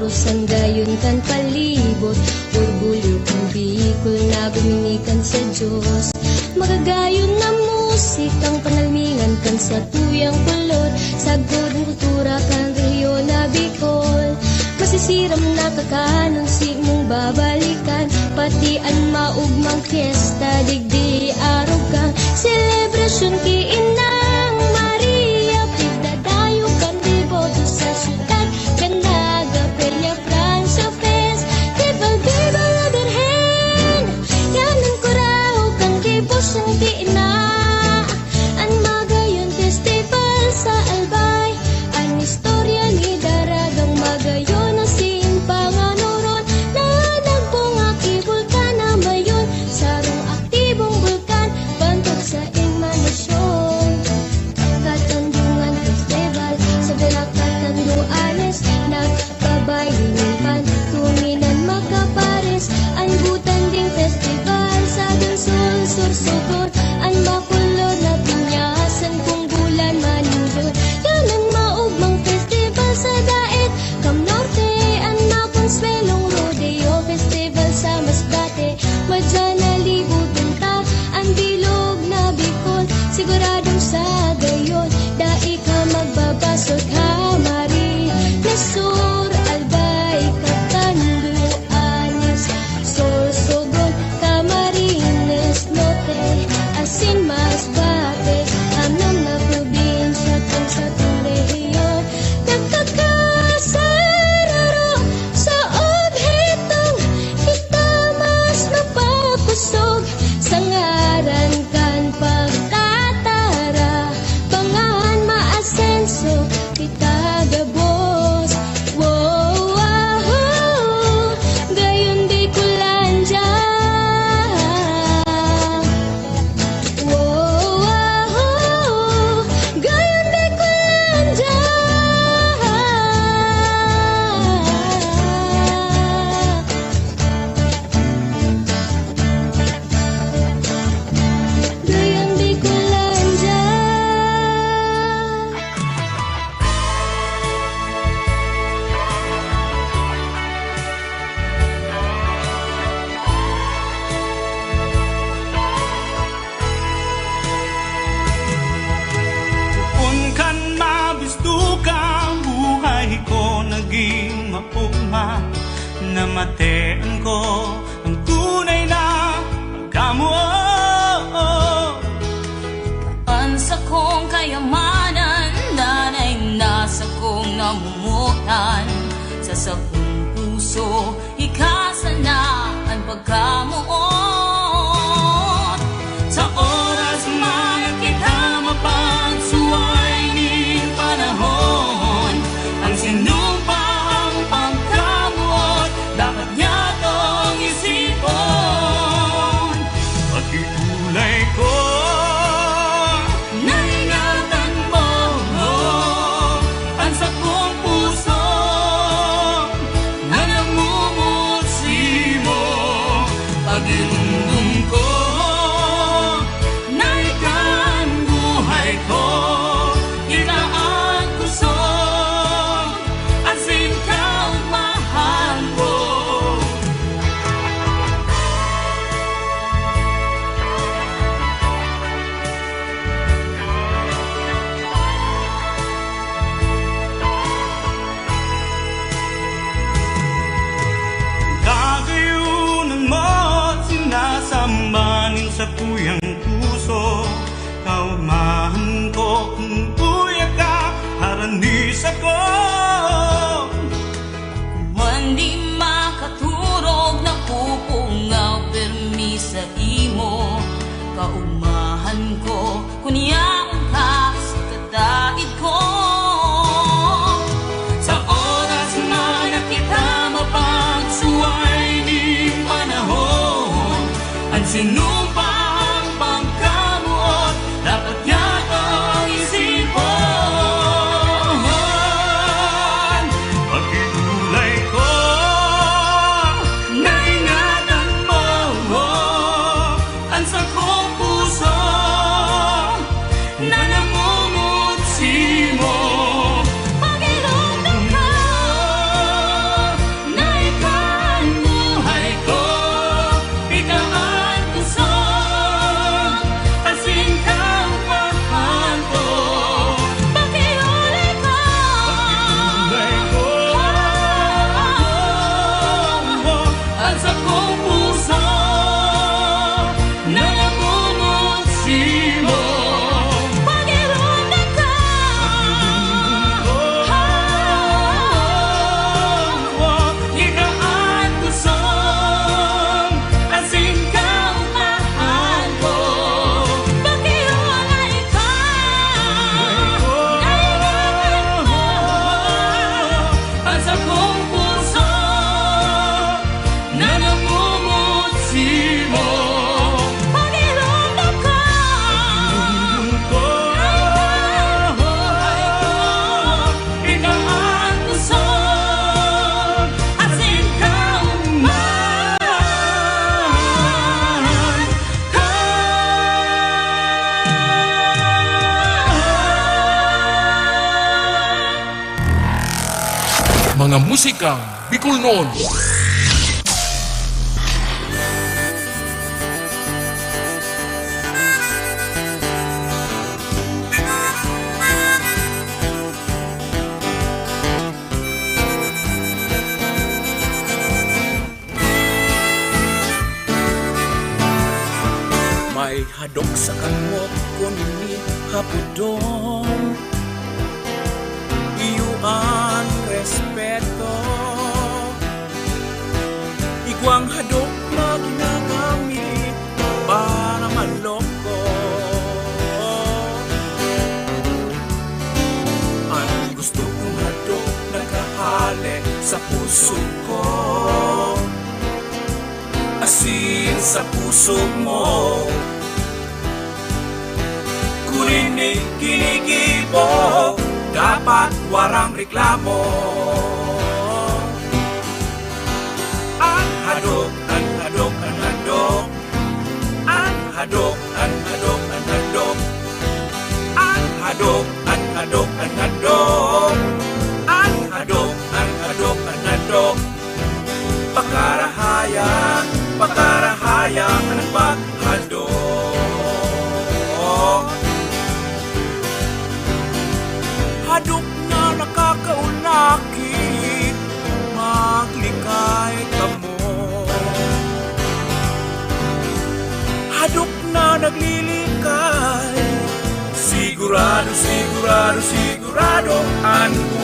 orosan gayon kan palibot. Orgulyo kang Bicol na guminikan sa Diyos. Magagayon na musikang panalmingan kan sa tuyang kulot. Sagod ng kultura kan Rio na Bicol. Masisiram na kakanon si mong babalikan. Patian maugmang fiesta digdi araw kang selebrasyon ki Inang Maria. Pigdadayo kan deboto sa syudad Canaga Peña Francia Festival Viva la Virgen. Yanan ko raw kang devotion ki Ina. An Magayon Festival sa Albay. An istorya ni Daragang Magayon na simpanganuron na nagbungaki bulkan na mayon. Sarong aktibong bulkan bantog sa emanasyon. Katanduan Festival sa Belakatanduanes. Nagbabaylipan tuminan makapares. Ang Butanding Festival sa Dunsol Sursugon. Ang makulod na pinyasan kung bulan manindol. Yan ang maugmang festival sa Daet Cam Norte. Ang makonsuelong rodeo festival sa Masbate. Madyan na libutin ta ang bilog na Bicol. Siguradong sa gayon dai ka magbabasot ha Mari Nasur Albay Katanduanes Sorsogon Camarines Norte Asin Masbate Amnam na probinsya kung sa rehiyon. Nagkakasararo sa obhetong kita mas mapakusog sa ngaran kan pagtatara. Pangan maasenso kita gabos. Wow, wow, gayon di Kulandya. Wow, wow, gayon di Kulandya. Gayon di Kulandya. Kung kan mabistukan buhay ko naging maugma. Namatean ko ang tunay na pagkamuot. Ansa kong kayamanan, nanay nasa kong namumutan. Sa sakong puso, ikasa na ang pagkamuot. Sa oras man kita mapagsuway ni panahon. Ang sinumpang pagkamuot, dapat niya tong isipon. Pag-iulay ko naingatan mo ang sakong puso na namumutsi mo. Pag-iulay Mga musikang Bicol noon. May hadok sa kamot ko ni hapudon, iyuan respeto, igwang hadok na ginagamit para manloko. Ang gusto kong hadok nakahali sa puso ko, asin sa puso mo. Kurinig kinikibo, dapat warang reklamo. Ang hadok, ang hadok, ang hadok. Ang hadok, ang hadok, ang hadok. Ang hadok, ang hadok, ang hadok. Ang hadok, ang hadok, ang hadok. Pakarahaya, pakarahaya ang paghadok. Hadok na nakakaulakit, maglikay ka mo. Hadok na naglilikay, sigurado, sigurado, sigurado ang buhay.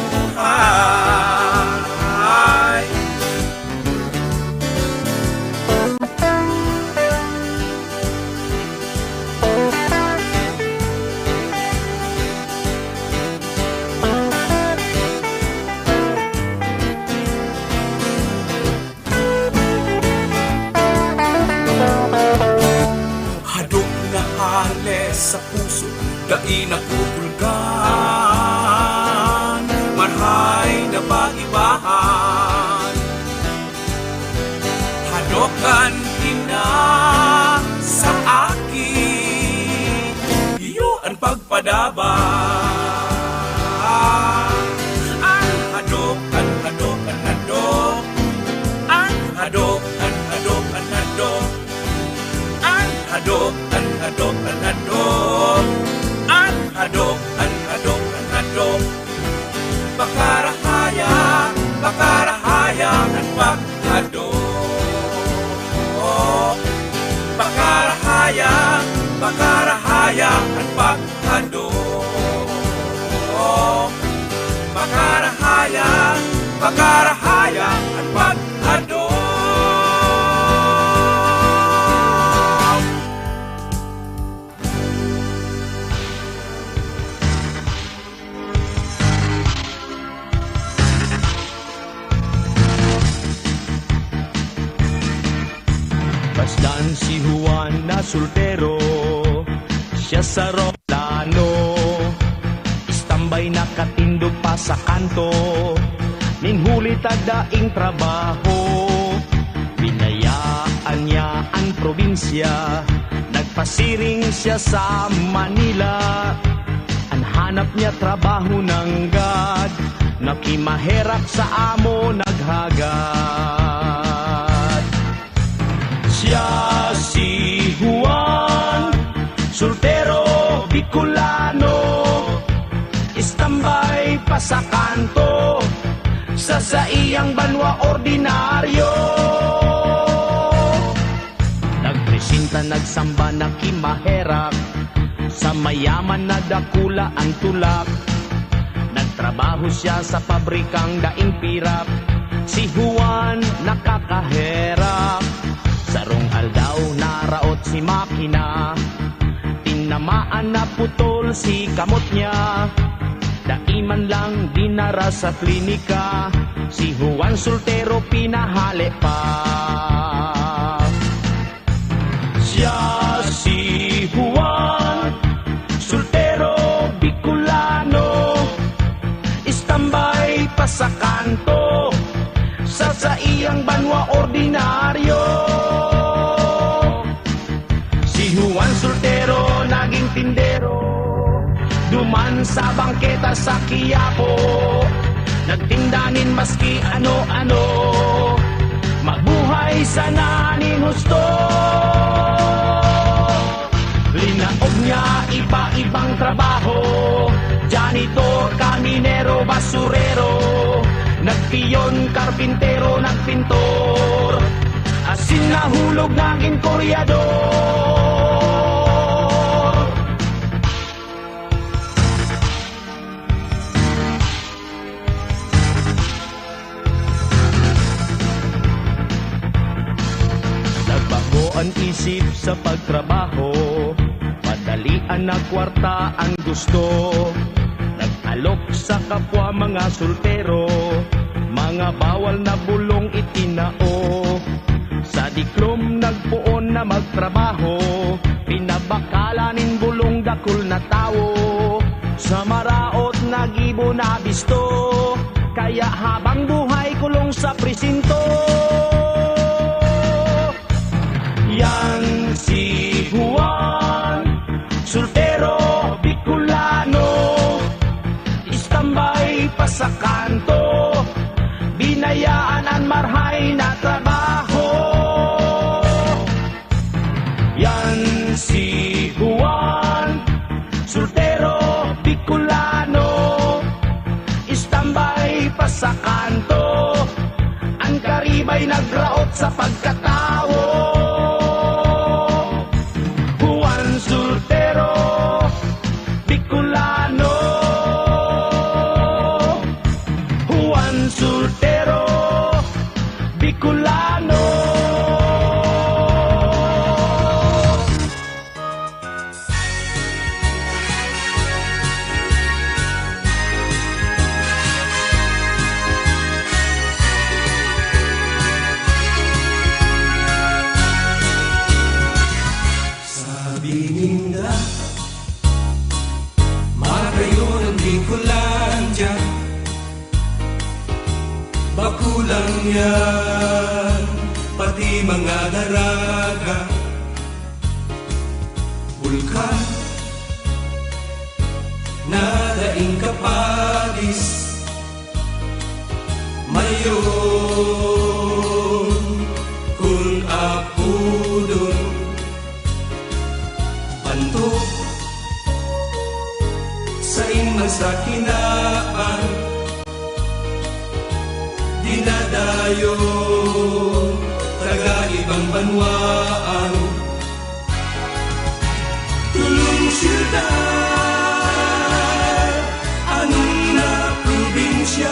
Sa puso, dai nakupulgan, marhay na pag-ibahan. Hadokan ina sa akin, iyo ang pagpadaban. Ang hadok, ang hadok, ang hadok. Ang hadok, ang hadok, ang hadok. Ang hadok, ang hadok, ang hadok. Ang hadok, ang hadok, ang hadok. Pakarahaya, pakarahaya ang paghadok. Pakarahaya, pakarahaya ang paghadok. Pakarahaya, pakarahaya ang paghadok. Basdan si Juan na soltero, siya sa roplano, istambay nakatindog pa sa kanto, minhuli tagdaing trabaho. Binayaan niya ang probinsya, nagpasiring siya sa Manila. Ang hanap niya trabaho ng God, nakimaherap sa amo naghagad. Siya si Juan, soltero Bicolano, istambay pa sa kanto, sa iyang banwa ordinaryo. Nagpresinta, nagsamba, nakimaherap, sa mayaman na dakula ang tulak. Nagtrabaho siya sa pabrikang daing pirap, si Juan nakakaherap. Sarong aldaw naraot si makina, tinamaan na putol si kamot niya. Daiman lang dinara sa klinika, si Juan soltero pinahali pa. Siya si Juan, soltero Bicolano, istambay pa sa kanto, sa iyang banwa ordinaryo. Juan soltero, naging tindero, duman sa bangketa sa Quiapo. nagtindanin maski ano-ano, mabuhay sana nin husto. Linaog niya iba-ibang trabaho, janitor, kaminero, basurero, nagpiyon, karpintero, nagpintor, asin nahulog naging koryador. Nagbago ang isip sa pagtrabaho, madalian na kwarta ang gusto, nag-alok sa kapwa mga sultero, mga bawal na bulong itinao. Sa diklom nagpuon na magtrabaho, pinabakalanin bulong dakul na tao. Sa maraot nagibo na bisto, kaya habang buhay kulong sa presinto. Yan si Juan, sultero, Bicolano, istambay pa sa kanto, binayaan ang marhay na trabaho. Yan si Juan, sultero, Bicolano, istambay pa sa kanto, ang karibay nagraot sa pagkatao. Juan sultero, Bicolano, Juan sultero, Bicolano. Sabi ninda, makayo ng Bicolandia, bakulang yan, pati mga daraga, bulkan, nadaing kapadis, mayon, kun apudon, panto, sa imang sa kinaan, dinadayo, taga-ibang banwaan, tulong siyudad, anong na probinsya,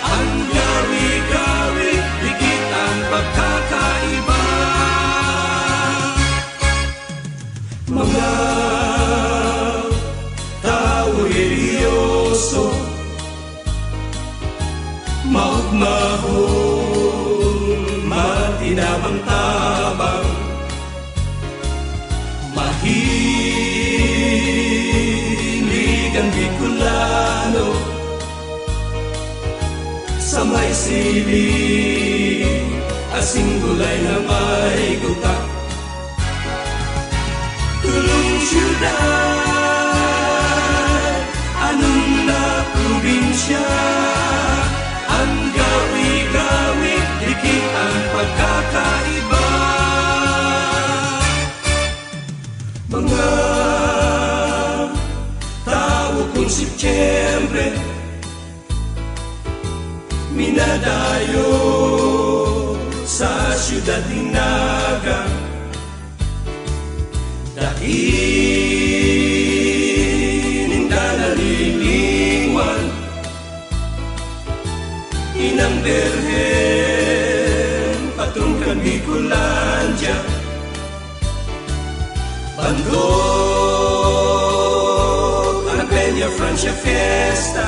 ang gawi-gawi, higit ang pagkakaiba. Mga tao religyoso, maugmahon, matinabang-tabang, mahilig ang Bicolano, sa may sili, asing gulay na may gutak. Tulong siyudad, anong na probinsya, ang gawi-gawi, higit ang pagkakaiba. Mga tao kung Setyembre, minadayo sa siyudad ng Naga, daing naliliwan, inang Berhen, patungkan Bicolandia, bandog ang Peña Francia Fiesta,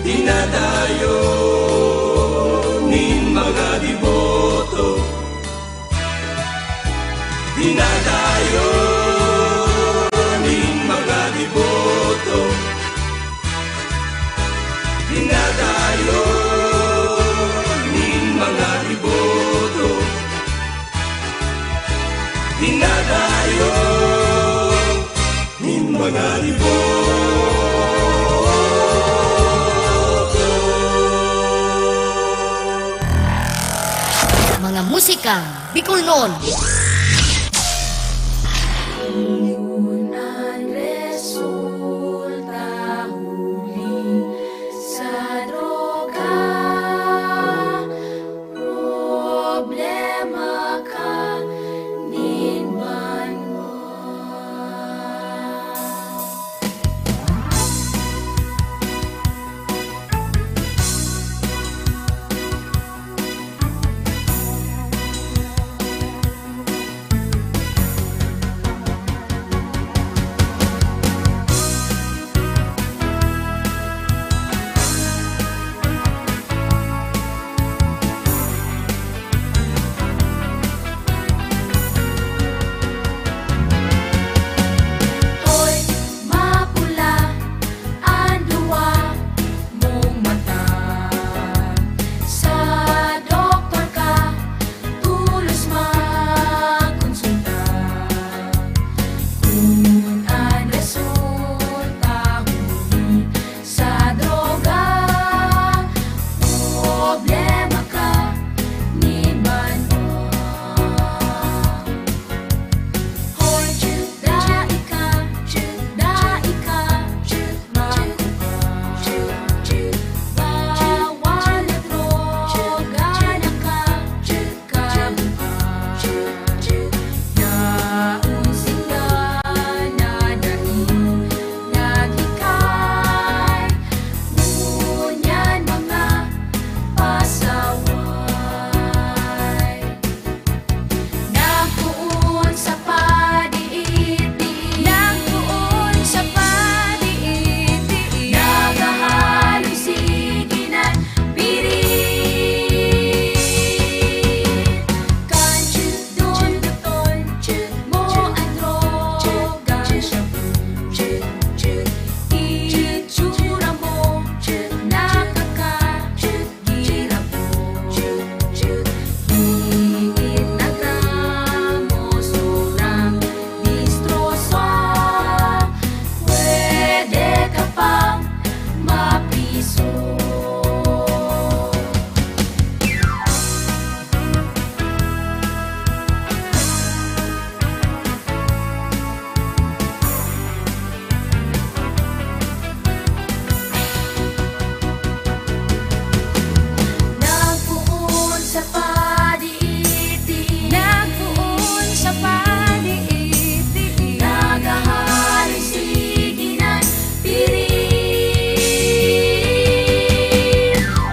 dinadayo nin mga diboto, dinadayo nin mga diboto, dinadayo nin mga diboto, dinadayo nin mga diboto. mga musikang Bicolnon. Resulta huli sa droga, problema ka ninman mo. Hoy, mapula ang duwa mong mata. Sa doktor ka tulos magkonsulta. Kung ang resulta huli sa droga, problema ka ninman mo. Hoy, dai ka, bawal na droga na ka, nausig ka na dahil naghikay, ngunyan mga pasaway. Nagtuon sa padiit-diit, nagahaloy siginan pirit. Kanchut-don, mo ang droga, itsura mo nakakagirap mo. Iitaka mo sobrang distroso, pwede ka pang mapiso. Nagpuon sa padiit-diit, nagahaloy siginan pirit.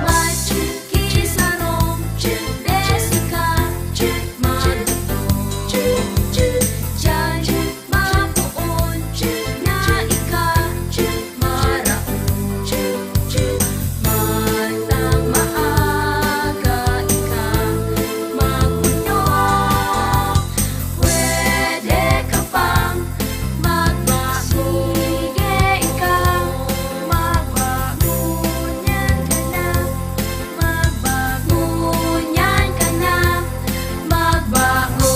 Machukisarong, desika, magdutong, dyan mapuon na ika maraon. Mantang maaga ika magpuno, pwede ka pang magbago. Sige ikaw, magbagunyan ka na, magbagunyan ka na, magbago.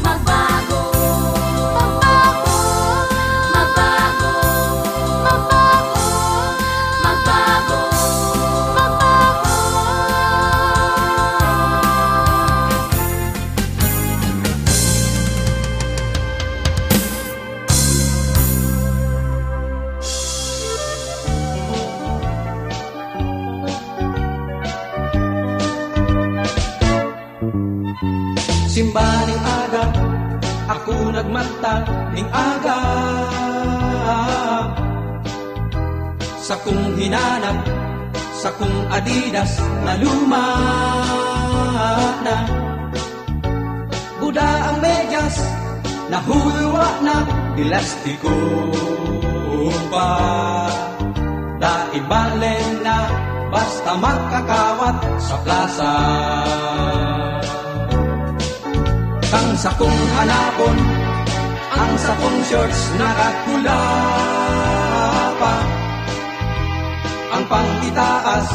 Magbago, magbago, magbago, Simbaning aga, ako nagmata ning aga. Sa kong hinanap, sa kong Adidas na luma na. Buda ang medyas, nahulwa na, elastiko pa. Daibalen na, basta makakawat sa plaza. Kang sakong hanapon, ang sakong shorts nakakula pa. Ang pangitaas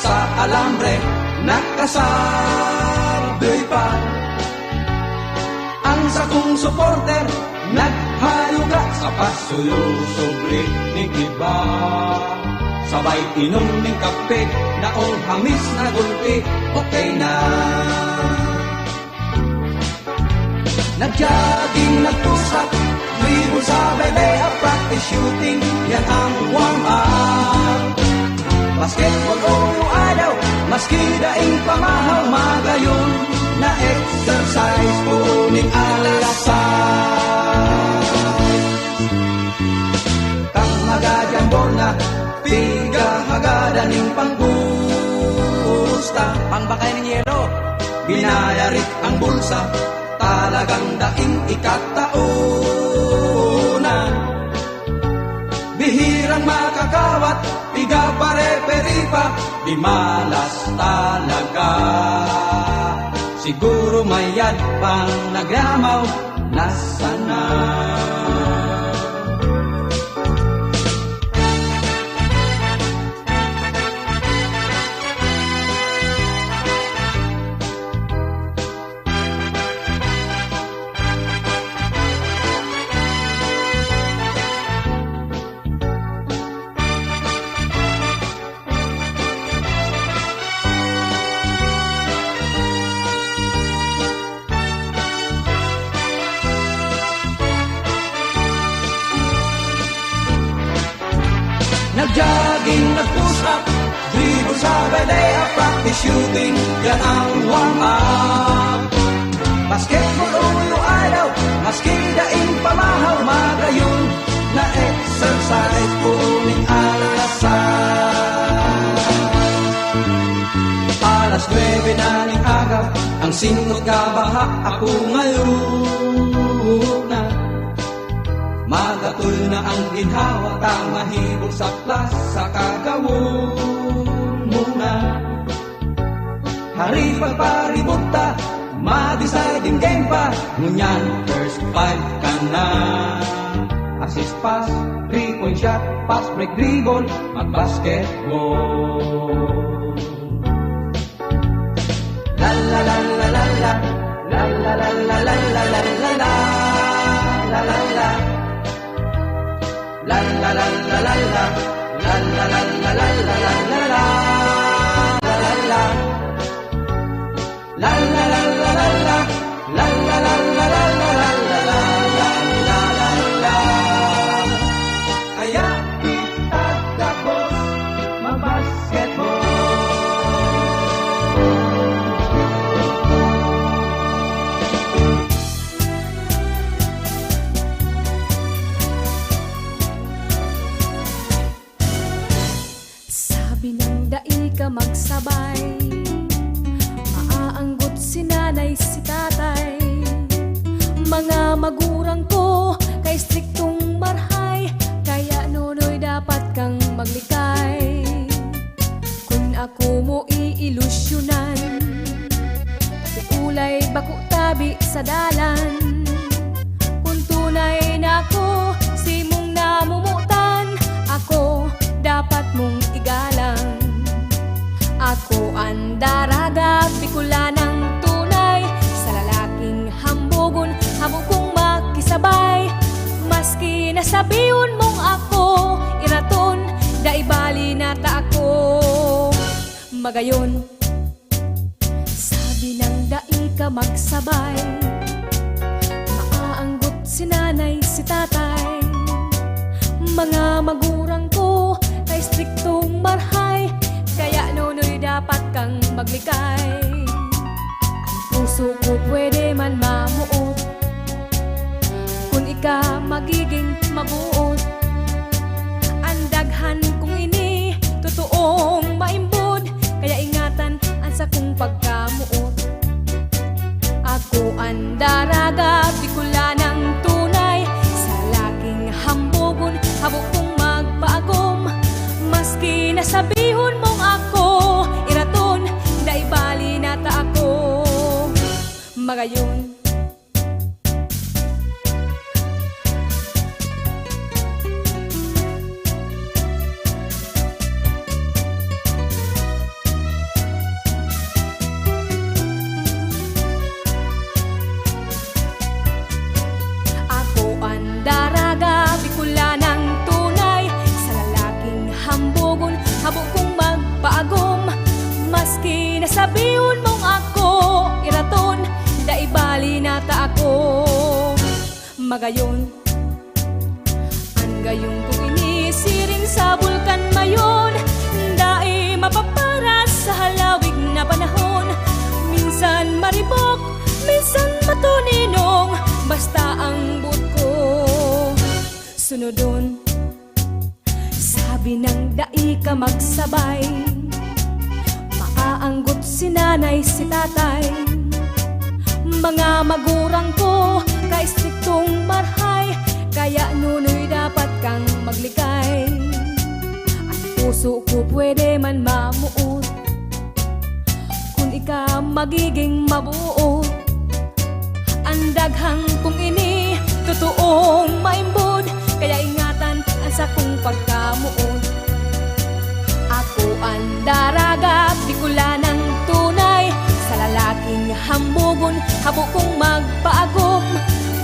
sa alambre nakasabay pa. Ang sakong supporter naghaluga sa pasuyo sobre ni iba. sabay inom ng kape, daong hamis na gulpi, okay na. Nag-jogging, nagtusap, dribble sa bebe, practice shooting, yan ang warm-up. Basketball o araw, maski daing pamahaw, magayon na exercise, puning alasay. Kang magajambol na, piga hagadaning panggusta, pangbakay ng yelo, binayarit ang bulsa, talagang daing ikatauna. Bihirang makakawat, piga pare-peri pa, di malas talaga. Siguro may yad pang nagramaw, nasana. Nag-jogging, nag-push up, dribble sa belea, practice shooting, yan ang warm-up. Basketball o araw, maski daing pamahaw, magayon na exercise, puning alasay. Alas 9 na ning agaw, ang singot ka baha, ako ngayon na. Magatul na ang ginhawa, tang mahibog sa plaza, kagawon muna. Hari pagparibota, ma-deciding game pa, ngunyan first five ka na. Assist pass, 3-point shot, pass break dribble, mag-basketball. La la la la la la, la la la la la la la la la, la la la. La la la la la la, la la la la la la la la la, la la la. La la la la la la, la la la la la la la la la la. Kaya kita tapos mag-basketball. Ka magsabay, maaanggot si nanay, si tatay, mga magurang ko kay striktong marhay, kaya nunoy dapat kang maglikay. Kung ako mo iilusyonan, ulay bako tabi sa dalan, kung tunay na ako si mong namumutan, ako dapat mong igalang. Ako ang daraga, pikula ng tunay, sa lalaking hambugon, habog kong makisabay. Maski nasabihon mong ako, iraton, daibali na ta ako. Magayon, sabi ng dai ka magsabay, maaanggot si nanay, si tatay, mga magurang ko kay striktong marhay, kaya nunoy dapat kang maglikay. Ang puso ko pwede man mamuot, kung ika magiging mabuot. Ang daghan kong ini, totoong maimbod, kaya ingatan ang sakong pagkamuot. Ako ang daraga, pikula ng tunay, sa laking hambugon, habog kong magpaagom. Maski nasabihon mong ako, iraton, daibali na ta ako. Magayon, daraga, pikula ng tunay, sa lalaking hambugon, Magayon, ang gayong kung inisiring sa bulkan mayon, dai mapaparas sa halawig na panahon. Minsan maribok, minsan matuninong, basta ang buot ko sunodon. Sabi ng dai ka magsabay, maaanggot si nanay si tatay. Mga magurang ko kaistriktong marhay, kaya nunoy dapat kang maglikay. Ang puso ko pwede man mamuot kung ika magiging mabuo. Ang daghang kung ini totoong maimbod, kaya ingatan ang sakong pagkamuot. Ako ang daraga, Bicolanang tunay, sa lalaking hambugon, habo kong magpaagom.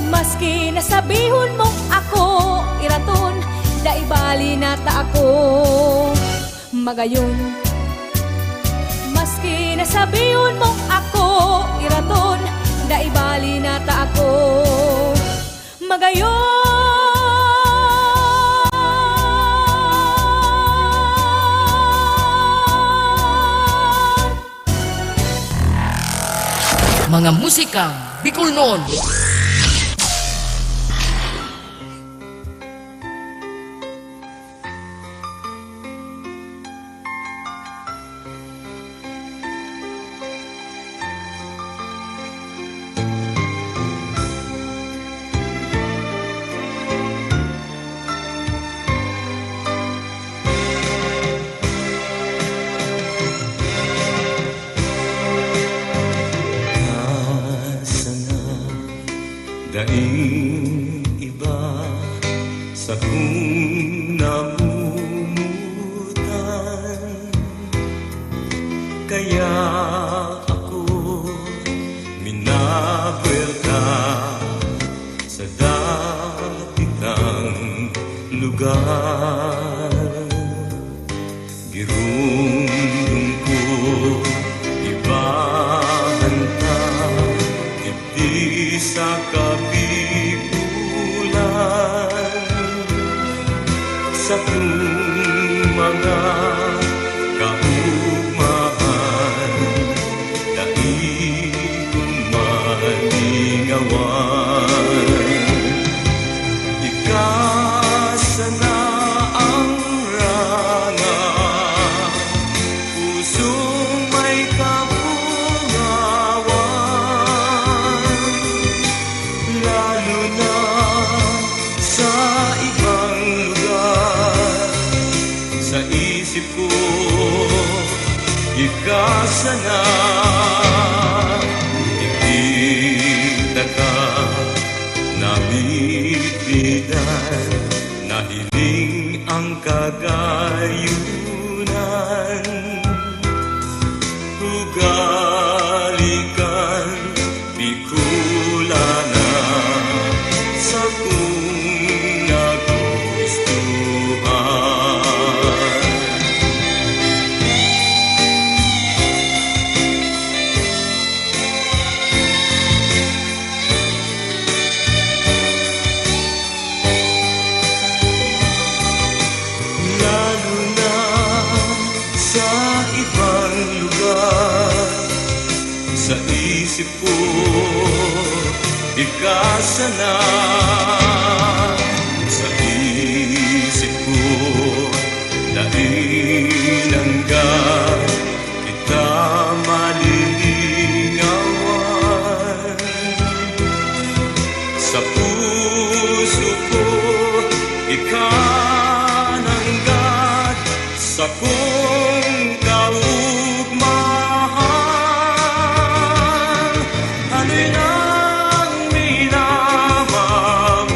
Maski nasabihon mong ako iraton, daibali nata ako magayon. Maski nasabihon mong ako iraton, daibali nata ako magayon. Mga musikang Bicol noon. Daing iba sa kung namumutan, kaya ako minabuelta sa dati kang lugar. Girundong ko ibahan ta, hindi sa sa kung mga kaugmahan, daigong malingawan. Ikasana ang ranga, pusong may kapungawan, lalo na sa ibang lugar. Sa isip ko, ikasana, ikita ka, nabibigyan, nahiling ang kagayunan. Hugalikan, Bicolana, sa kung nagustuhan. Lalo na sa ibang lugar, sa isip ko, ikasana. Sa isip ko, nainanggan, kita malilingawan. Sa puso ko, ikananggat, sa kung kaugmahan. Ano'y nang minamahal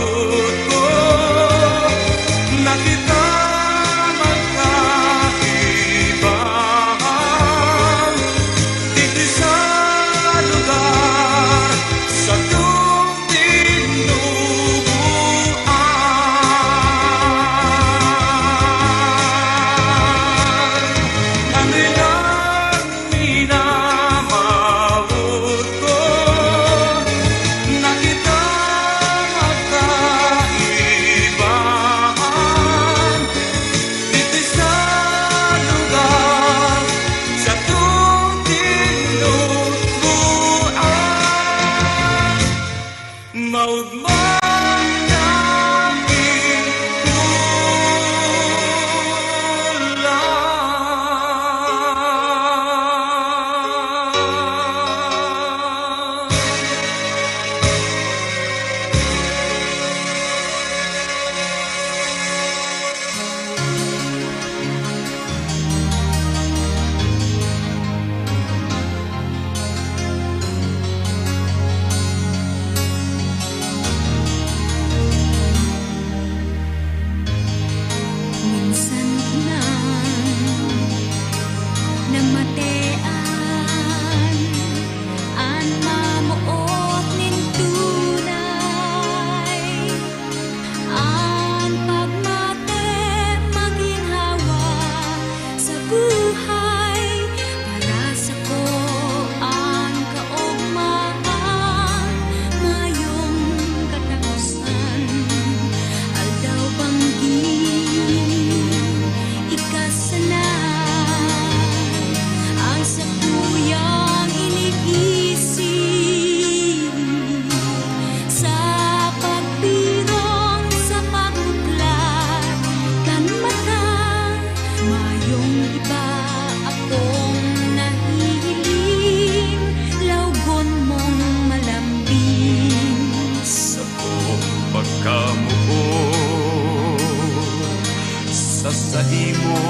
sa imo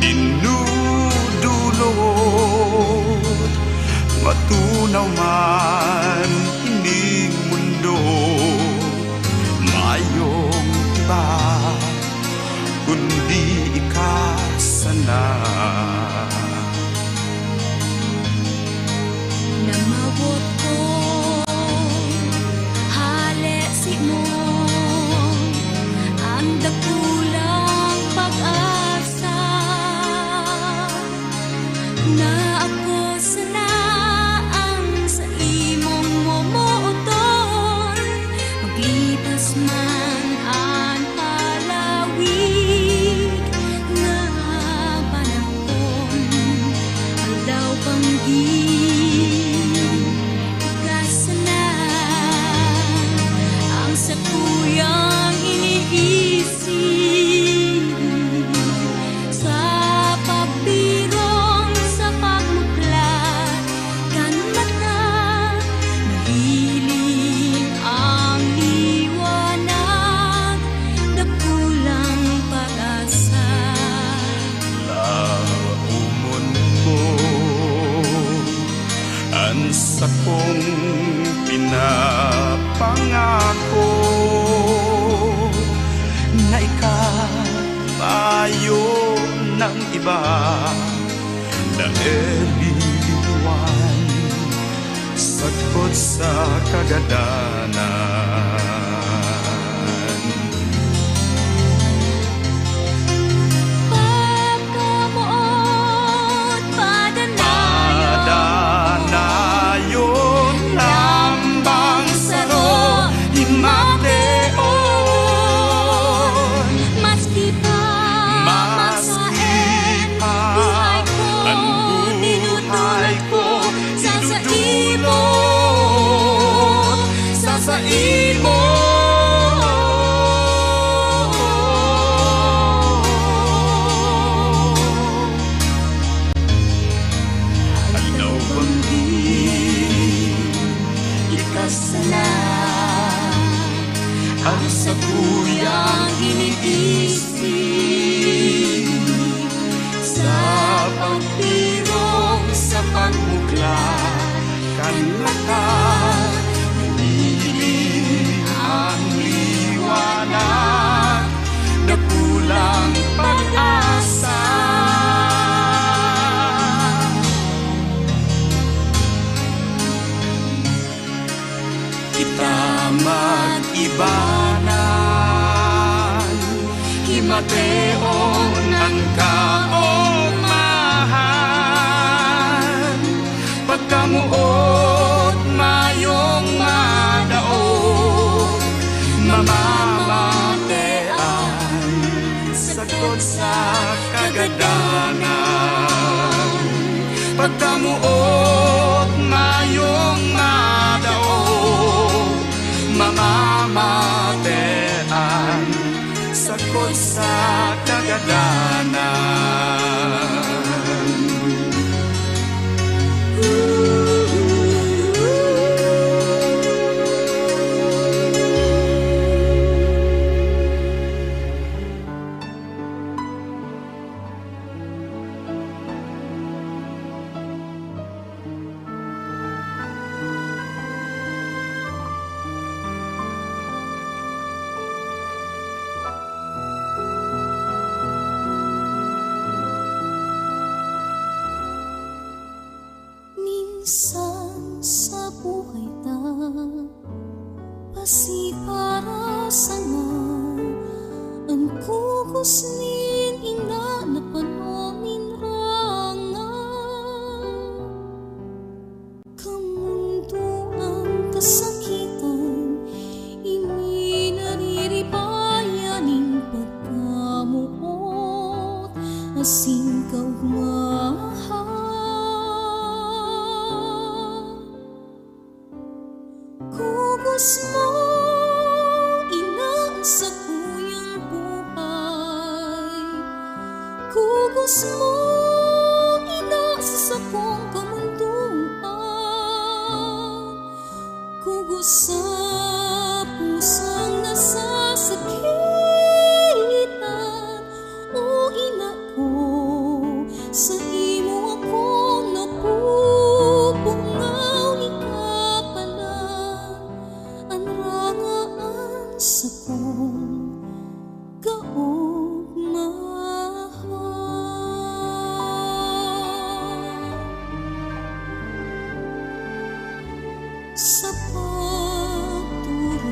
dinudulot, matunaw man ining mundo, mayong iba kundi ikasana. Namabot ko halesi mo ang dakulang pag-asa na ako sana ang sa imong momoton, maglipas man ang palawig nga panahon, aldaw panggil ikasana ang sa kuyang iniisip sa pabirong sa pagmuklat kan mata, nahiling ang liwanag, dakulang pag-asa. Laumon mo ang sakong pinapangako na ikapayo ng iba dahil liliwan sakot sa kagadanan. Pagkamuot Padanayon lambang saro himateon, maski pa buhay ko, ang buhay ko idudulot sa imo. Alaw banggin ikasala ang sa kuyang iniisip sa pagpirong sa pagmuklat kan mata, nahiling ang liwanag, dakulang pag-asa. Kita mag-ibanan, himateon ang kaugmahan, pagkamuot mayong madaog, mamamatean sakot sa kagadanan, pagkamuot mayong madaog, mamamatean sakot sa kagadanan. minsan sa buhay ta pasipara sana ang kukosnin ina na panonin ranga kamundo ang kasakitan ini nariribayaning pagkamuot asin kaugmahan. Kugos mo ina sa kuyang buhay, kugos mo ina sa sakong kamunduan, kugos sa pusang nasasakitan kong kaugmahan. Sa pagturog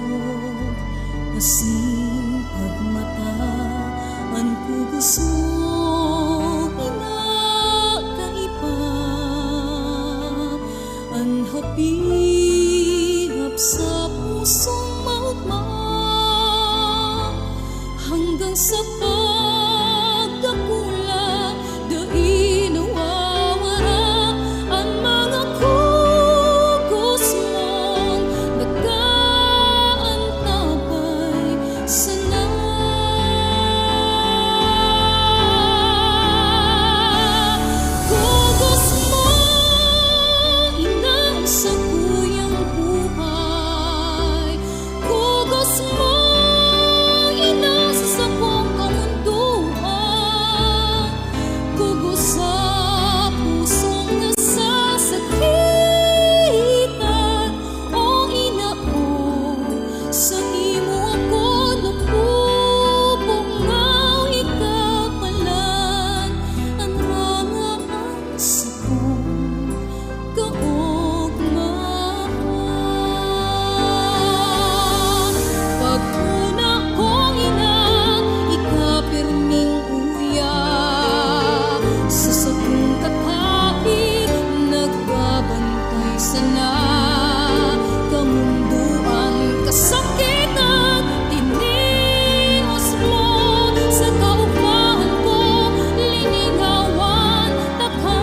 kasing pagmataan ko gusto pinakaiba ang hapihap sa pusong maugma hanggang sa pagkakula dai nawawala ang mga kugos mong nag-aantabay sana. Kugos mo inang sa kuyang buhay, kugos mo inang sa sakong kamunduhan, kugos sa pusong nasasakitan. O inaon sa imo ako napubungaw, ikapalan ang rangaan sa kong kaugmahan. Pagkuna kong ina, ikapirming uya sa sakong kakapit, nagbabantay sana kamunduan kasakitan. Tinios mo sa kaugmahan ko, liningawan takhan.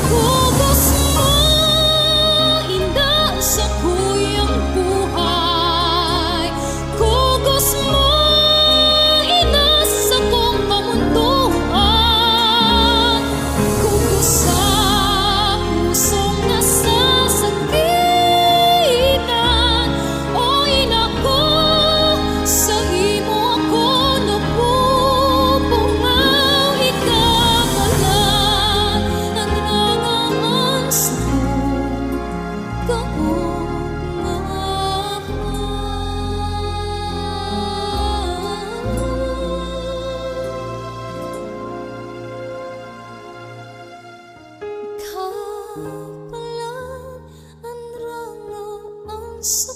Kugos mo inda sa kuyang buhay, kugos mo ina sa kong kamunduhan, kugos sa pusong nasasakitan. O ina ko, sa imo ako napubungaw, ikapalan ang rangaan sa kong kapalan ang rangaan sa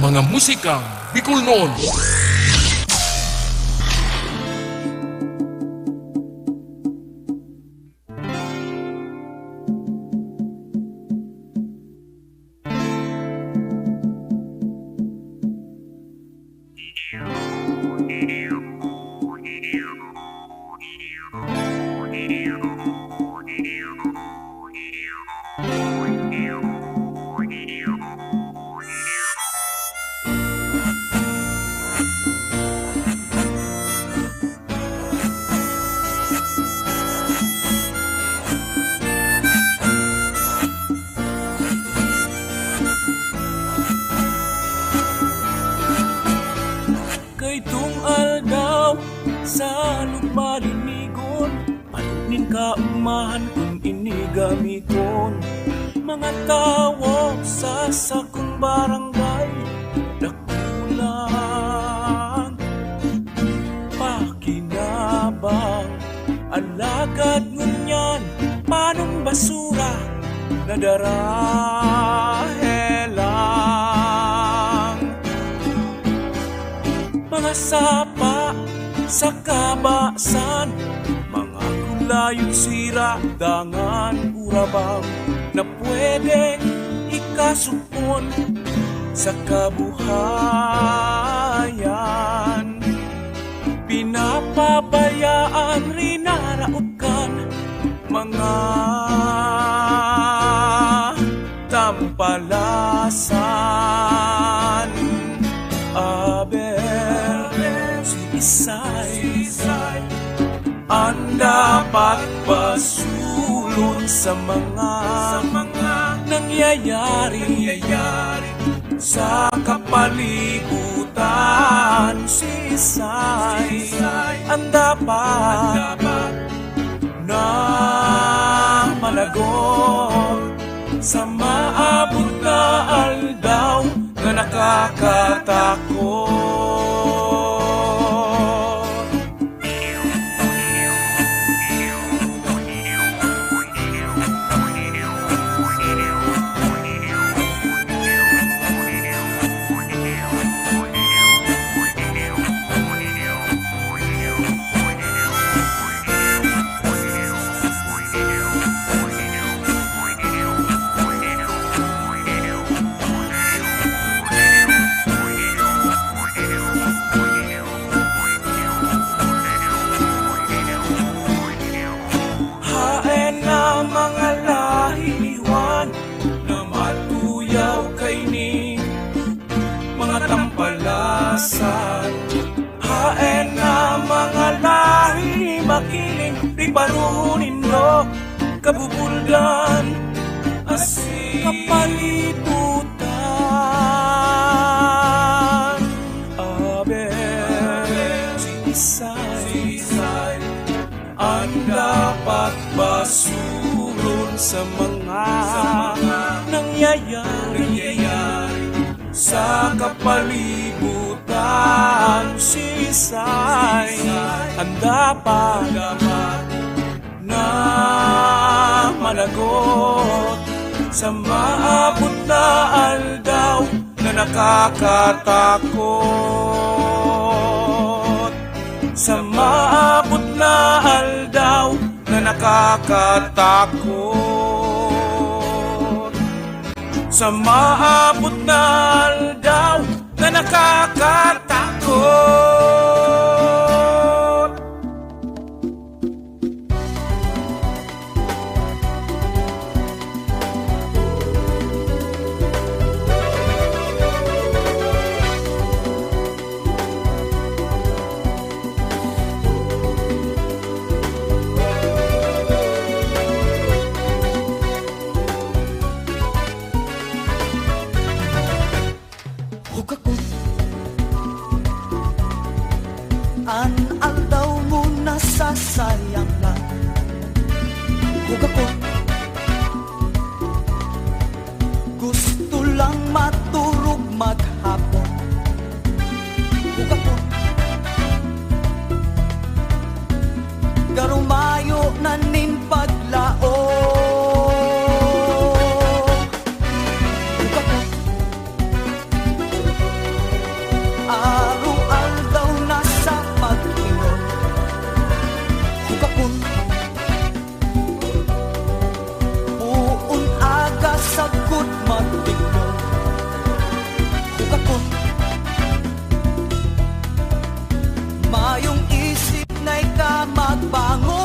Mga musikang Bicol noon. Kay tungal daw sa lugmalinigon, panunin ka umahan kung inigamiton. Mga tawo sa sakong barangay, dakulang pakinabang. Alagad ngunyan, panong basura na darahelang. Mga sapa sa kabasan, mga kulayong sira, dangan urabang na pwedeng ikasupon sa kabuhayan. Pinapabayaan rinaraotan mga tampalasan. Aber si Isay anda pa dapat pasulong sa mga nangyayari sa kapalibutan. Sisay ang dapat na malagot sa maabot na aldaw na nakakatakot. Haen na mga lahi makiling di parunin no kabubulgan asin kapalibutan. Aber sisay ang dapat basulon sa mga nangyayari sa kapalibutan. Sisay ang dapat na managot sa maabot na aldaw na nakakatakot. Sa maabot na aldaw na nakakatakot. Sa maabot na aldaw na nakakatakot. An aldaw mo nasasayang lang. Kung ako gusto lang maturog maghapon. Kung ako garumayo na nin paglao. Sagot magbiglo. Kung ako mayong isip na ika magbangon.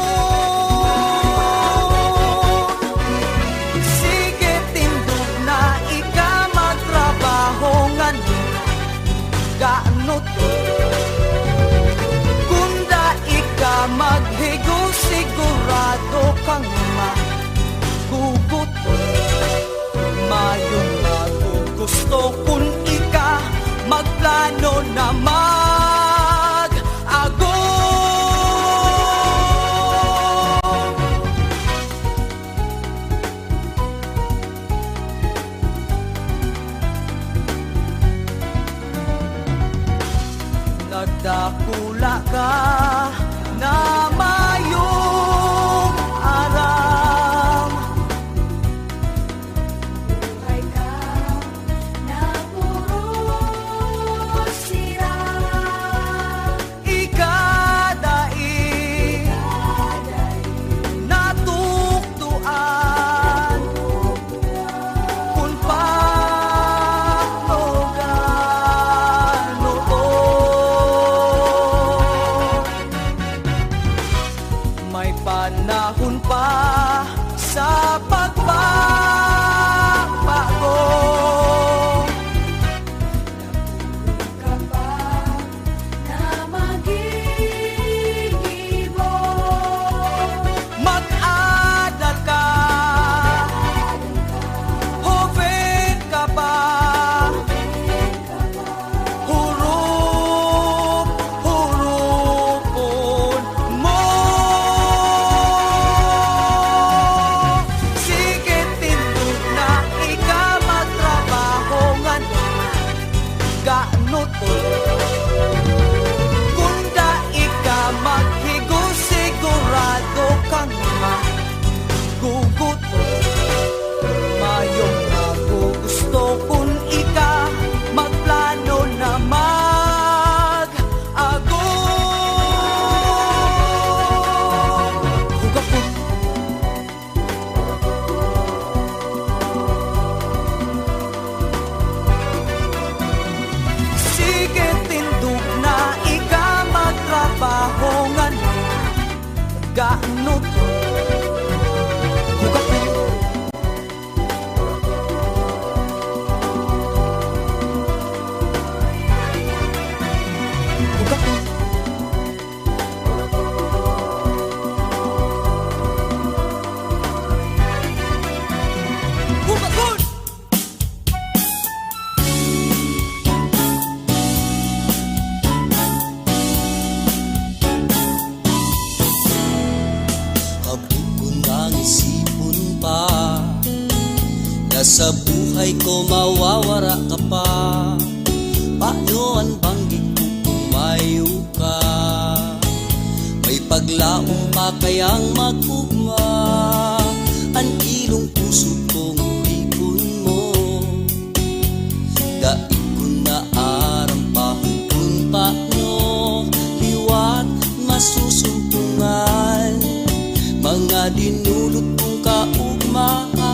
Sige tindog na ika magtrabaho ngayon. Gaanot kunda ika maghigo sigurado kang magugot. Mayong gusto kung ika magplano na mag-ago. Nagdakula ka na mayong aram. Panahon pa sa pagbabago. Ka pa na mag-iibo. kang maguguto. Mayong magugusto kung ika magplano na mag-agong. Hugapot sige tindog na ika magtrabaho nga gaano to. Sa buhay ko mawawara ka pa. Paano ang banggit ko kung mayo ka? May paglaong pa kayang mag-ugma ang ilong puso kong ipon mo. Daig ko na aram pa kung paano liwat masusumpungan mga dinulot kong kaugmaan.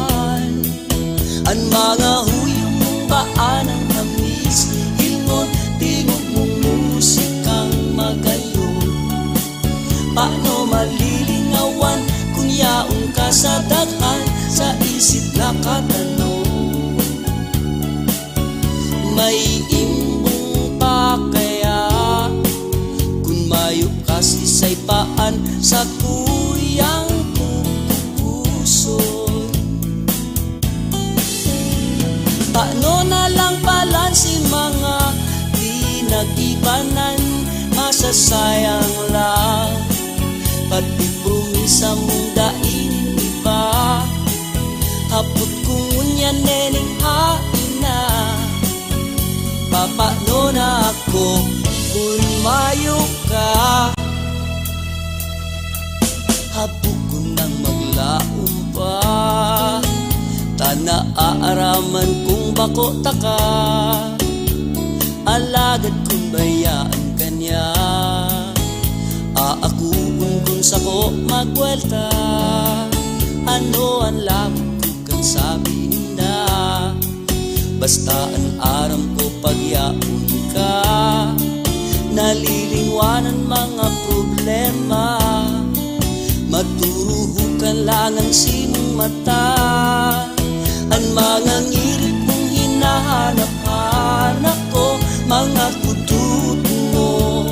Ang mga huyong mong paanang tamis, hilngon, tingog mong musikang magayon. Paano malilingawan kung yaong ka sa daghan, sa isip na katanong? May imbong pa kaya kung mayo ka sisay paan sa kuyang puso? Paano na lang palan si mga pinag-ibanan, masasayang lang. Pati promisa mong dainin iba, hapot kong unyan nening hain na. Paano na ako kung mayo ka? Hapot ko nang maglaom pa, tana aaraman kung bako taka, alagad kung bayaan kanya. Aakuon kung sako magwelta, ano ang lamang ko kang sabihin na. Basta ang aram ko pagyaon ka, nalilingwanan mga problema. Maturuhukan lang ang simong mata, ang mga ngirit mong hinahanap-hanap ko, mga kutut mo.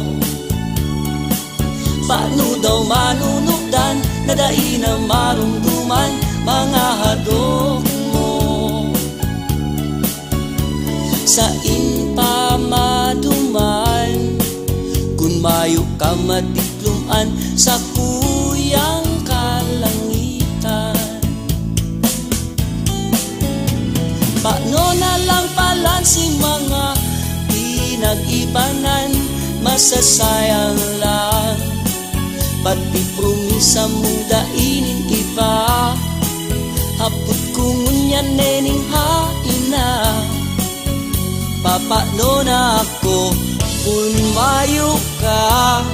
Paano daw manunugdan, nadai na marumduman, mga hadok mo. Sa inpamaduman, kung mayo ka matikluman sa kuyang kalangitan. Paano na lang palan si mga pinag-ibanan, masasayang lang. Pati promisa mong dainin iba, hapot kong unyan nening hain na. Paano na ako kung mayo ka?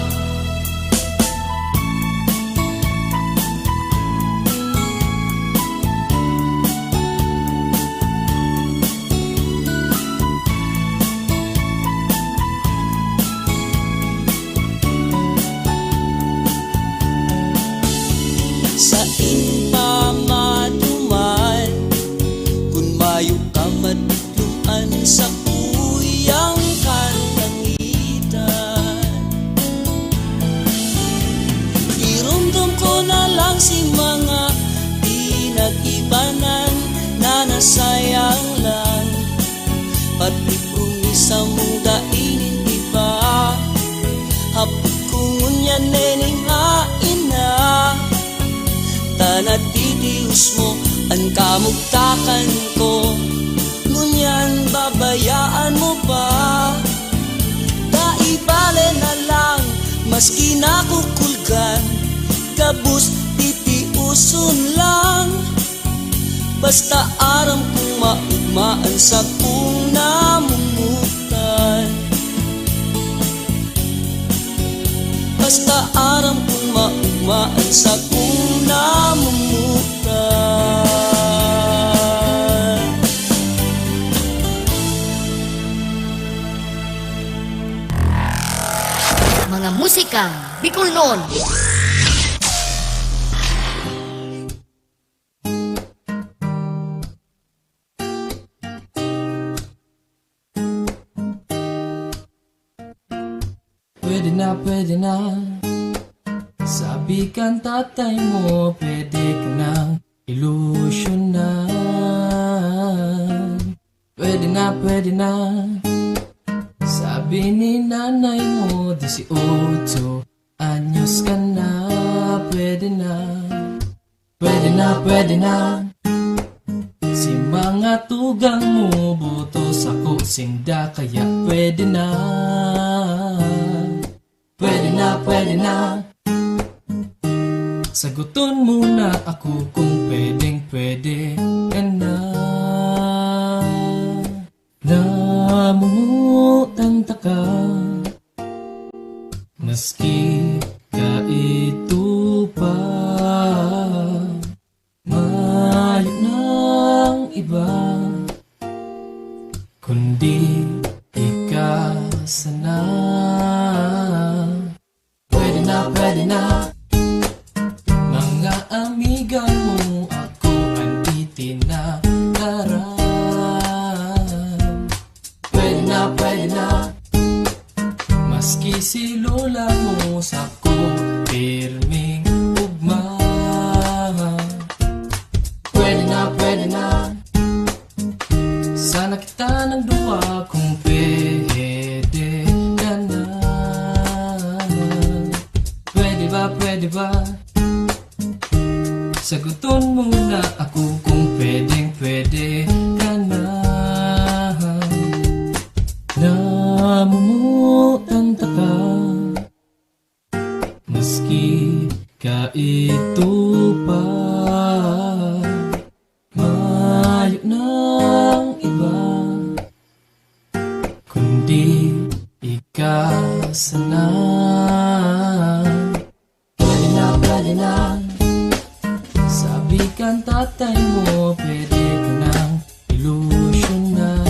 Sa inpamaduman, kung mayo ka matikluan sa kuyang kalangitan. Irumdum ko na lang si mga pinag-ibanan, na nasayang lang. Pati promisa mong dainin iba, hapot kong unyan nening hain na. Tanatitius mo ang kamugtakan ko, ngunyan babayaan mo pa. Daibale na lang, maski nakukulgan, kabus titiuson lang. Basta aram kong maugmaan sa kung namumutan. Basta aram kong maugmaan sa kung namumutan. Mga musikang Bicolnon. Pwede na sabi kan tatay mo, pwede ka nang ilusyonan. Pwede na sabi ni nanay mo, 18 anyos ka na. Pwede na si mga tugang mo, butos ako sinda, kaya pwede na. Pwede na saguton mo na ako kung pwede ka na. Namumutan ka maski kaito pa, mayo ng iba, kundi ikaw sana. Pwede na mga amiga mo, ako ang itinataran. Pwede na maski si lola mo sa ko pirming ugma. Pwede na sana kita ng duwa kung pwede ka na. Pwede ba saguton mo na ako kung pwede ka na. Namumutan ka maski kaito pa, mayo ng iba, kundi ikaw sana. Pwede na sabi kan tatay mo, pwede ka nang ilusyonan.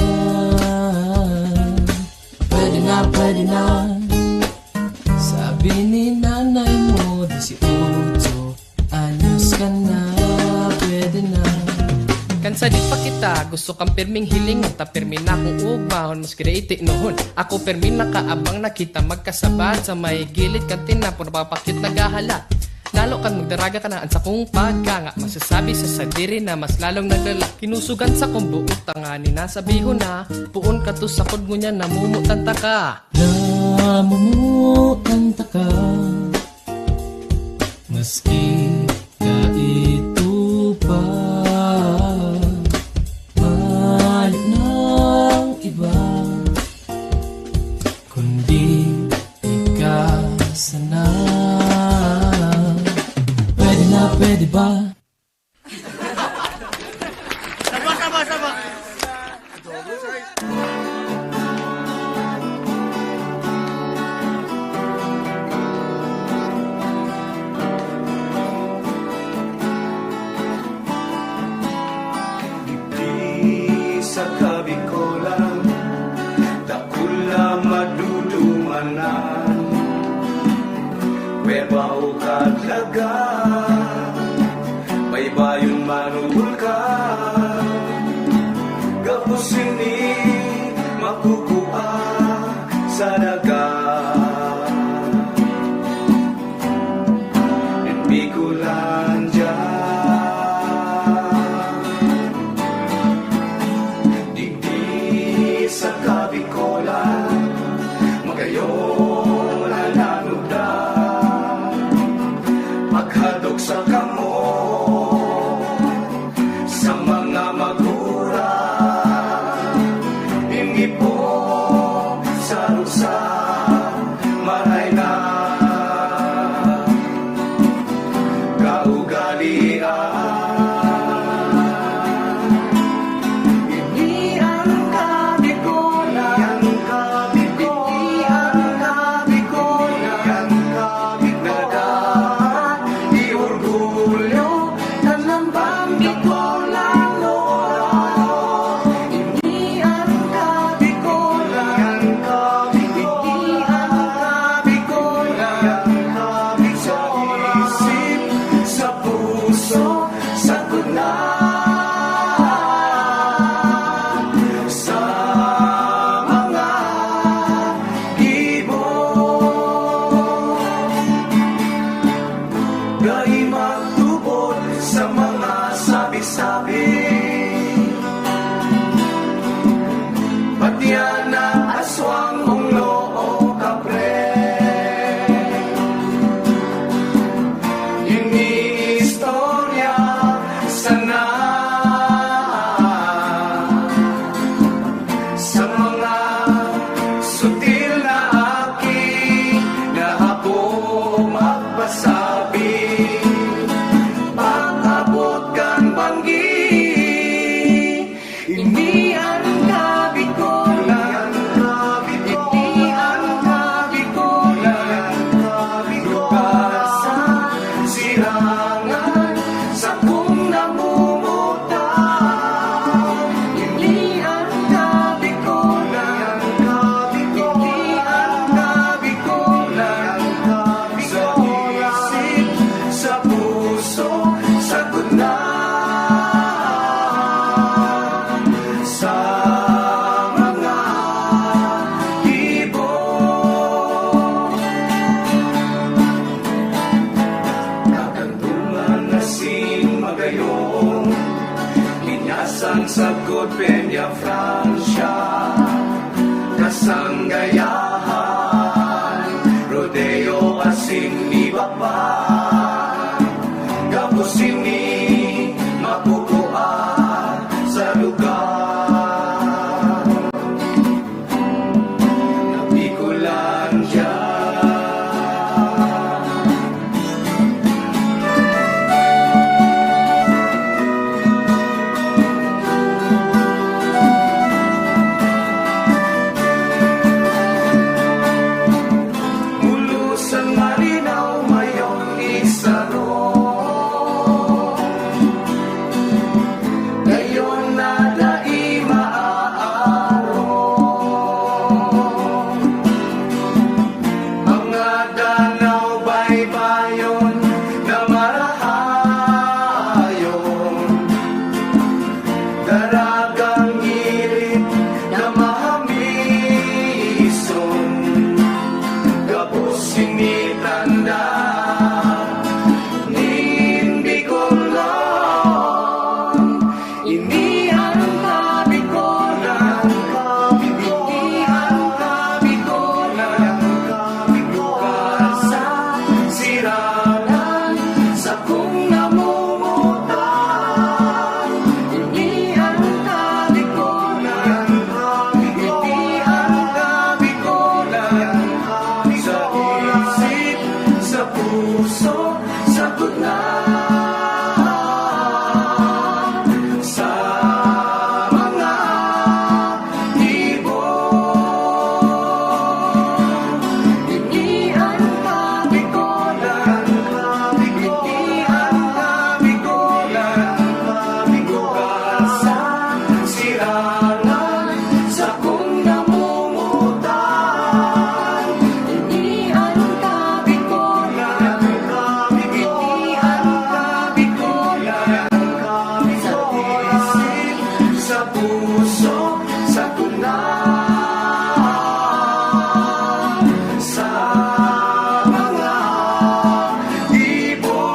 Pwede na sabi ni nanay mo, 18 anyos ka na. Pwede na kansa di pa kita, gusto kang pirming hiling, ta pirmin na kong ugmahon, mas kreiti nohon. Ako pirmin na kaabang nakita magkasabad, sa may gilid kantina, puro papakit nagahalat. Lalo kan magdaraga ka na sa kong pagkanga, masasabi sa sadiri na mas lalong naglala. Kinusugan sa kong buot tangani na sabiho na, puon ka to sa kod mo niya, namumutan ta ka. Namumutan ta ka maski kaito pa, mayo ng iba, kundi ikaw sana. Pwede ba? Sama. Di sa kabikolan, dakula madudumanan, webaw kadlaga, baybayon manubul ka, gapos ini makukuha sa daga. And Bikulan dyan, digdi sa kabikolan, magayon na nanugdan, maghadok sa kamo sa mga magurang, hindi po sa rusa maray na. puso, sagot na. Sa mga ibon, gay magtubod sa mga sabi-sabi. Patiyan ng aswang munglo o kapre, istorya sana sa mga sutil na aki na ako magpasabi. Pag-abot kang banggi, hindi ang kabikulan, hindi ang kabikulan, lugar sa sirangan sa kung namumutan. Hindi ang kabikulan, hindi ang kabikulan, sa isip, sa puso, sagot na. Sa mga ibon, kakantungan na magayong linyasan sa Peña, Francia, kasanggayahan, rodeo asing iba pa, kapusin ni mapukuan sa lugar na Bicolandia. Mulusan malinaw mayong isaro, ngayon na dai maaaro. Mga danaw baybayon na marahayon, daragang ngirit na mahamison, kapos sinitanda hindi ko lang. Ini ang kabikulan, hindi ang kabikulan, lugar sa sirangan sa kung namumutan. Hindi ang kabikulan, hindi ang kabikulan, sa isip, sa puso, sagot na. Sa mga ibon, hindi ang kabikulan, hindi ang kabikulan, lugar sa sirangan sa kung namumutan. Hindi ang kabikulan, hindi ang kabikulan, sa isip, sa puso, sagot na. Sa mga ibon.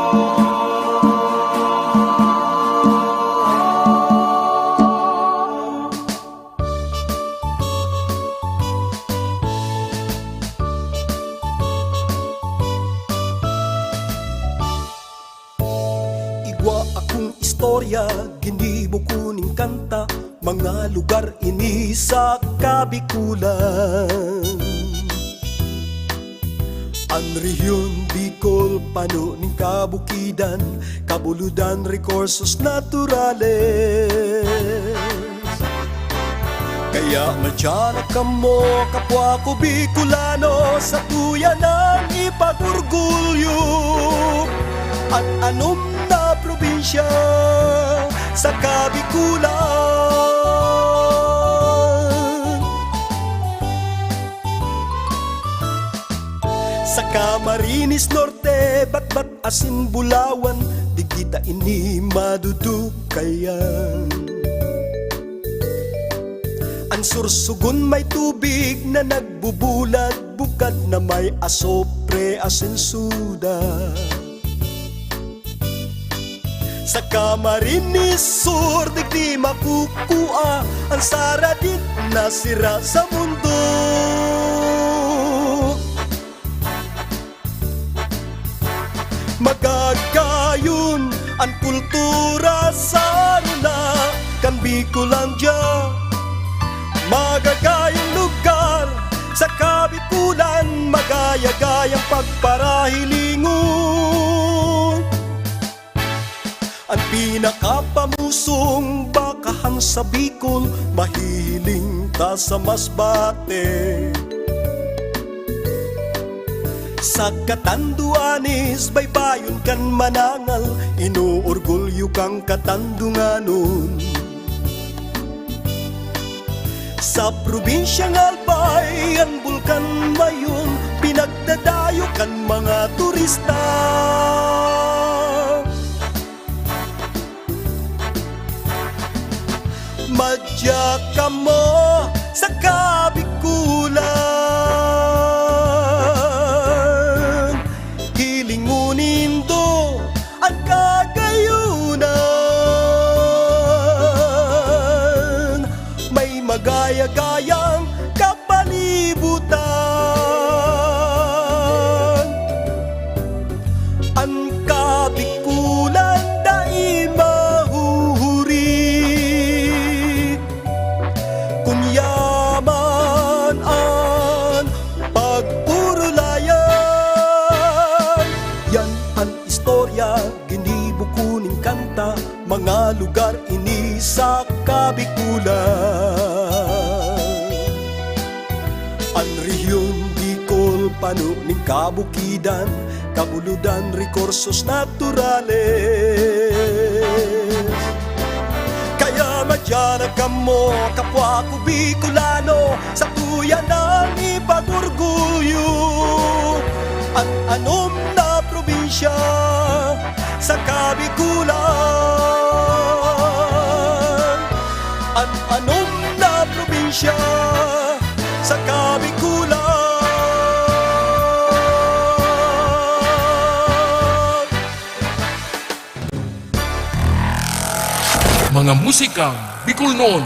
Igwa akong istorya, ginibo kuning kanta, mga lugar ini sa Kabikulan. Ang rehiyon Bicol, panuning kabukidan, kabuludan, recursos naturales. Kaya madyan ka mo, kapwa ko Bicolano, sa tuya ng ipag-orgulyo. At anom na probinsya sa Kabikulan. Sa Camarines Norte, Batbat, Asin, Bulawan, kita ini madudukayan. Ang sursugon may tubig na nagbubulat, bukad na may asopre asensuda. Sa Camarines Sur, di makukua ang saradit na sira sa mundo. Magagayon ang kultura sa nila, kan Bicolandia. Magagayang lugar sa Kabikulan, magayagayang pagparahilingon. Ang pinakapamusong bakahang sa Bicol, mahihiling ta sa Masbate. Sa Catanduanes, baybayon kan manangal, inuorgulyo kang Katandunganon. Sa probinsyang Albay, ang bulkan mayon, pinagdadayo kan mga turista. Madya ka mo sa Kabikulan, hilingunin do ang kagayunan. May magaya-gayang kapalibutan. Ang Kabikulan dai mahuhuri, kunyaman ang pagpurulayan. Yan ang istorya, ginibukuning kanta, mga lugar ini sa Kabikulan. Ang rehiyon Bicol, panuning kabukidan, kabuludan, rekursos naturales. Kaya madyana ka mo, kapwa ko Bicolano, sa tuya ng ipag-orgulyo. At anom na probinsya sa Kabikulan, at anom na probinsya sa Kabikulan. Mga musikang Bicol noon.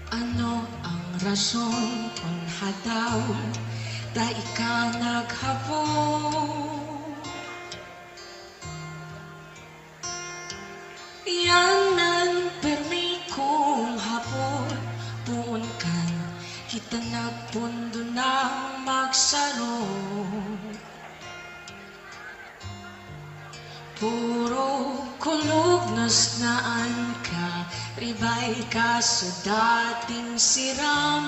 Ano ang rason kung hadaw da ika naghapon? Yan ang permi kong hapon, tuon kan kita nagpundo ng magsaro. Puro kulog nasnaan ka, ribay ka sa dating siram.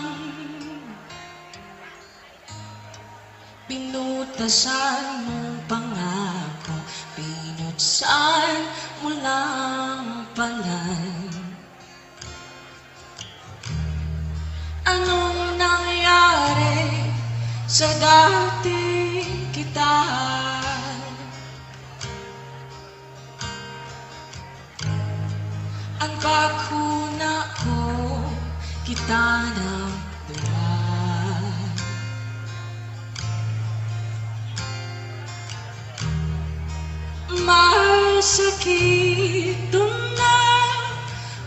Pinutasan mong pangako, pinutsan mo lang palan. Anong nangyari sa dating kita? Ang kakuna ko, kita ng duman. Masakit doon na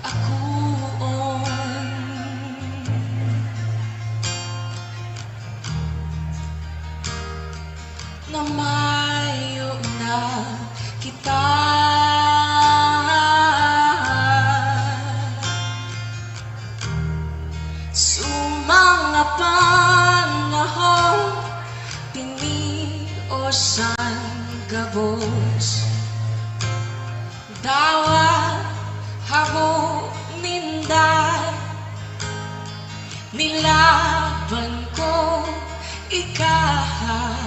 ako na mayo na kita. Sumanga panahon, tiniosan gabos, dawa habo ninda, nilaban ko ikaha,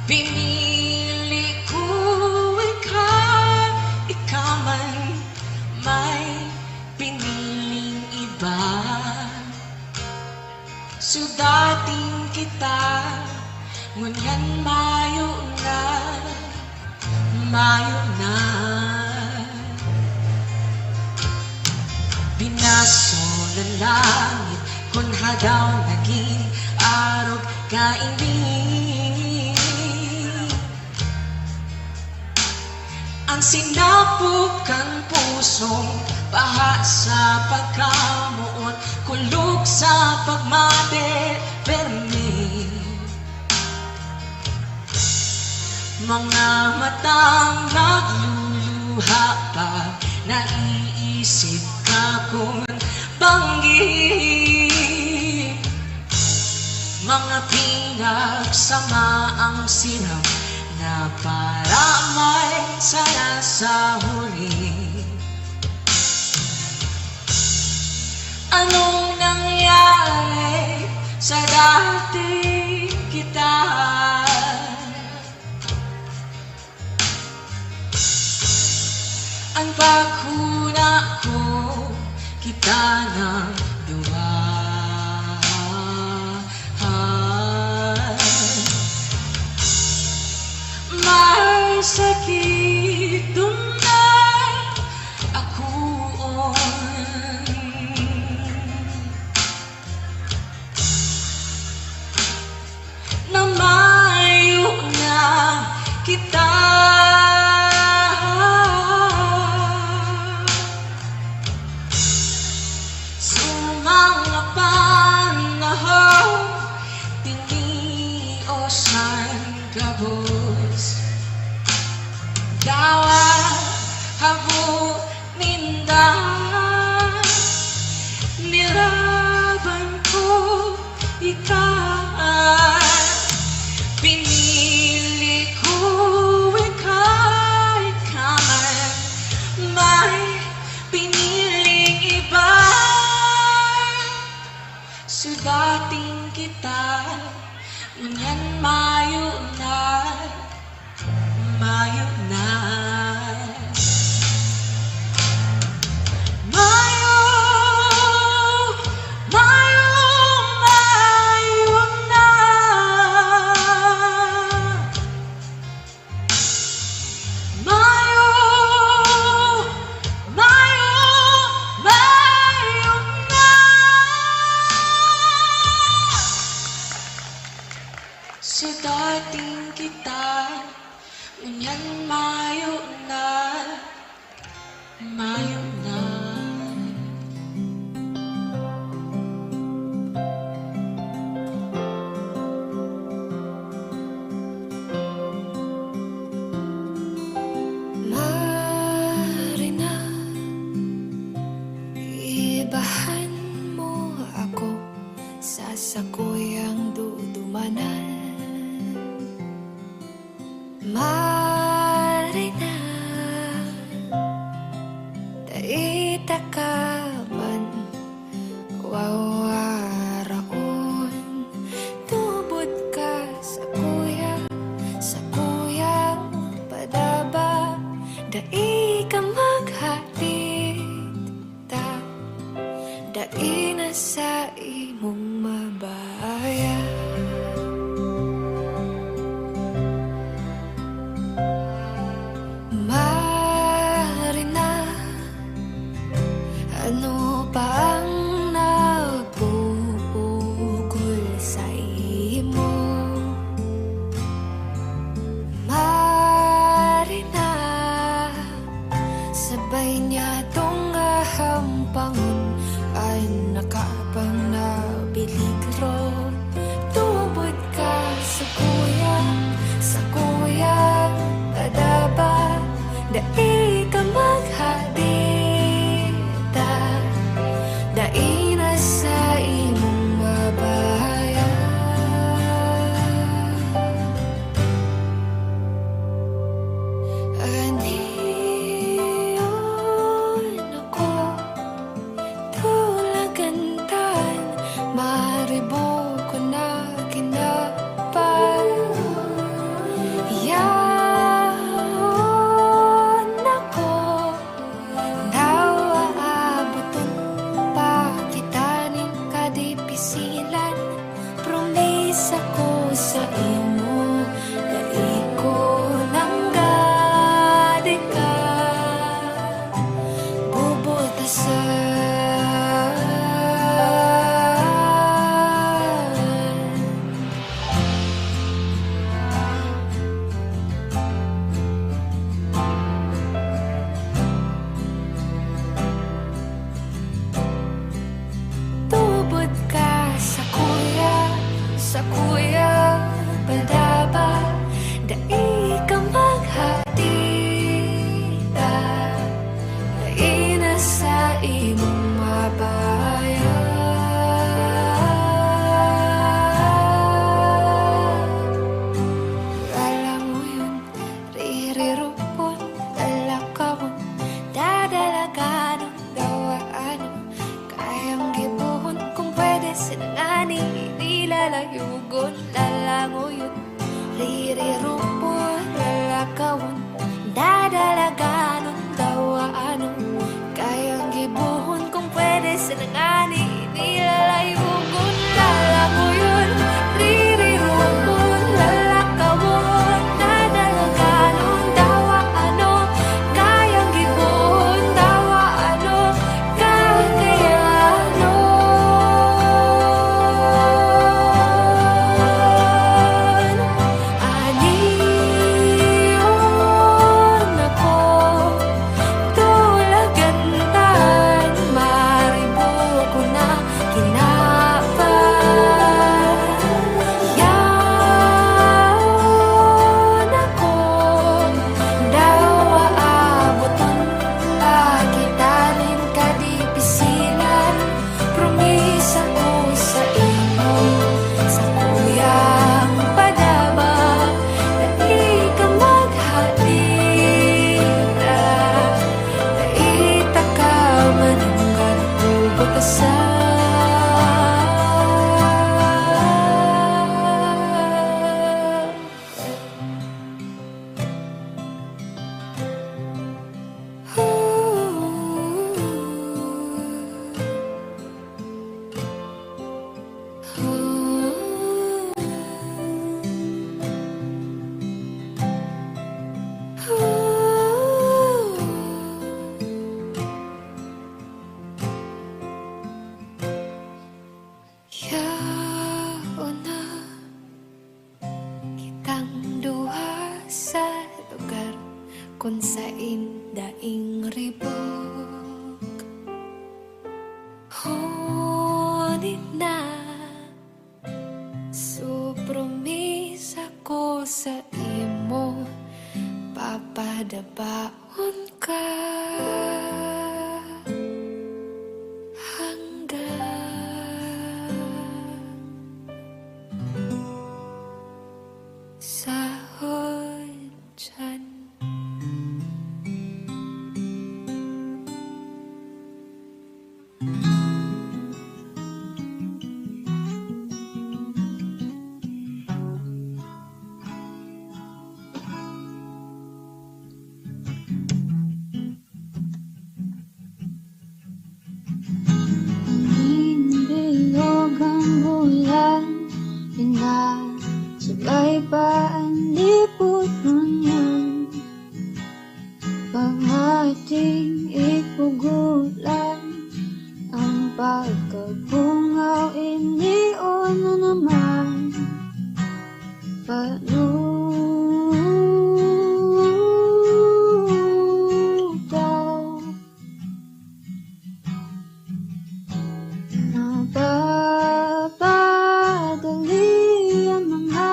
pinili ko ikaman piniling iba. Sudating kita, ngunyan mayo na, mayo na. Binaso ng langit, kung hadaw naging araw kainin. Ang sinapok ang pusong baha sa pagkamuot, kulog sa pagmate, permi. Mga matang nagluluha pa, naiisip ka kung banggi. Mga pinagsamaang silang na para may saya sa huli. Anong nangyari sa dating kita? Ang paghuna ko, kita ng duwa. May sakit dunay ako na mayo na kita. Mga panahon, tiniosan gabos. Dawa, habo, nindan, niraban ko ikaw. Pinili ko ika'y kaman, may piniling iba. Sudating kita, ngunyan mayo na, mayo na. Mayo, mayo, mayo na. Mayo, mayo, mayo na. Sudating kita, ngunyan mayo na, mayo na. Marina, ibahan mo ako sa sakuyang dudumanan. Marina, daita ka man wawaraon, tubod ka sa kuyang padaba, dai ka maghatid ta, dai na sa imong mabaya. Marina, ano pa ang nagpupugol sa imo? Marina, sabay niya tong ahampangon ay nakapang nabiligro. Tubod ka sa kuyang padaba, dai ka maghadita, dai na sa imong mabaya. Aniyon ako, Tubod ka sa kuya, padaba, dai ka maghatita, dai na sa imong mabaya. Wala mo yun, ririrupon, dalakawon, dadalagan ang dawaan, kayang gibuhon kung pwede sinangani, nilalayugon, lalangoyon, ririrupon, lalakawon, dadalagan ang dawaan, kayang gibuhon kung pwede sinangani, nilalayugon, lalangoyon, ririrupon, lalakawon, dadalagan ang dawaan, kayang gibuhon, dawaan, kakayano. Aniyon ako, tulagantan, maribo ko na kinapan. Yaon ako, dawa abuton, pagitanin ka di pisilan, promisa ko sa imo, sa kuyang padaba, dai ka maghatira, dai ta ka manunggan tubod sa. Yaon na kitang duha sa lugar kung saan daing ribok. Honit na supromisa ko sa imo, papadabaon ka sahod dyan. Bilog ang bulan, sabay pa ang lipot nun. Pag ating ipugulan, ang pagkabungaw inion na naman. Panudaw, napapadali ang mga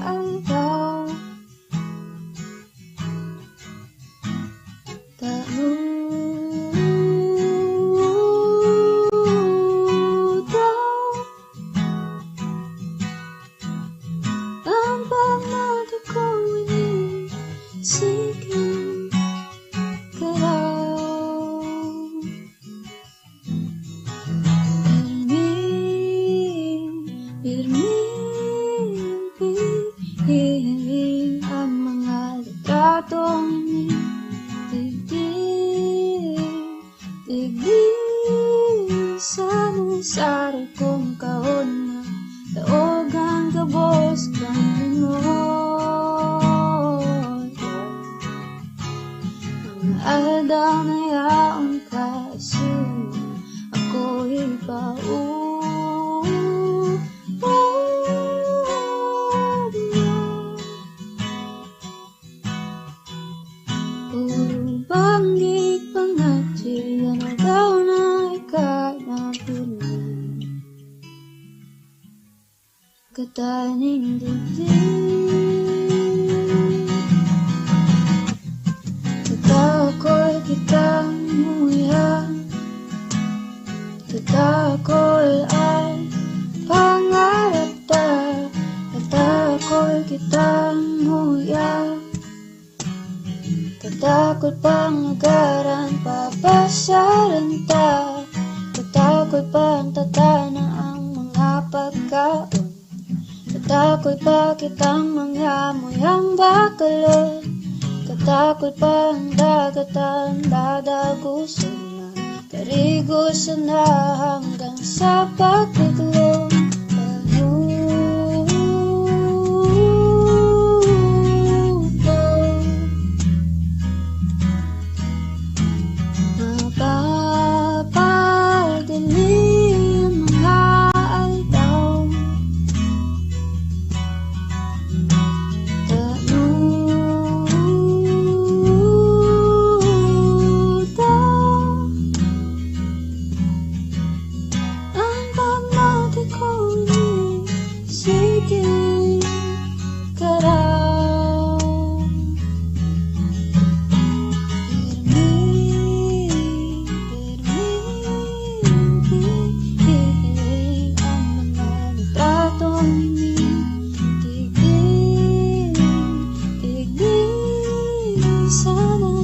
aldaw. Tanudaw, ang pagmati ko inisigin ka raw. Pirmin ang mga litratong tigil sa nasari kong kahon na taog ang kabos kang lingon. Ang aldaw na yaon ka kataning dibdib. Tatakol kitang nguya, tatakol ay pangarap ta. Tatakol kitang nguya, tatakol pangagaran papasaran ta. Tatakol pang tatana ang mga pagkaon, tatakol pa kitang mga moyang bakalon. Katakot pa ang dagat ang dadagusan na karigosan na hanggang sa pagkakulong. Mapapadilim mga aldaw,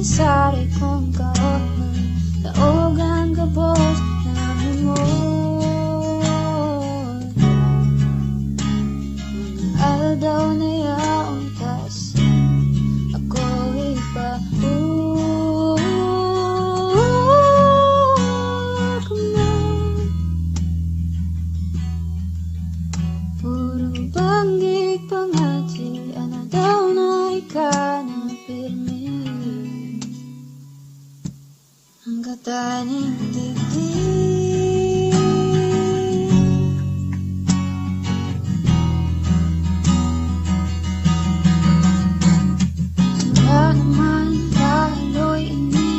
sari kong kaot na taogan ka boss na memorya. Mga aldaw na yaon tas ako ipakuman. Puro banggig pangati, ana daw na ika na pirmi. Ang kataning dibdib. Sila naman lalo'y ini,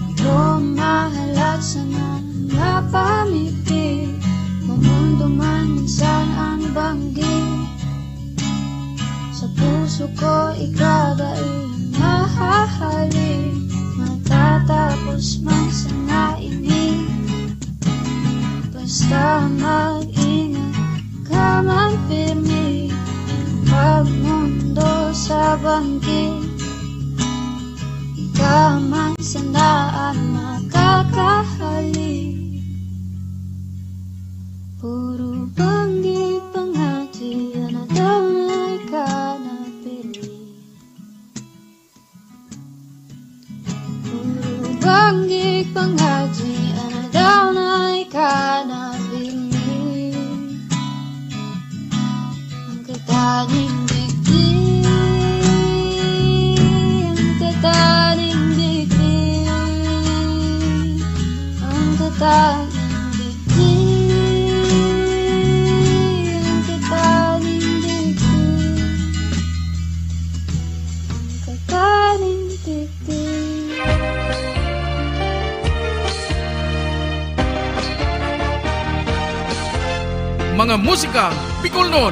ito mahalat sana napamiti. Mamundo man minsan ang banggi, sa puso ko ikagain mahahalin. Matatapos man sana ini, basta mag-ingat ka man pirmi. Pagmundo sa bangkit, ikaw man sana ang makakahali. Puro banggit pangati, ana daw na ikaw na pirmi. Banggig panghaji, ana daw na ika na pirmi. Ang kataning dibdib, ang kataning dibdib, ang kataning dibdib, ang kataning dibdib, ang kataning dibdib. Mga musikang Bicolnon.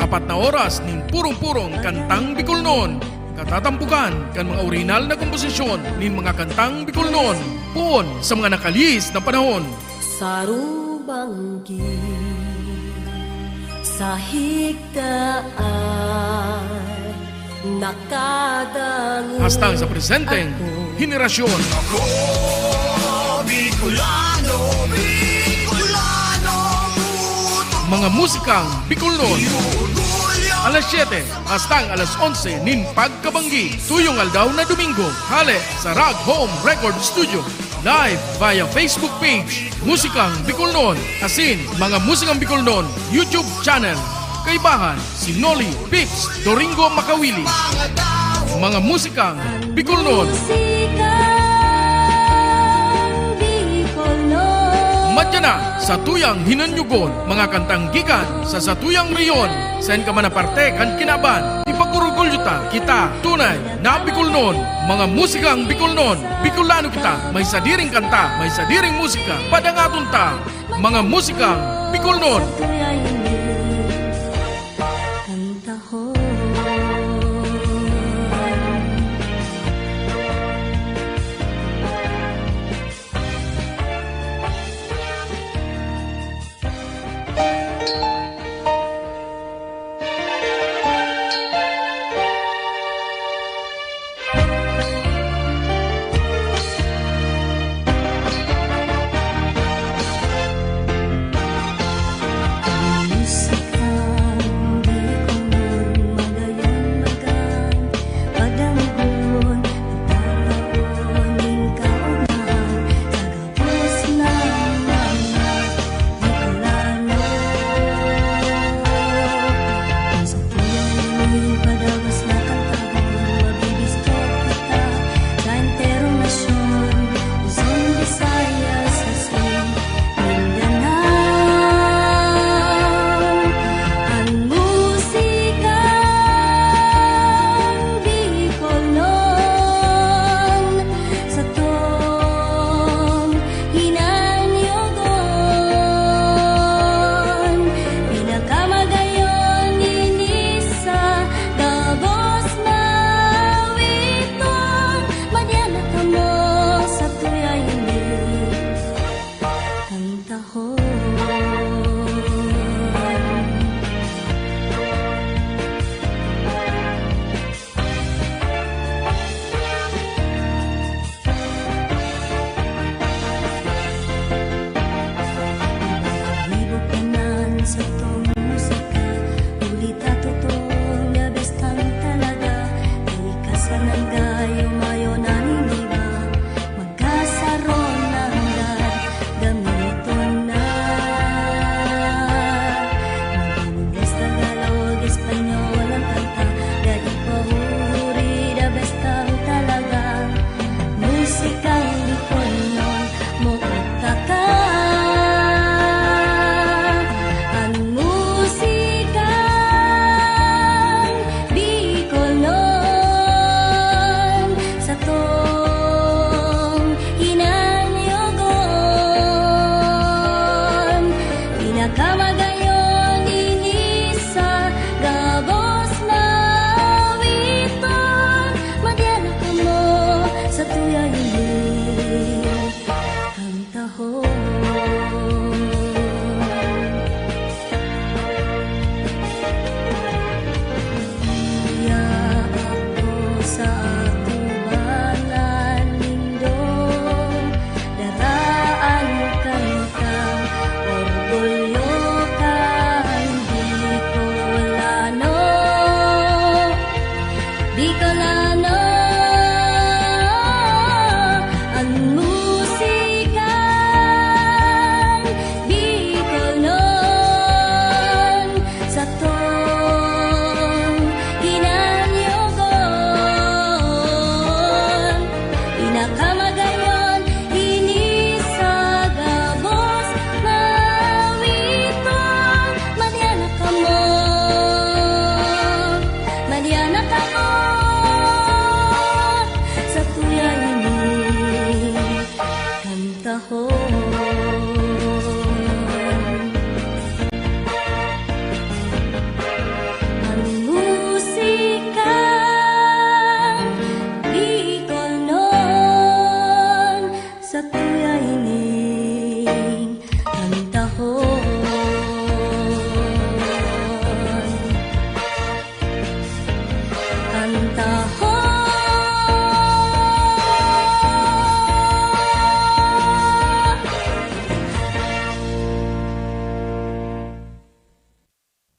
4 na oras ning purong-purong kantang Bicolnon. Katatampukan kan mga original na komposisyon nin mga kantang Bicolnon. Puon sa mga nakalihis na panahon. Sarubanggi sa higdaan nakadangon hastang sa presenteng henerasyon. Ako, Bicolano, Bicolano, mga musikang Bicolnon. Alas 7 hastang alas 11 nin pagkabanggi tuyong aldaw na Domingo hale sa Rock Home Record Studio. Live via Facebook page Musikang Bicolnon, asin mga Musikang Bicolnon YouTube channel. Kaibahan si Noli Pips Doringo Makawili. Mga Musikang Bicolnon. Madya na sa tuyang hinanyugon, mga kantang gikan sa satuyang riyon. Sen ka man aparte kan kinaban, ipagurugulyo ta kita tunay na Bicolnon. Mga musikang Bicolnon, Bicolano kita, may sadiring kanta, may sadiring musika, padangaton ta. Mga musikang Bicolnon. Kanta